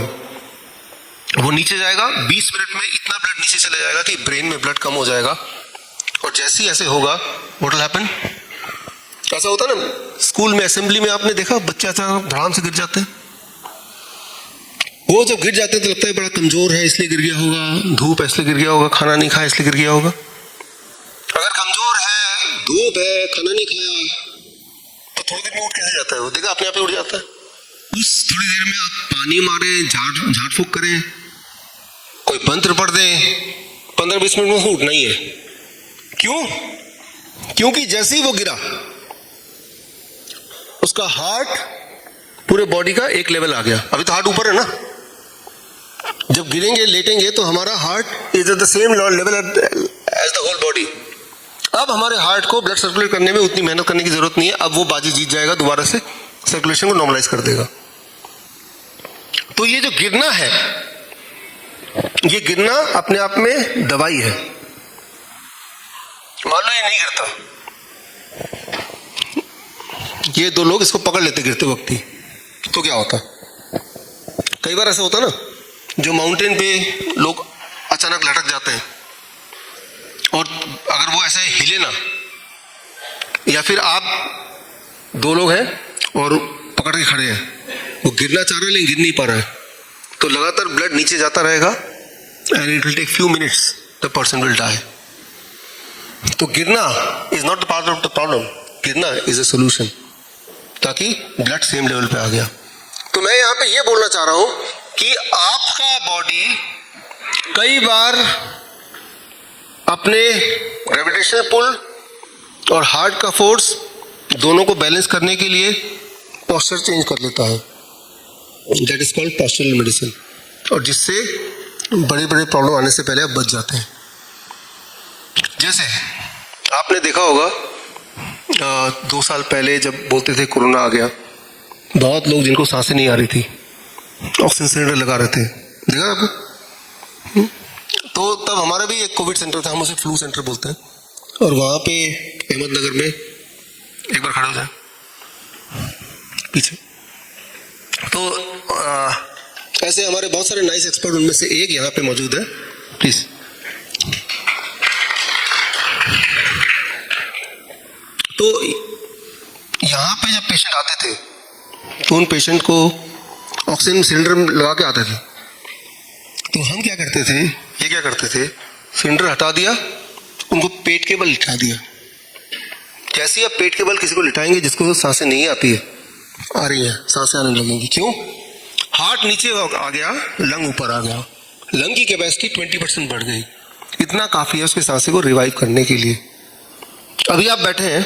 वो नीचे जाएगा, 20 मिनट में इतना ब्लड नीचे चला जाएगा कि ब्रेन में ब्लड कम हो जाएगा। और जैसे ही ऐसे होगा, व्हाट विल हैपन, ऐसा होता है ना स्कूल में, असेंबली में आपने देखा बच्चे अचानक धड़ाम से गिर जाते हैं। वो जब गिर जाते हैं तो लगता है बड़ा कमजोर है इसलिए गिर गया होगा, धूप है इसलिए गिर गया होगा, खाना नहीं खाया इसलिए गिर गया होगा। अगर कमजोर है, धूप है, खाना नहीं खाया, तो थोड़ी देर में उठ कैसे जाता है? वो देखा अपने आप ही उठ जाता है। उस थोड़ी देर में आप पानी मारे, झाड़ फूक करें, कोई मंत्र पढ़ दें, 15-20 मिनट में उठना ही है। क्यों? क्योंकि जैसे ही वो गिरा, उसका हार्ट पूरे बॉडी का एक लेवल आ गया। अभी तो हार्ट ऊपर है ना, जब गिरेंगे लेटेंगे तो हमारा heart is at the same level as the whole body. अब हमारे हार्ट को ब्लड सर्कुलेट करने में उतनी मेहनत करने की जरूरत नहीं है, अब वो बाजी जीत जाएगा, दोबारा से सर्कुलेशन को नॉर्मलाइज कर देगा। तो ये जो गिरना है, ये गिरना अपने आप में दवाई है। मान लो ये नहीं गिरता, ये दो लोग इसको पकड़ लेते गिरते वक्त ही, तो क्या होता? कई बार ऐसा होता ना, जो माउंटेन पे लोग अचानक लटक जाते हैं, और अगर वो ऐसे हिले ना, या फिर आप दो लोग हैं और पकड़ के खड़े हैं, वो गिरना चाह रहे हैं लेकिन गिर नहीं पा रहा है, तो लगातार ब्लड नीचे जाता रहेगा, and it will take few minutes, the person will die. तो गिरना is not the part of the problem, गिरना इज अ सोल्यूशन, ताकि ब्लड सेम लेवल पे आ गया। तो मैं यहां पे ये बोलना चाह रहा हूं कि आपका बॉडी कई बार अपने ग्रेविटेशनल पुल और हार्ट का फोर्स दोनों को बैलेंस करने के लिए पोस्चर चेंज कर लेता है, that is called postural medicine, और जिससे बड़े बड़े प्रॉब्लम आने से पहले आप बच जाते हैं। जैसे आपने देखा होगा 2 साल पहले जब बोलते थे कोरोना आ गया, बहुत लोग जिनको सांसें नहीं आ रही थी ऑक्सीजन सिलेंडर लगा रहे थे, देखा आपको? तो तब हमारा भी एक कोविड सेंटर था, हम उसे फ्लू सेंटर बोलते हैं, और वहाँ पे अहमदनगर में, एक बार खड़े हो जाए पीछे, तो ऐसे हमारे बहुत सारे नाइस एक्सपर्ट, उनमें से एक यहाँ पे मौजूद है, प्लीज। तो यहाँ पे जब पेशेंट आते थे तो उन पेशेंट को ऑक्सीजन सिलेंडर लगा के आते थे, तो हम क्या करते थे, ये क्या करते थे, सिलेंडर हटा दिया, उनको पेट के बल लिटा दिया। जैसे ही आप पेट के बल किसी को लिटाएंगे जिसको सांसें नहीं आती है, आ रही है, सांसें आने लगेंगी। क्यों? हार्ट नीचे आ गया, लंग ऊपर आ गया, लंग की कैपेसिटी 20% बढ़ गई, इतना काफी है उसके सांसें को रिवाइव करने के लिए। अभी आप बैठे हैं,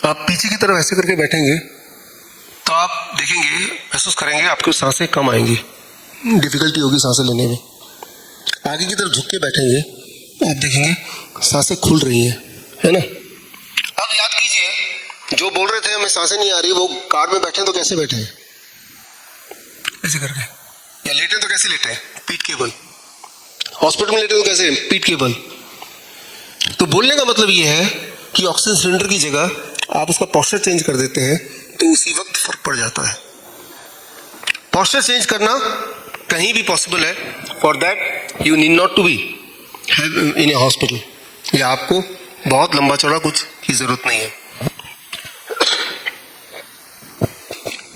आप पीछे की तरफ ऐसे करके बैठेंगे तो आप देखेंगे, महसूस करेंगे आपकी सांसें कम आएंगी, डिफिकल्टी होगी सांसें लेने में। आगे की तरफ झुक के बैठेंगे, आप देखेंगे सांसें खुल रही है ना? अब याद कीजिए, जो बोल रहे थे हमें सांसें नहीं आ रही, वो कार में बैठे तो कैसे बैठे हैं? ऐसे करके, या लेटे तो कैसे लेटे हैं? पीठ के बल। हॉस्पिटल में लेटे तो कैसे? पीठ के बल। तो बोलने का मतलब ये है कि ऑक्सीजन सिलेंडर की जगह आप उसका पोस्चर चेंज कर देते हैं तो उसी वक्त फर्क पड़ जाता है। पोस्चर चेंज करना कहीं भी पॉसिबल है, for that you need not to be in a hospital, या आपको बहुत लंबा चौड़ा कुछ की जरूरत नहीं है।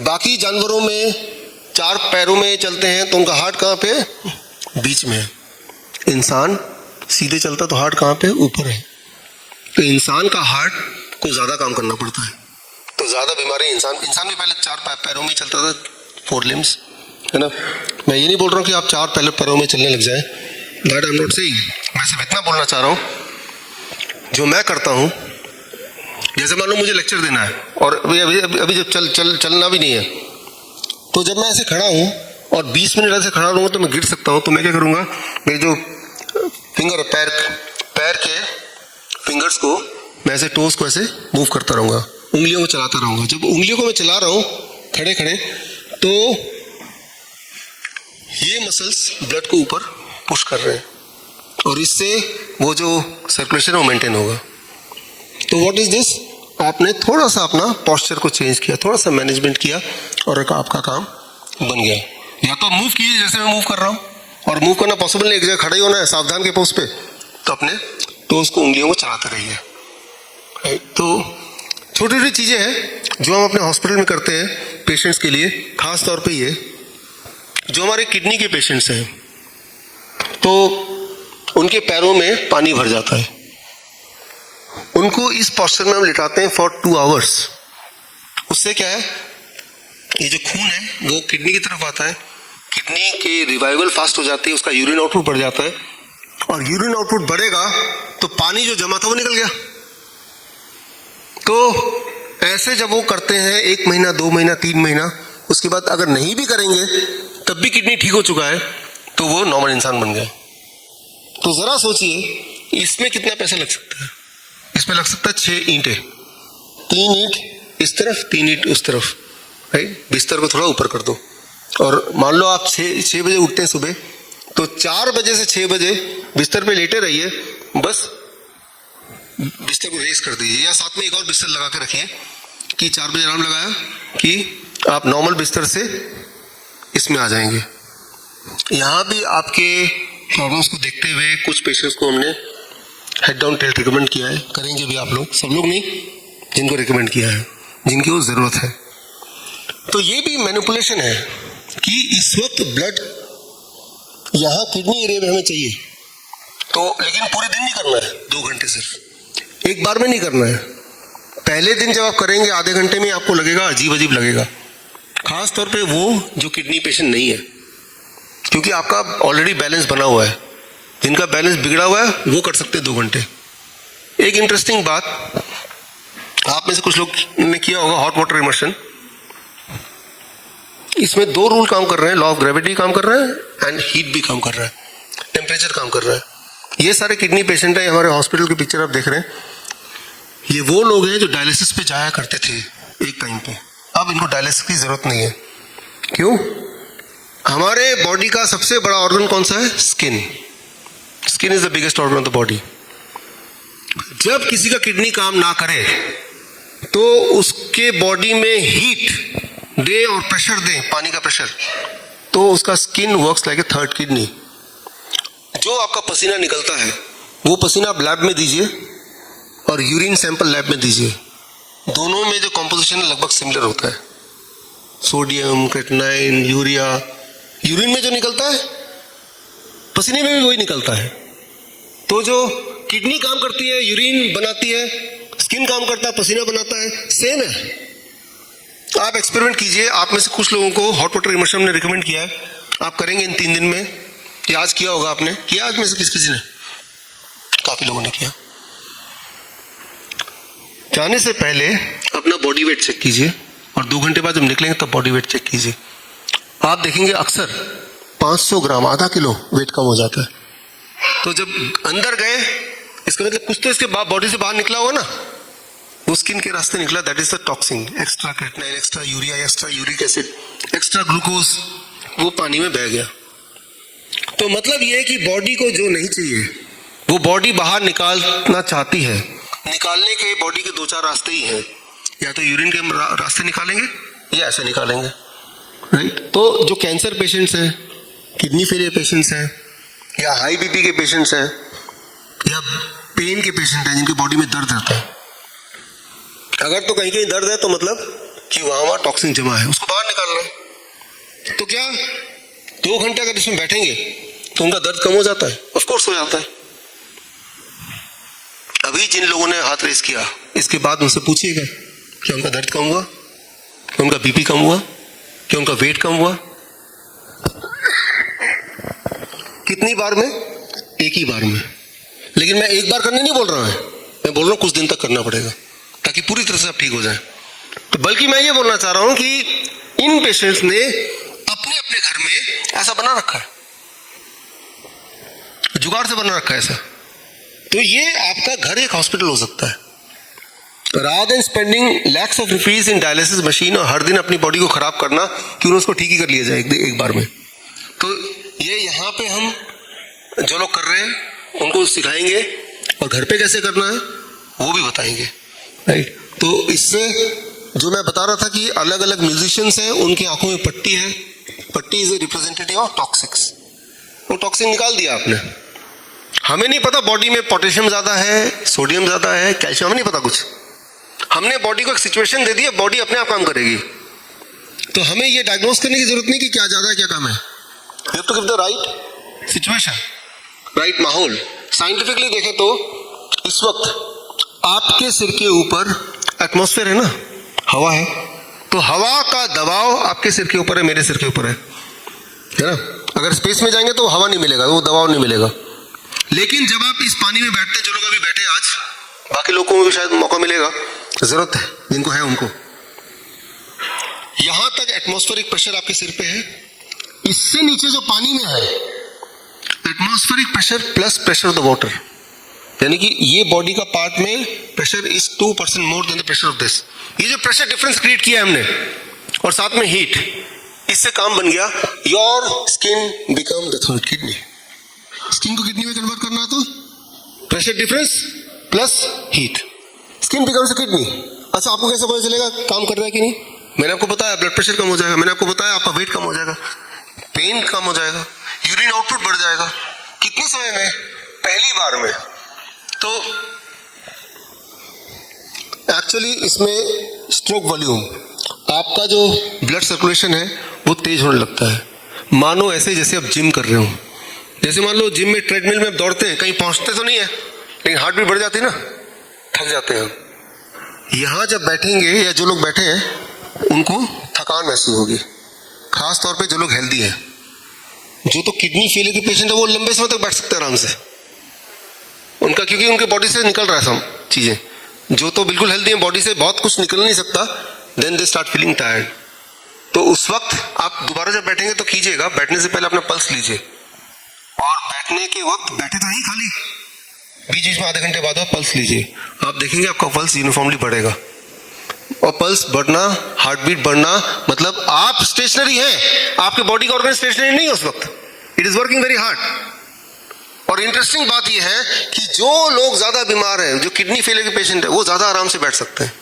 बाकी जानवरों में 4 पैरों में चलते हैं तो उनका हार्ट कहाँ पे? बीच में है, इंसान सीधे चलता तो हार्ट कहाँ पे, ऊपर है। तो इंसान का हार्ट को ज़्यादा काम करना पड़ता है, तो ज़्यादा बीमारी इंसान भी पहले 4 पैरों में चलता था, 4 लिम्स, है ना। मैं ये नहीं बोल रहा हूँ कि आप 4 पैरों में चलने लग जाए, that I am not saying. मैं सिर्फ इतना बोलना चाह रहा हूँ जो मैं करता हूँ। जैसे मान लो मुझे लेक्चर देना है और अभी जब चलना भी नहीं है, तो जब मैं ऐसे खड़ा हूँ और 20 मिनट ऐसे खड़ा रहूँगा तो मैं गिर सकता हूँ। तो मैं क्या करूँगा, मेरे जो फिंगर है, पैर के फिंगर्स को मैं ऐसे टोस को ऐसे मूव करता रहूँगा, उंगलियों को चलाता रहूँगा। जब उंगलियों को मैं चला रहा हूँ खड़े खड़े, तो ये मसल्स ब्लड को ऊपर पुश कर रहे हैं और इससे वो जो सर्कुलेशन है वो मेंटेन होगा। तो व्हाट इज दिस, आपने थोड़ा सा अपना पोस्चर को चेंज किया, थोड़ा सा मैनेजमेंट किया और आपका काम बन गया। या तो मूव कीजिए जैसे मैं मूव कर रहा हूँ, और मूव करना पॉसिबल नहीं, एक जगह खड़ा ही होना है सावधान के पोस्ट पे, तो अपने टोस को उंगलियों को चलाते रहिए। तो छोटी छोटी चीज़ें हैं जो हम अपने हॉस्पिटल में करते हैं पेशेंट्स के लिए। खास तौर पे ये जो हमारे किडनी के पेशेंट्स हैं, तो उनके पैरों में पानी भर जाता है, उनको इस पोस्चर में हम लिटाते हैं फॉर 2 आवर्स। उससे क्या है, ये जो खून है वो किडनी की तरफ आता है, किडनी के रिवाइवल फास्ट हो जाती है, उसका यूरिन आउटपुट बढ़ जाता है, और यूरिन आउटपुट बढ़ेगा तो पानी जो जमा था वो निकल गया। तो ऐसे जब वो करते हैं 1 महीना, 2 महीना, 3 महीना, उसके बाद अगर नहीं भी करेंगे तब भी किडनी ठीक हो चुका है, तो वो नॉर्मल इंसान बन गया। तो जरा सोचिए इसमें कितना पैसा लग सकता है। इसमें लग सकता है 6 ईंटें, 3 ईंट इस तरफ, 3 ईंट उस तरफ, राइट। बिस्तर को थोड़ा ऊपर कर दो, और मान लो आप 6 बजे उठते हैं सुबह, तो 4 बजे से 6 बजे बिस्तर पे लेटे रहिए, बस बिस्तर को रेस कर दीजिए, या साथ में एक और बिस्तर लगा के रखिए कि 4 बजे अलार्म लगाया कि आप नॉर्मल बिस्तर से इसमें आ जाएंगे। यहाँ भी आपके प्रॉब्लम्स को देखते हुए कुछ पेशेंट्स को हमने हेड डाउन टिल्ट रिकमेंड किया है, करेंगे भी आप लोग, सब लोग नहीं, जिनको रिकमेंड किया है, जिनकी वो ज़रूरत है। तो ये भी मैनिपुलेशन है कि इस वक्त ब्लड यहाँ किडनी एरिया में हमें चाहिए, तो लेकिन पूरे दिन नहीं करना है, 2 घंटे सिर्फ, एक बार में नहीं करना है। पहले दिन जब आप करेंगे आधे घंटे में आपको लगेगा अजीब अजीब लगेगा, खास तौर पे वो जो किडनी पेशेंट नहीं है, क्योंकि आपका ऑलरेडी बैलेंस बना हुआ है। जिनका बैलेंस बिगड़ा हुआ है वो कर सकते हैं 2 घंटे। एक इंटरेस्टिंग बात, आप में से कुछ लोग ने किया होगा हॉट वाटर इमर्शन। इसमें 2 रूल काम कर रहे हैं, लॉ ऑफ ग्रेविटी काम कर रहा है एंड हीट भी काम कर रहा है, टेम्परेचर काम कर रहा है। ये सारे किडनी पेशेंट हैं, हमारे हॉस्पिटल की पिक्चर आप देख रहे हैं, ये वो लोग हैं जो डायलिसिस पे जाया करते थे एक टाइम पे, अब इनको डायलिसिस की जरूरत नहीं है। क्यों? हमारे बॉडी का सबसे बड़ा ऑर्गन कौन सा है? Skin. Skin is the biggest organ of the body. जब किसी का किडनी काम ना करे तो उसके बॉडी में हीट दे और प्रेशर दे, पानी का प्रेशर, तो उसका skin works like a third kidney. जो आपका पसीना निकलता है वो पसीना आप लैब में दीजिए और यूरिन सैंपल लैब में दीजिए, दोनों में जो कॉम्पोजिशन लगभग सिमिलर होता है। सोडियम, क्रेटिनाइन, यूरिया, यूरिन में जो निकलता है पसीने में भी वही निकलता है। तो जो किडनी काम करती है यूरिन बनाती है, स्किन काम करता है पसीना बनाता है, सेम है। आप एक्सपेरिमेंट कीजिए। आप में से कुछ लोगों को हॉट वाटर इमर्शन ने रिकमेंड किया है, आप करेंगे इन 3 दिन में। ये आज किया होगा आपने, किया आज में से किसी ने? काफी लोगों ने किया। जाने से पहले अपना बॉडी वेट चेक कीजिए और 2 घंटे बाद जब निकलेंगे तब बॉडी वेट चेक कीजिए। आप देखेंगे अक्सर 500 ग्राम, आधा किलो वेट कम हो जाता है। तो जब अंदर गए, इसका मतलब कुछ तो इसके बॉडी से बाहर निकला होगा ना, वो स्किन के रास्ते निकला, that is the toxin. Extra creatinine, extra urea, extra uric acid, extra glucose, वो पानी में बह गया। तो मतलब ये है कि बॉडी को जो नहीं चाहिए वो बॉडी बाहर निकालना चाहती है। निकालने के बॉडी के 2-4 रास्ते ही हैं, या तो यूरिन के रास्ते निकालेंगे या ऐसे निकालेंगे, राइट। तो जो कैंसर पेशेंट्स हैं, किडनी फेलियर पेशेंट्स हैं, या हाई बीपी के पेशेंट्स हैं, या पेन के पेशेंट हैं जिनकी बॉडी में दर्द रहता है, अगर तो कहीं कहीं दर्द है तो मतलब कि वहाँ टॉक्सिन जमा है, उसको बाहर निकालना है। तो क्या 2 घंटे अगर इसमें बैठेंगे तो उनका दर्द कम हो जाता है? ऑफ कोर्स हो जाता है। अभी जिन लोगों ने हाथ रेस किया, इसके बाद उनसे पूछिएगा कि उनका दर्द कम हुआ, कि उनका बीपी कम हुआ, कि उनका वेट कम हुआ। कितनी बार में? एक ही बार में। लेकिन मैं एक बार करने नहीं बोल रहा हूं, मैं बोल रहा हूं कुछ दिन तक करना पड़ेगा ताकि पूरी तरह से आप ठीक हो जाए। तो बल्कि मैं ये बोलना चाह रहा हूं कि इन पेशेंट्स ने अपने अपने घर में ऐसा बना रखा है, जुगाड़ से बना रखा है ऐसा। तो ये आपका घर एक हॉस्पिटल हो सकता है। Rather than spending lakhs of rupees in dialysis machine और हर दिन अपनी बॉडी को खराब करना, क्यों ना उसको ठीक ही कर लिया जाए एक बार में। तो ये यहाँ पे हम जो लोग कर रहे हैं उनको सिखाएंगे और घर पे कैसे करना है वो भी बताएंगे, राइट। तो इससे जो मैं बता रहा था कि अलग अलग म्यूजिशियंस हैं, उनकी आंखों में पट्टी है, पट्टी is a representative of toxics. वो टॉक्सिक निकाल दिया आपने। हमें नहीं पता बॉडी में पोटेशियम ज्यादा है, सोडियम ज्यादा है, कैल्शियम, हमें नहीं पता कुछ। हमने बॉडी को एक सिचुएशन दे दी, बॉडी अपने आप काम करेगी। तो हमें ये डायग्नोस करने की जरूरत नहीं कि क्या ज्यादा है क्या कम है। You have to give the right situation, right माहौल। साइंटिफिकली देखें तो इस वक्त आपके सिर के ऊपर एटमॉस्फेयर है ना, हवा है, तो हवा का दबाव आपके सिर के ऊपर है, मेरे सिर के ऊपर है ना। अगर स्पेस में जाएंगे तो हवा नहीं मिलेगा, वो दबाव नहीं मिलेगा। लेकिन जब आप इस पानी में बैठते हैं, जो लोग अभी बैठे आज, बाकी लोगों को भी शायद मौका मिलेगा, जरूरत है जिनको है उनको, यहां तक एटमॉस्फेरिक प्रेशर आपके सिर पे है। इससे नीचे जो पानी में है atmospheric pressure plus pressure of the water, यानी कि ये बॉडी का पार्ट में pressure is 2% more than the pressure of this. ये जो प्रेशर डिफरेंस क्रिएट किया हमने और साथ में हीट, इससे काम बन गया your skin become the third kidney. Skin को किडनी में कन्वर्ट करना है तो pressure difference plus heat, skin becomes a kidney. अच्छा, आपको कैसे पता चलेगा काम कर रहा है कि नहीं? मैंने आपको बताया ब्लड प्रेशर कम हो जाएगा, मैंने आपको बताया आपका वेट कम हो जाएगा, पेन कम हो जाएगा, यूरिन आउटपुट बढ़ जाएगा। कितने समय में? पहली बार में। तो एक्चुअली इसमें स्ट्रोक वॉल्यूम, आपका जो ब्लड सर्कुलेशन है वो तेज होने लगता है। मानो ऐसे जैसे आप जिम कर रहे हो। जैसे मान लो जिम में ट्रेडमिल में आप दौड़ते हैं, कहीं पहुंचते तो नहीं है, लेकिन हार्ट बीट बढ़ जाती है ना, थक जाते हैं। यहां जब बैठेंगे या जो लोग बैठे हैं उनको थकान महसूस होगी, खास तौर पे जो लोग हेल्दी हैं। जो तो किडनी फेलियर के पेशेंट है वो लंबे समय तक बैठ सकते हैं आराम से, उनका क्योंकि उनके बॉडी से निकल रहा है सब चीजें। जो तो बिल्कुल हेल्दी है, बॉडी से बहुत कुछ निकल नहीं सकता, then they start feeling tired. तो उस वक्त आप दोबारा जब बैठेंगे तो कीजिएगा, बैठने से पहले अपना पल्स लीजिए, और बैठने के वक्त बैठे तो नहीं खाली, बीच बीच में आधे घंटे बाद आप पल्स लीजिए। आप देखेंगे आपका पल्स यूनिफॉर्मली बढ़ेगा। और पल्स बढ़ना, हार्ट बीट बढ़ना, मतलब आप स्टेशनरी हैं, आपके बॉडी का ऑर्गन स्टेशनरी नहीं है उस वक्त, it is working very hard. और इंटरेस्टिंग बात यह है कि जो लोग ज्यादा बीमार हैं, जो किडनी फेलियर के पेशेंट है, वो ज्यादा आराम से बैठ सकते हैं।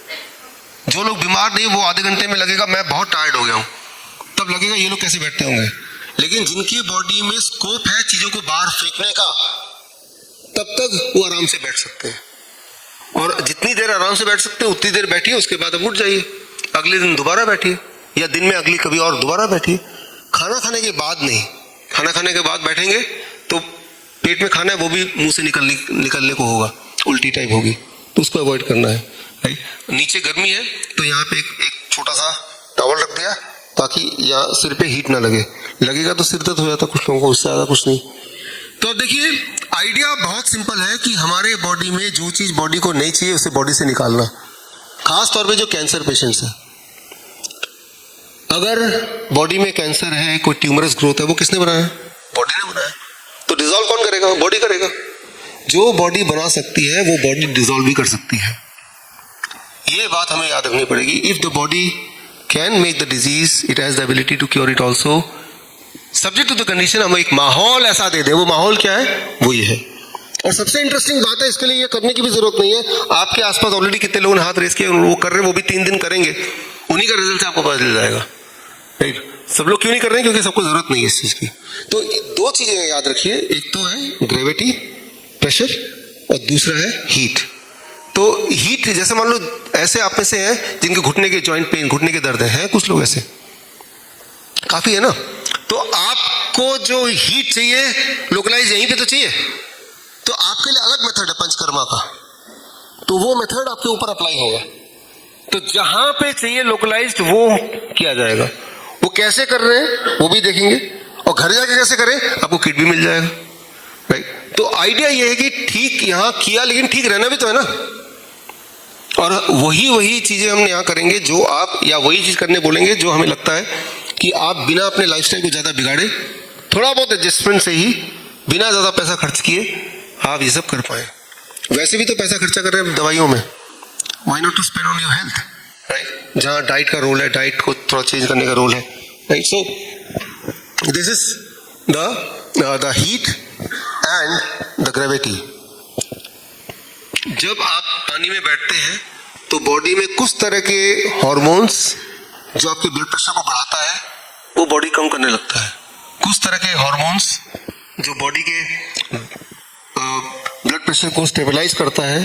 जो लोग बीमार नहीं, वो आधे घंटे में लगेगा मैं बहुत टायर्ड हो गया हूं, तब लगेगा ये लोग कैसे बैठते होंगे। लेकिन जिनकी बॉडी में स्कोप है चीजों को बाहर फेंकने का, तब तक वो आराम से बैठ सकते हैं। और जितनी देर आराम से बैठ सकते हैं उतनी देर बैठिए, उसके बाद अब उठ जाइए, अगले दिन दोबारा बैठिए, या दिन में अगली कभी और दोबारा बैठिए। खाना खाने के बाद नहीं, खाना खाने के बाद बैठेंगे तो पेट में खाना है वो भी मुंह से निकलने को होगा, उल्टी टाइप होगी, तो उसको अवॉइड करना है, राइट। नीचे गर्मी है तो यहाँ पे एक छोटा सा टॉवल रख दिया ताकि यहाँ सिर पे हीट ना लगेगा तो सिर दर्द हो जाता कुछ लोगों को, उससे ज्यादा कुछ नहीं। तो अब देखिए आइडिया बहुत सिंपल है कि हमारे बॉडी में जो चीज बॉडी को नहीं चाहिए उसे बॉडी से निकालना। खास तौर पे जो कैंसर पेशेंट्स हैं, अगर बॉडी में कैंसर है, कोई ट्यूमरस ग्रोथ है, वो किसने बनाया? बॉडी ने बनाया। तो डिसॉल्व कौन करेगा? बॉडी करेगा। जो बॉडी बना सकती है वो बॉडी डिसॉल्व भी कर सकती है। ये बात हमें याद रखनी पड़ेगी। If the body can make the disease, it has the ability to cure it also, subject to the condition हम एक माहौल ऐसा दे दे। वो माहौल क्या है? वो ये है। और सबसे इंटरेस्टिंग बात है, इसके लिए ये करने की भी जरूरत नहीं है। आपके आसपास ऑलरेडी कितने लोगों ने हाथ रेस किए, वो कर रहे हैं, वो भी 3 दिन करेंगे, उन्हीं का रिजल्ट आपको पता चल जाएगा, राइट। सब लोग क्यों नहीं कर रहे हैं? क्योंकि सबको जरूरत नहीं है इस चीज की। तो 2 चीजें याद रखिए, एक तो है ग्रेविटी, प्रेशर, और दूसरा है हीट। तो हीट जैसे मान लो ऐसे आप में से हैं जिनके घुटने के जॉइंट पेन, घुटने के दर्द है कुछ लोग ऐसे, काफी है ना। तो आप आपको जो हीट चाहिए लोकलाइज यहीं पे तो चाहिए, तो आपके लिए अलग मेथड है पंचकर्मा का, तो वो मेथड आपके ऊपर अप्लाई होगा। तो जहां पे चाहिए लोकलाइज्ड वो किया जाएगा। वो कैसे कर रहे हैं वो भी देखेंगे, और घर जाके कैसे करें आपको किट भी मिल जाएगा, राइट। तो आइडिया ये है कि ठीक यहां किया, लेकिन ठीक रहना भी तो है ना, और वही चीजें हम यहाँ करेंगे जो आप, या वही चीज करने बोलेंगे जो हमें लगता है कि आप बिना अपने लाइफस्टाइल को ज्यादा बिगाड़े, थोड़ा बहुत एडजस्टमेंट से ही, बिना ज्यादा पैसा खर्च किए आप ये सब कर पाए। वैसे भी तो पैसा खर्चा कर रहे हैं दवाइयों में, why not to spend on your health, right. जहाँ डाइट का रोल है, डाइट को थोड़ा चेंज करने का रोल है, right. So this is the heat and the gravity. जब आप पानी में बैठते हैं तो बॉडी में कुछ तरह के हार्मोन्स जो आपके ब्लड प्रेशर को बढ़ाता है वो बॉडी कम करने लगता है। कुछ तरह के हार्मोन्स जो बॉडी के ब्लड प्रेशर को स्टेबलाइज करता है,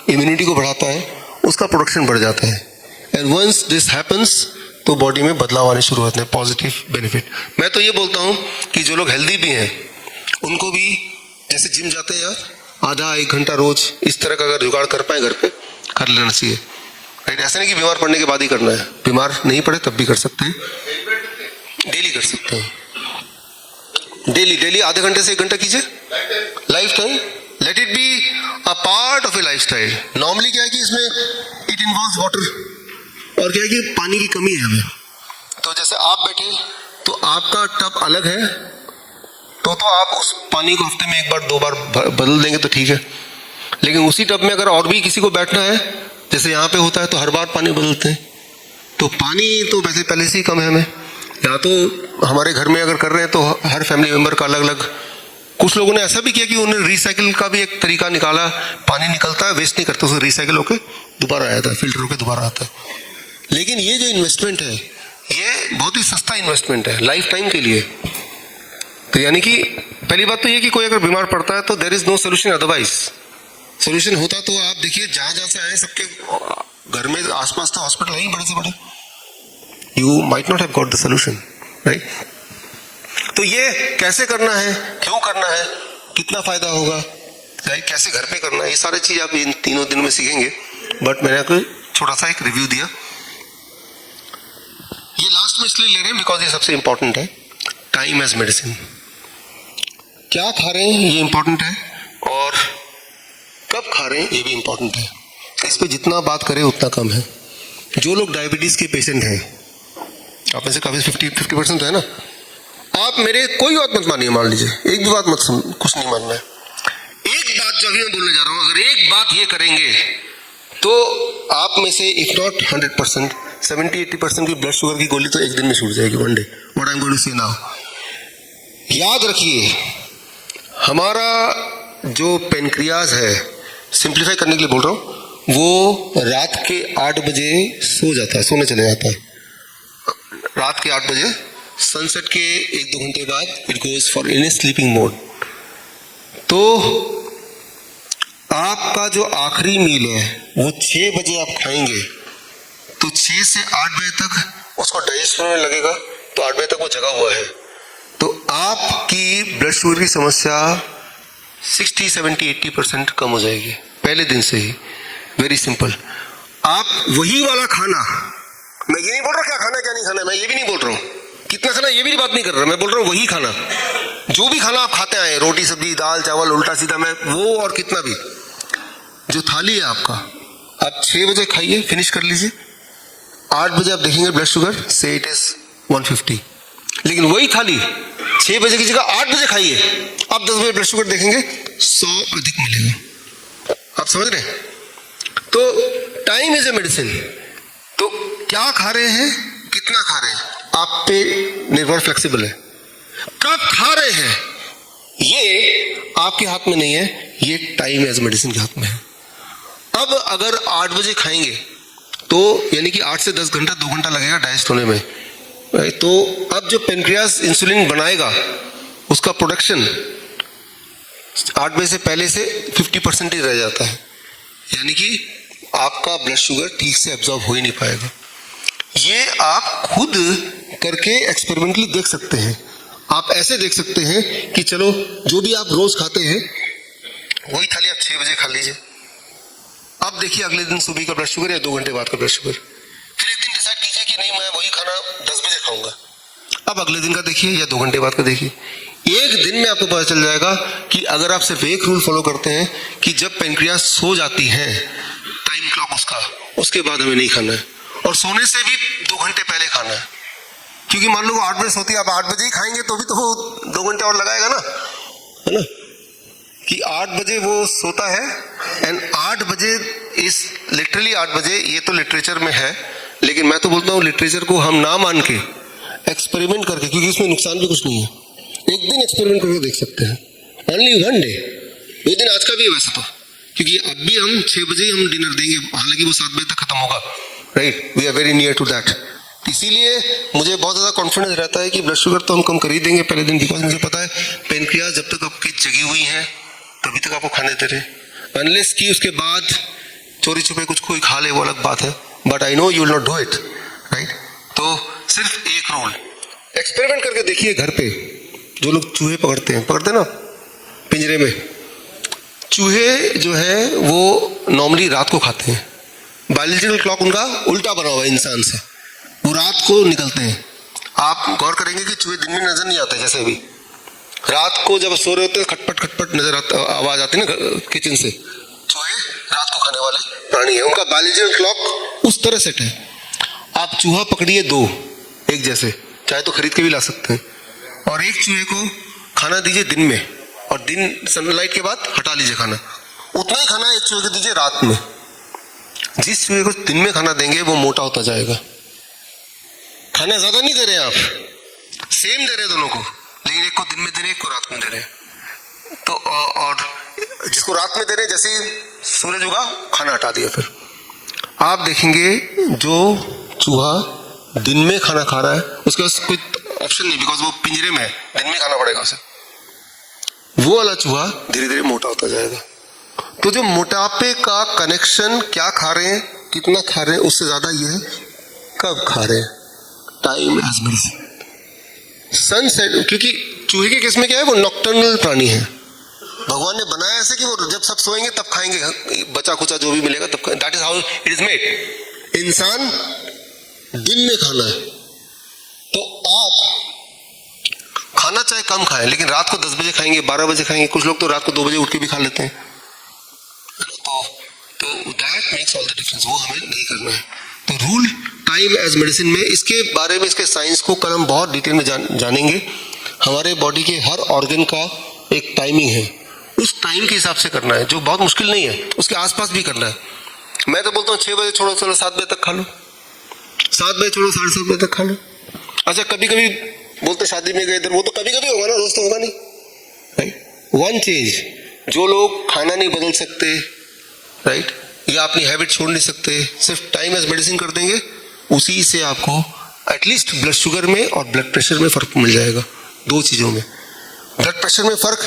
इम्यूनिटी को बढ़ाता है, उसका प्रोडक्शन बढ़ जाता है। एंड वंस दिस हैपन्स तो बॉडी में बदलाव आने शुरू होते हैं, पॉजिटिव बेनिफिट। मैं तो ये बोलता हूँ कि जो लोग हेल्दी भी हैं उनको भी, जैसे जिम जाते हैं यार, आधा एक घंटा रोज इस तरह का अगर जुगाड़ कर पाए घर पे, कर लेना चाहिए, राइट। ऐसा नहीं कि बीमार पड़ने के बाद ही करना है, बीमार नहीं पड़े तब भी कर सकते हैं, डेली कर सकते हैं, डेली आधे घंटे से एक घंटा कीजिए, life time. Let it be a part of A life style. Normally क्या है कि इसमें इट इन्वॉल्व्स वाटर, और क्या है कि पानी की कमी है हमें। तो जैसे आप बैठे तो आपका टब अलग है, तो आप उस पानी को हफ्ते में एक बार दो बार बदल देंगे तो ठीक है, लेकिन उसी टब में अगर और भी किसी को बैठना है, जैसे यहाँ पे होता है, तो हर बार पानी बदलते हैं। तो पानी तो वैसे पहले से ही कम है हमें, या तो हमारे घर में अगर कर रहे हैं तो हर फैमिली मेंबर का अलग अलग। कुछ लोगों ने ऐसा भी किया कि उन्होंने रिसाइकिल का भी एक तरीका निकाला, पानी निकलता है, वेस्ट नहीं करते, उसे रिसाइकिल होकर दोबारा आया था, फिल्टर होकर दोबारा आता है। लेकिन ये जो इन्वेस्टमेंट है ये बहुत ही सस्ता इन्वेस्टमेंट है लाइफ टाइम के लिए। तो यानी कि पहली बात तो ये कि कोई अगर बीमार पड़ता है तो there is no solution otherwise. Solution होता तो आप देखिए जहां जहां से आए सबके घर में आसपास तो हॉस्पिटल है ही बड़े से बड़े, you might not have got the solution, right. तो ये कैसे करना है, क्यों करना है, कितना फायदा होगा, राइट, कैसे घर पे करना है, ये सारी चीज आप इन 3 दिन में सीखेंगे। बट मैंने आपको छोटा सा एक रिव्यू दिया, ये लास्ट में इसलिए ले रहे हैं बिकॉज ये सबसे इंपॉर्टेंट है। टाइम एज मेडिसिन, क्या खा रहे हैं ये इंपॉर्टेंट है, और कब खा रहे हैं ये भी इंपॉर्टेंट है। इस पे जितना बात करें उतना कम है। जो लोग डायबिटीज के पेशेंट हैं, आप में से काफी 50% तो है ना, आप मेरे कोई बात मत मानिए, मान लीजिए एक भी बात मत कुछ नहीं मानना है। एक बात जो अभी मैं बोलने जा रहा हूं, अगर एक बात ये करेंगे तो आप में से इफ नॉट 100%, 70-80% की ब्लड शुगर की गोली तो एक दिन में छूट जाएगी, one day. What I am going to say now, याद रखिए हमारा जो पेनक्रियाज है, सिंप्लीफाई करने के लिए बोल रहा हूँ, वो रात के 8 बजे सो जाता है, सोने चले जाता है। रात के 8 बजे सनसेट के 1-2 घंटे बाद it goes for in sleeping mode. तो आपका जो आखिरी मील है वो 6 बजे आप खाएंगे, तो 6 से 8 बजे तक उसको डाइजेस्ट होने लगेगा, तो 8 बजे तक वो जगा हुआ है। तो आपकी ब्लड शुगर की समस्या 60, 70, 80% कम हो जाएगी पहले दिन से ही। Very simple. आप वही वाला खाना, मैं ये नहीं बोल रहा क्या खाना क्या नहीं खाना, मैं ये भी नहीं बोल रहा हूँ कितना खाना, ये भी बात नहीं कर रहा, मैं बोल रहा हूँ वही खाना, जो भी खाना आप खाते आए, रोटी सब्जी दाल चावल उल्टा सीधा, मैं वो और कितना भी, जो थाली है आपका, आप 6 बजे खाइए, फिनिश कर लीजिए। 8 बजे आप देखेंगे ब्लड शुगर से इट इज 150, लेकिन वही थाली 6 बजे की जगह 8 बजे खाइए, आप 10 बजे ब्लड शुगर देखेंगे 100 अधिक मिलेगा। आप समझ रहे हैं? तो टाइम इज ए मेडिसिन। तो क्या खा रहे हैं, कितना खा रहे हैं, आप पे निर्भर, फ्लेक्सिबल है। कब खा रहे हैं ये आपके हाथ में नहीं है, ये टाइम एज मेडिसिन के हाथ में है। अब अगर 8 बजे खाएंगे तो यानी कि 8 से 10 घंटा 2 घंटा लगेगा डाइजेस्ट होने में, तो अब जो पेनक्रियास इंसुलिन बनाएगा उसका प्रोडक्शन 8 बजे से पहले से 50% ही रह जाता है, यानी कि आपका ब्लड शुगर ठीक से एब्जॉर्ब हो ही नहीं पाएगा। ये आप खुद करके एक्सपेरिमेंटली देख सकते हैं। आप ऐसे देख सकते हैं कि चलो जो भी आप रोज खाते हैं वही थाली आप 6 बजे खा लीजिए। अब देखिए अगले दिन सुबह का ब्लड शुगर या 2 घंटे बाद का ब्लड शुगर। फिर एक दिन डिसाइड कीजिए कि नहीं, मैं वही खाना 10 बजे खाऊंगा। अब अगले दिन का देखिए या 2 घंटे बाद का देखिए। एक दिन में आपको पता चल जाएगा कि अगर आप सिर्फ एक रूल फॉलो करते हैं कि जब पेनक्रियास सो जाती है, टाइम क्लॉक उसका, उसके बाद हमें नहीं खाना है, और सोने से भी 2 घंटे पहले खाना है। क्योंकि मान लो 8 बजे सोती है, आप 8 बजे ही खाएंगे तो भी तो वो 2 घंटे और लगाएगा ना, है ना, कि 8 बजे वो सोता है एंड 8 बजे इस लिटरली 8 बजे, ये तो लिटरेचर में है, लेकिन मैं तो बोलता हूँ लिटरेचर को हम ना मान के एक्सपेरिमेंट करके, क्योंकि इसमें नुकसान भी कुछ नहीं है, एक दिन एक्सपेरिमेंट करके देख सकते हैं, ओनली 1 डे। वो दिन आज का भी है वैसे तो, क्योंकि अब भी हम 6 बजे ही हम डिनर देंगे, हालांकि वो 7 बजे तक खत्म होगा, right, we are very near to that. इसीलिए मुझे बहुत ज़्यादा कॉन्फिडेंस रहता है कि ब्लड शुगर तो हम कम कर ही देंगे पहले दिन, बिकॉज मुझे पता है पेनक्रियास जब तक आपकी जगी हुई है तभी तक आपको खाने दे रहे, अनलेस कि उसके बाद चोरी छुपे कुछ कोई खा ले, वो अलग बात है, but I know you will not do it, right. तो सिर्फ एक रूल, एक्सपेरिमेंट करके देखिए घर पे। जो लोग चूहे पकड़ते ना पिंजरे में, चूहे जो है वो नॉर्मली रात को खाते हैं, बायोलॉजिकल क्लॉक उनका उल्टा बना हुआ है इंसान से, वो रात को निकलते हैं। आप गौर करेंगे कि चूहे दिन में नजर नहीं आते, जैसे अभी रात को जब सो रहे होते हैं खटपट खटपट नजर आता, आवाज आती है ना किचन से। चूहे रात को खाने वाले प्राणी है, उनका बायोलॉजिकल क्लॉक उस तरह सेट है। आप चूहा पकड़िए 2 एक जैसे, चाहे तो खरीद के भी ला सकते हैं, और एक चूहे को खाना दीजिए दिन में, और दिन सनलाइट के बाद हटा लीजिए खाना। उतना ही खाना एक चूहे को दीजिए रात में। जिस चूहे को दिन में खाना देंगे वो मोटा होता जाएगा। खाना ज्यादा नहीं दे रहे हैं आप, सेम दे रहे हैं दोनों को, लेकिन एक को दिन में दे रहे हैं, एक को रात में दे रहे हैं। तो और जिसको रात में दे रहे हैं, जैसे ही सूरज उगा खाना हटा दिया, फिर आप देखेंगे जो चूहा दिन में खाना खा रहा है उसके पास कोई ऑप्शन नहीं, बिकॉज वो पिंजरे में है, दिन में खाना पड़ेगा उसे। वो वाला चूहा धीरे धीरे मोटा होता जाएगा। तो जो मोटापे का कनेक्शन क्या खा रहे हैं, कितना खा रहे हैं, उससे ज्यादा ये है कब खा रहे हैं, टाइम एज मेडिसिन। सनसेट, क्योंकि चूहे के केस में क्या है, वो नॉक्टर्नल प्राणी है, भगवान ने बनाया ऐसे कि वो जब सब सोएंगे तब खाएंगे, बचा कुचा जो भी मिलेगा तब खाएंगे, that is how it is made. इंसान दिन में खाना है, तो आप खाना चाहे कम खाएं, लेकिन रात को 10 बजे खाएंगे, 12 बजे खाएंगे, कुछ लोग तो रात को 2 बजे उठ के भी खा लेते हैं, तो that makes all the difference, वो हमें नहीं करना है। तो रूल टाइम एज मेडिसिन में, इसके बारे में, इसके साइंस को कल हम बहुत डिटेल में जानेंगे। हमारे बॉडी के हर ऑर्गन का एक टाइमिंग है, उस टाइम के हिसाब से करना है, जो बहुत मुश्किल नहीं है, उसके आसपास भी करना है। मैं तो बोलता हूँ 6 बजे छोड़ो, चलो 7 बजे तक खा लो, 7 बजे छोड़ो 7:30 बजे तक खा लो। अच्छा, कभी कभी बोलते शादी में गए इधर, वो तो कभी कभी होगा ना, रोज तो होगा नहीं, राइट। वन चेंज, जो लोग खाना नहीं बदल सकते, राइट, या अपनी हैबिट छोड़ नहीं सकते, सिर्फ टाइम एज मेडिसिन कर देंगे, उसी से आपको एटलीस्ट ब्लड शुगर में और ब्लड प्रेशर में फर्क मिल जाएगा। 2 चीजों में, ब्लड प्रेशर में फर्क,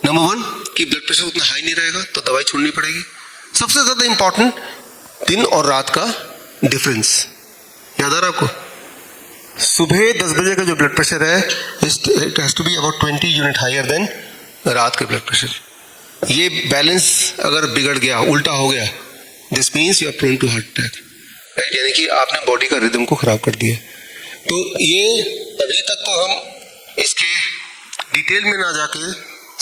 नंबर 1 कि ब्लड प्रेशर उतना हाई नहीं रहेगा तो दवाई छोड़नी पड़ेगी। सबसे ज्यादा इंपॉर्टेंट, दिन और रात का डिफरेंस, याद आ रहा आपको? सुबह 10 बजे का जो ब्लड प्रेशर है, it has to be about 20 unit higher than रात के ब्लड प्रेशर। ये बैलेंस अगर बिगड़ गया, उल्टा हो गया, this means you are prone to heart attack, right, यानी कि आपने बॉडी का रिदम को खराब कर दिया। तो ये अभी तक तो हम इसके डिटेल में ना जाके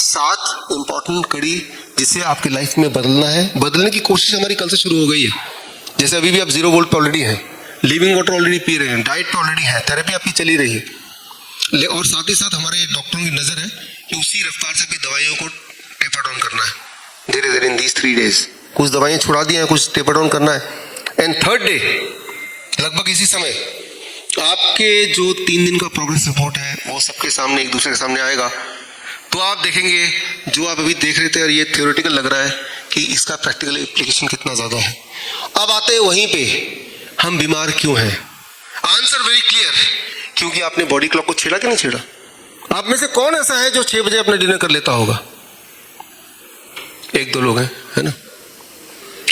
7 इंपॉर्टेंट कड़ी जिसे आपकी लाइफ में बदलना है, बदलने की कोशिश हमारी कल से शुरू हो गई है। जैसे अभी भी आप 0 वोल्ट पे ऑलरेडी हैं, लिविंग वाटर ऑलरेडी पी रहे हैं, डाइट तो ऑलरेडी है, थेरेपी आपकी चली रही है, और साथ ही साथ हमारे डॉक्टरों की नजर है कि उसी रफ्तार से अपनी दवाइयों को टेपर डाउन करना है धीरे धीरे इन दीज 3 days। कुछ दवाइयाँ छुड़ा दी हैं, कुछ टेपर डाउन करना है, एंड 3rd डे लगभग इसी समय आपके जो 3 दिन का प्रोग्रेस रिपोर्ट है वो सबके सामने, एक दूसरे के सामने आएगा। तो आप देखेंगे जो आप अभी देख रहे थे और ये थ्योरेटिकल लग रहा है कि इसका प्रैक्टिकल एप्लीकेशन कितना ज्यादा है। अब आते हैं वहीं पे, हम बीमार क्यों हैं? आंसर वेरी क्लियर, क्योंकि आपने बॉडी क्लॉक को छेड़ा कि नहीं छेड़ा? आप में से कौन ऐसा है जो 6 बजे अपना डिनर कर लेता होगा? 1-2 लोग हैं, है ना,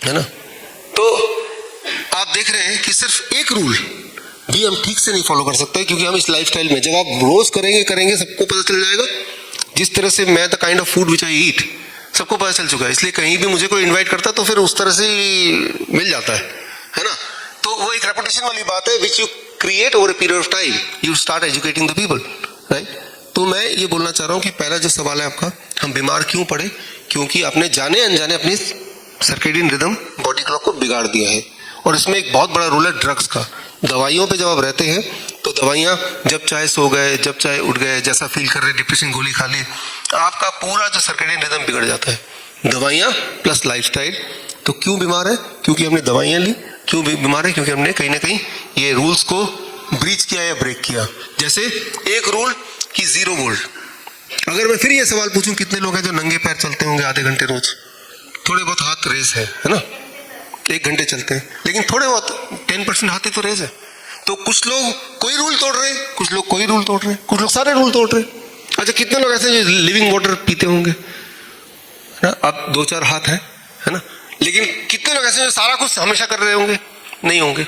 है ना। तो आप देख रहे हैं कि सिर्फ एक रूल, भी हम ठीक से नहीं फॉलो कर सकते, क्योंकि हम इस लाइफस्टाइल में जब आप रोज करेंगे सबको पता चल जाएगा। जिस तरह से मैं the kind of food which I eat सबको पता चल चुका है, इसलिए कहीं भी मुझे कोई इनवाइट करता तो फिर उस तरह से मिल जाता है ना। तो वो एक रेपुटेशन वाली बात है which you create over a period of time, you start educating the people, right. तो मैं ये बोलना चाह रहा हूँ कि पहला जो सवाल है आपका, हम बीमार क्यों पड़े, क्योंकि आपने जाने अनजाने अपनी सर्केडियन रिदम बॉडी क्लॉक को बिगाड़ दिया है। और इसमें एक बहुत बड़ा रोल है ड्रग्स का। दवाइयों पे जब आप रहते हैं तो दवाइयाँ जब चाहे सो गए, जब चाहे उठ गए, जैसा फील कर रहे डिप्रेशन गोली खा ली, आपका पूरा जो सर्केडियन रिदम बिगड़ जाता है। दवाइयाँ प्लस लाइफस्टाइल। तो क्यों बीमार है, क्योंकि हमने दवाइयाँ ली। क्यों बीमार है, क्योंकि हमने कहीं ना कहीं ये रूल्स को ब्रीच किया या ब्रेक किया। जैसे एक रूल कि 0 वोल्ट। अगर मैं फिर ये सवाल पूछूं, कितने लोग हैं जो नंगे पैर चलते होंगे आधे घंटे रोज? थोड़े बहुत हाथ रेस है ना, 1 घंटे चलते हैं, लेकिन थोड़े बहुत 10% हाथ ही तो रेस है। तो कुछ लोग कोई रूल तोड़ रहे हैं, कुछ लोग कोई रूल तोड़ रहे हैं, कुछ लोग सारे रूल तोड़ रहे हैं। अच्छा, कितने लोग ऐसे जो लिविंग वाटर पीते होंगे ना? अब 2-4 हाथ है ना, लेकिन कितने लोग ऐसे जो सारा कुछ हमेशा कर रहे होंगे? नहीं होंगे,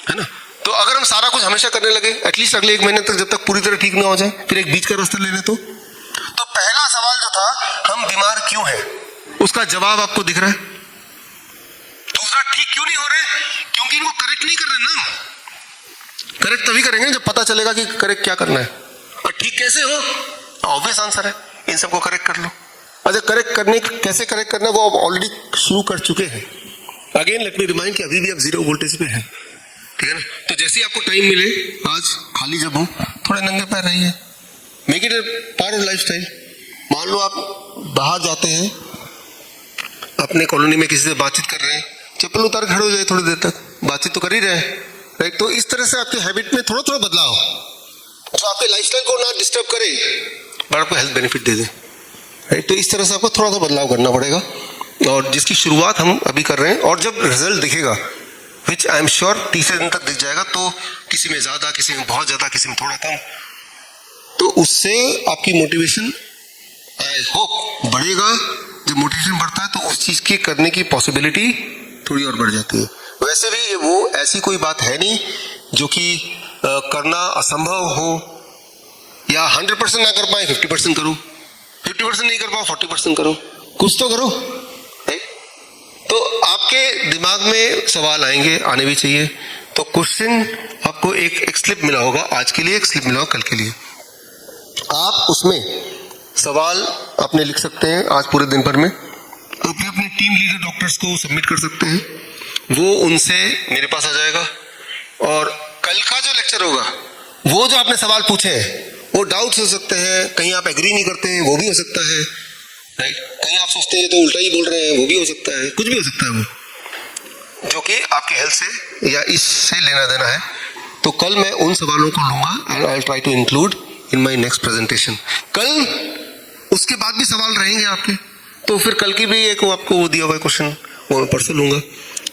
है ना। तो अगर हम सारा कुछ हमेशा करने लगे, एटलीस्ट अगले 1 महीने तक, जब तक पूरी तरह ठीक ना हो जाए, फिर एक बीच का रास्ता ले लें। तो पहला सवाल जो था, हम बीमार क्यों हैं, उसका जवाब आपको दिख रहा है। दूसरा, ठीक क्यों नहीं हो रहे, क्योंकि इनको करेक्ट नहीं कर रहे ना। करेक्ट तभी करेंगे जब पता चलेगा कि करेक्ट क्या करना है। और ठीक कैसे हो, ऑब्वियस आंसर है, इन सबको करेक्ट कर लो। अच्छा, करेक्ट करने कैसे करेक्ट करना, वो आप ऑलरेडी शुरू कर चुके हैं। अगेन लेट मी रिमाइंड कि अभी भी आप 0 वोल्टेज पे हैं, ठीक है ना। तो जैसे ही आपको टाइम मिले, आज खाली जब हो, थोड़े नंगे पैर रहिए, make it A part of lifestyle. मान लो आप बाहर जाते हैं, अपने कॉलोनी में किसी से बातचीत कर रहे हैं, चप्पल उतार खड़े हो जाए, थोड़ी देर तक बातचीत तो कर ही रहे हैं, राइट। तो इस तरह से आपके हैबिट में थोड़ा थोड़ा बदलाव जो आपके लाइफस्टाइल को ना डिस्टर्ब करे, बट आपको हेल्थ बेनिफिट दे दे, राइट। तो इस तरह से आपको थोड़ा सा बदलाव करना पड़ेगा, और जिसकी शुरुआत हम अभी कर रहे हैं। और जब रिजल्ट दिखेगा, विच आई एम श्योर 30 दिन तक दिख जाएगा, तो किसी में ज़्यादा, किसी में बहुत ज़्यादा, किसी में थोड़ा कम, तो उससे आपकी मोटिवेशन आई होप बढ़ेगा। जब मोटिवेशन बढ़ता है तो उस चीज़ के करने की पॉसिबिलिटी थोड़ी और बढ़ जाती है। वैसे भी वो ऐसी कोई बात है नहीं जो कि करना असंभव हो, या 100% ना कर पाए 50% करो, 50% नहीं कर पाओ 40% करो, कुछ तो करो। तो आपके दिमाग में सवाल आएंगे, आने भी चाहिए। तो क्वेश्चन आपको एक स्लिप मिला होगा, आज के लिए एक स्लिप मिला होगा, कल के लिए आप उसमें सवाल अपने लिख सकते हैं। आज पूरे दिन भर में अपने अपने टीम लीडर डॉक्टर्स को सबमिट कर सकते हैं, वो उनसे मेरे पास आ जाएगा। और कल का जो लेक्चर होगा, वो जो आपने सवाल पूछे हैं, वो डाउट्स हो सकते हैं, कहीं आप एग्री नहीं करते हैं, वो भी हो सकता है, राइट। कहीं आप सोचते हैं तो उल्टा ही बोल रहे हैं, वो भी हो सकता है, कुछ भी हो सकता है वो, जो कि आपकी हेल्थ से या इससे लेना देना है। तो कल मैं उन सवालों को लूंगा and I will try to include in my next presentation. कल उसके बाद भी सवाल रहेंगे आपके, तो फिर कल की भी एक आपको वो दिया हुआ क्वेश्चन, वो मैं परसों लूंगा,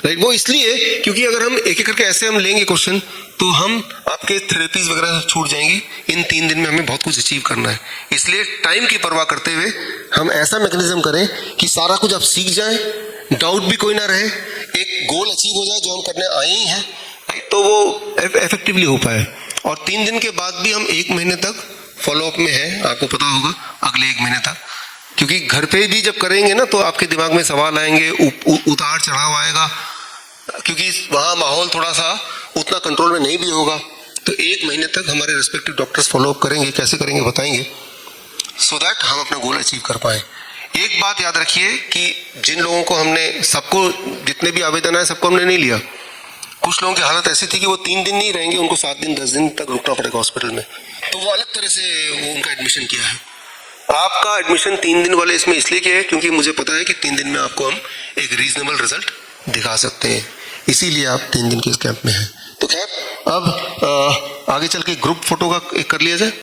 राइट। वो इसलिए क्योंकि अगर हम एक एक करके ऐसे हम लेंगे क्वेश्चन, तो हम आपके थेरेपीज वगैरह छूट जाएंगी। इन 3 दिन में हमें बहुत कुछ अचीव करना है, इसलिए टाइम की परवाह करते हुए हम ऐसा मैकेनिज्म करें कि सारा कुछ आप सीख जाएं, डाउट भी कोई ना रहे, एक गोल अचीव हो जाए जो हम करने आए ही हैं, तो वो इफेक्टिवली हो पाए। और 3 दिन के बाद भी हम 1 महीने तक फॉलोअप में है, आपको पता होगा, अगले 1 महीने तक। क्योंकि घर पे भी जब करेंगे ना, तो आपके दिमाग में सवाल आएंगे, उतार चढ़ाव आएगा, क्योंकि वहाँ माहौल थोड़ा सा उतना कंट्रोल में नहीं भी होगा। तो 1 महीने तक हमारे रिस्पेक्टिव डॉक्टर्स फॉलोअप करेंगे, कैसे करेंगे बताएंगे, सो दैट हम अपना गोल अचीव कर पाए। एक बात याद रखिए कि जिन लोगों को हमने, सबको, जितने भी आवेदन आए सबको हमने नहीं लिया। कुछ लोगों की हालत ऐसी थी कि वो 3 दिन नहीं रहेंगे, उनको 7 दिन 10 दिन तक रुकना पड़ेगा हॉस्पिटल में, तो वो अलग तरह से वो उनका एडमिशन किया है। आपका एडमिशन 3 दिन वाले इसमें इसलिए किया है क्योंकि मुझे पता है कि 3 दिन में आपको हम एक रीजनेबल रिजल्ट दिखा सकते हैं, इसीलिए आप 3 दिन के इस कैंप में हैं। तो खैर, अब आगे चल के ग्रुप फोटो का एक कर लिया जाए।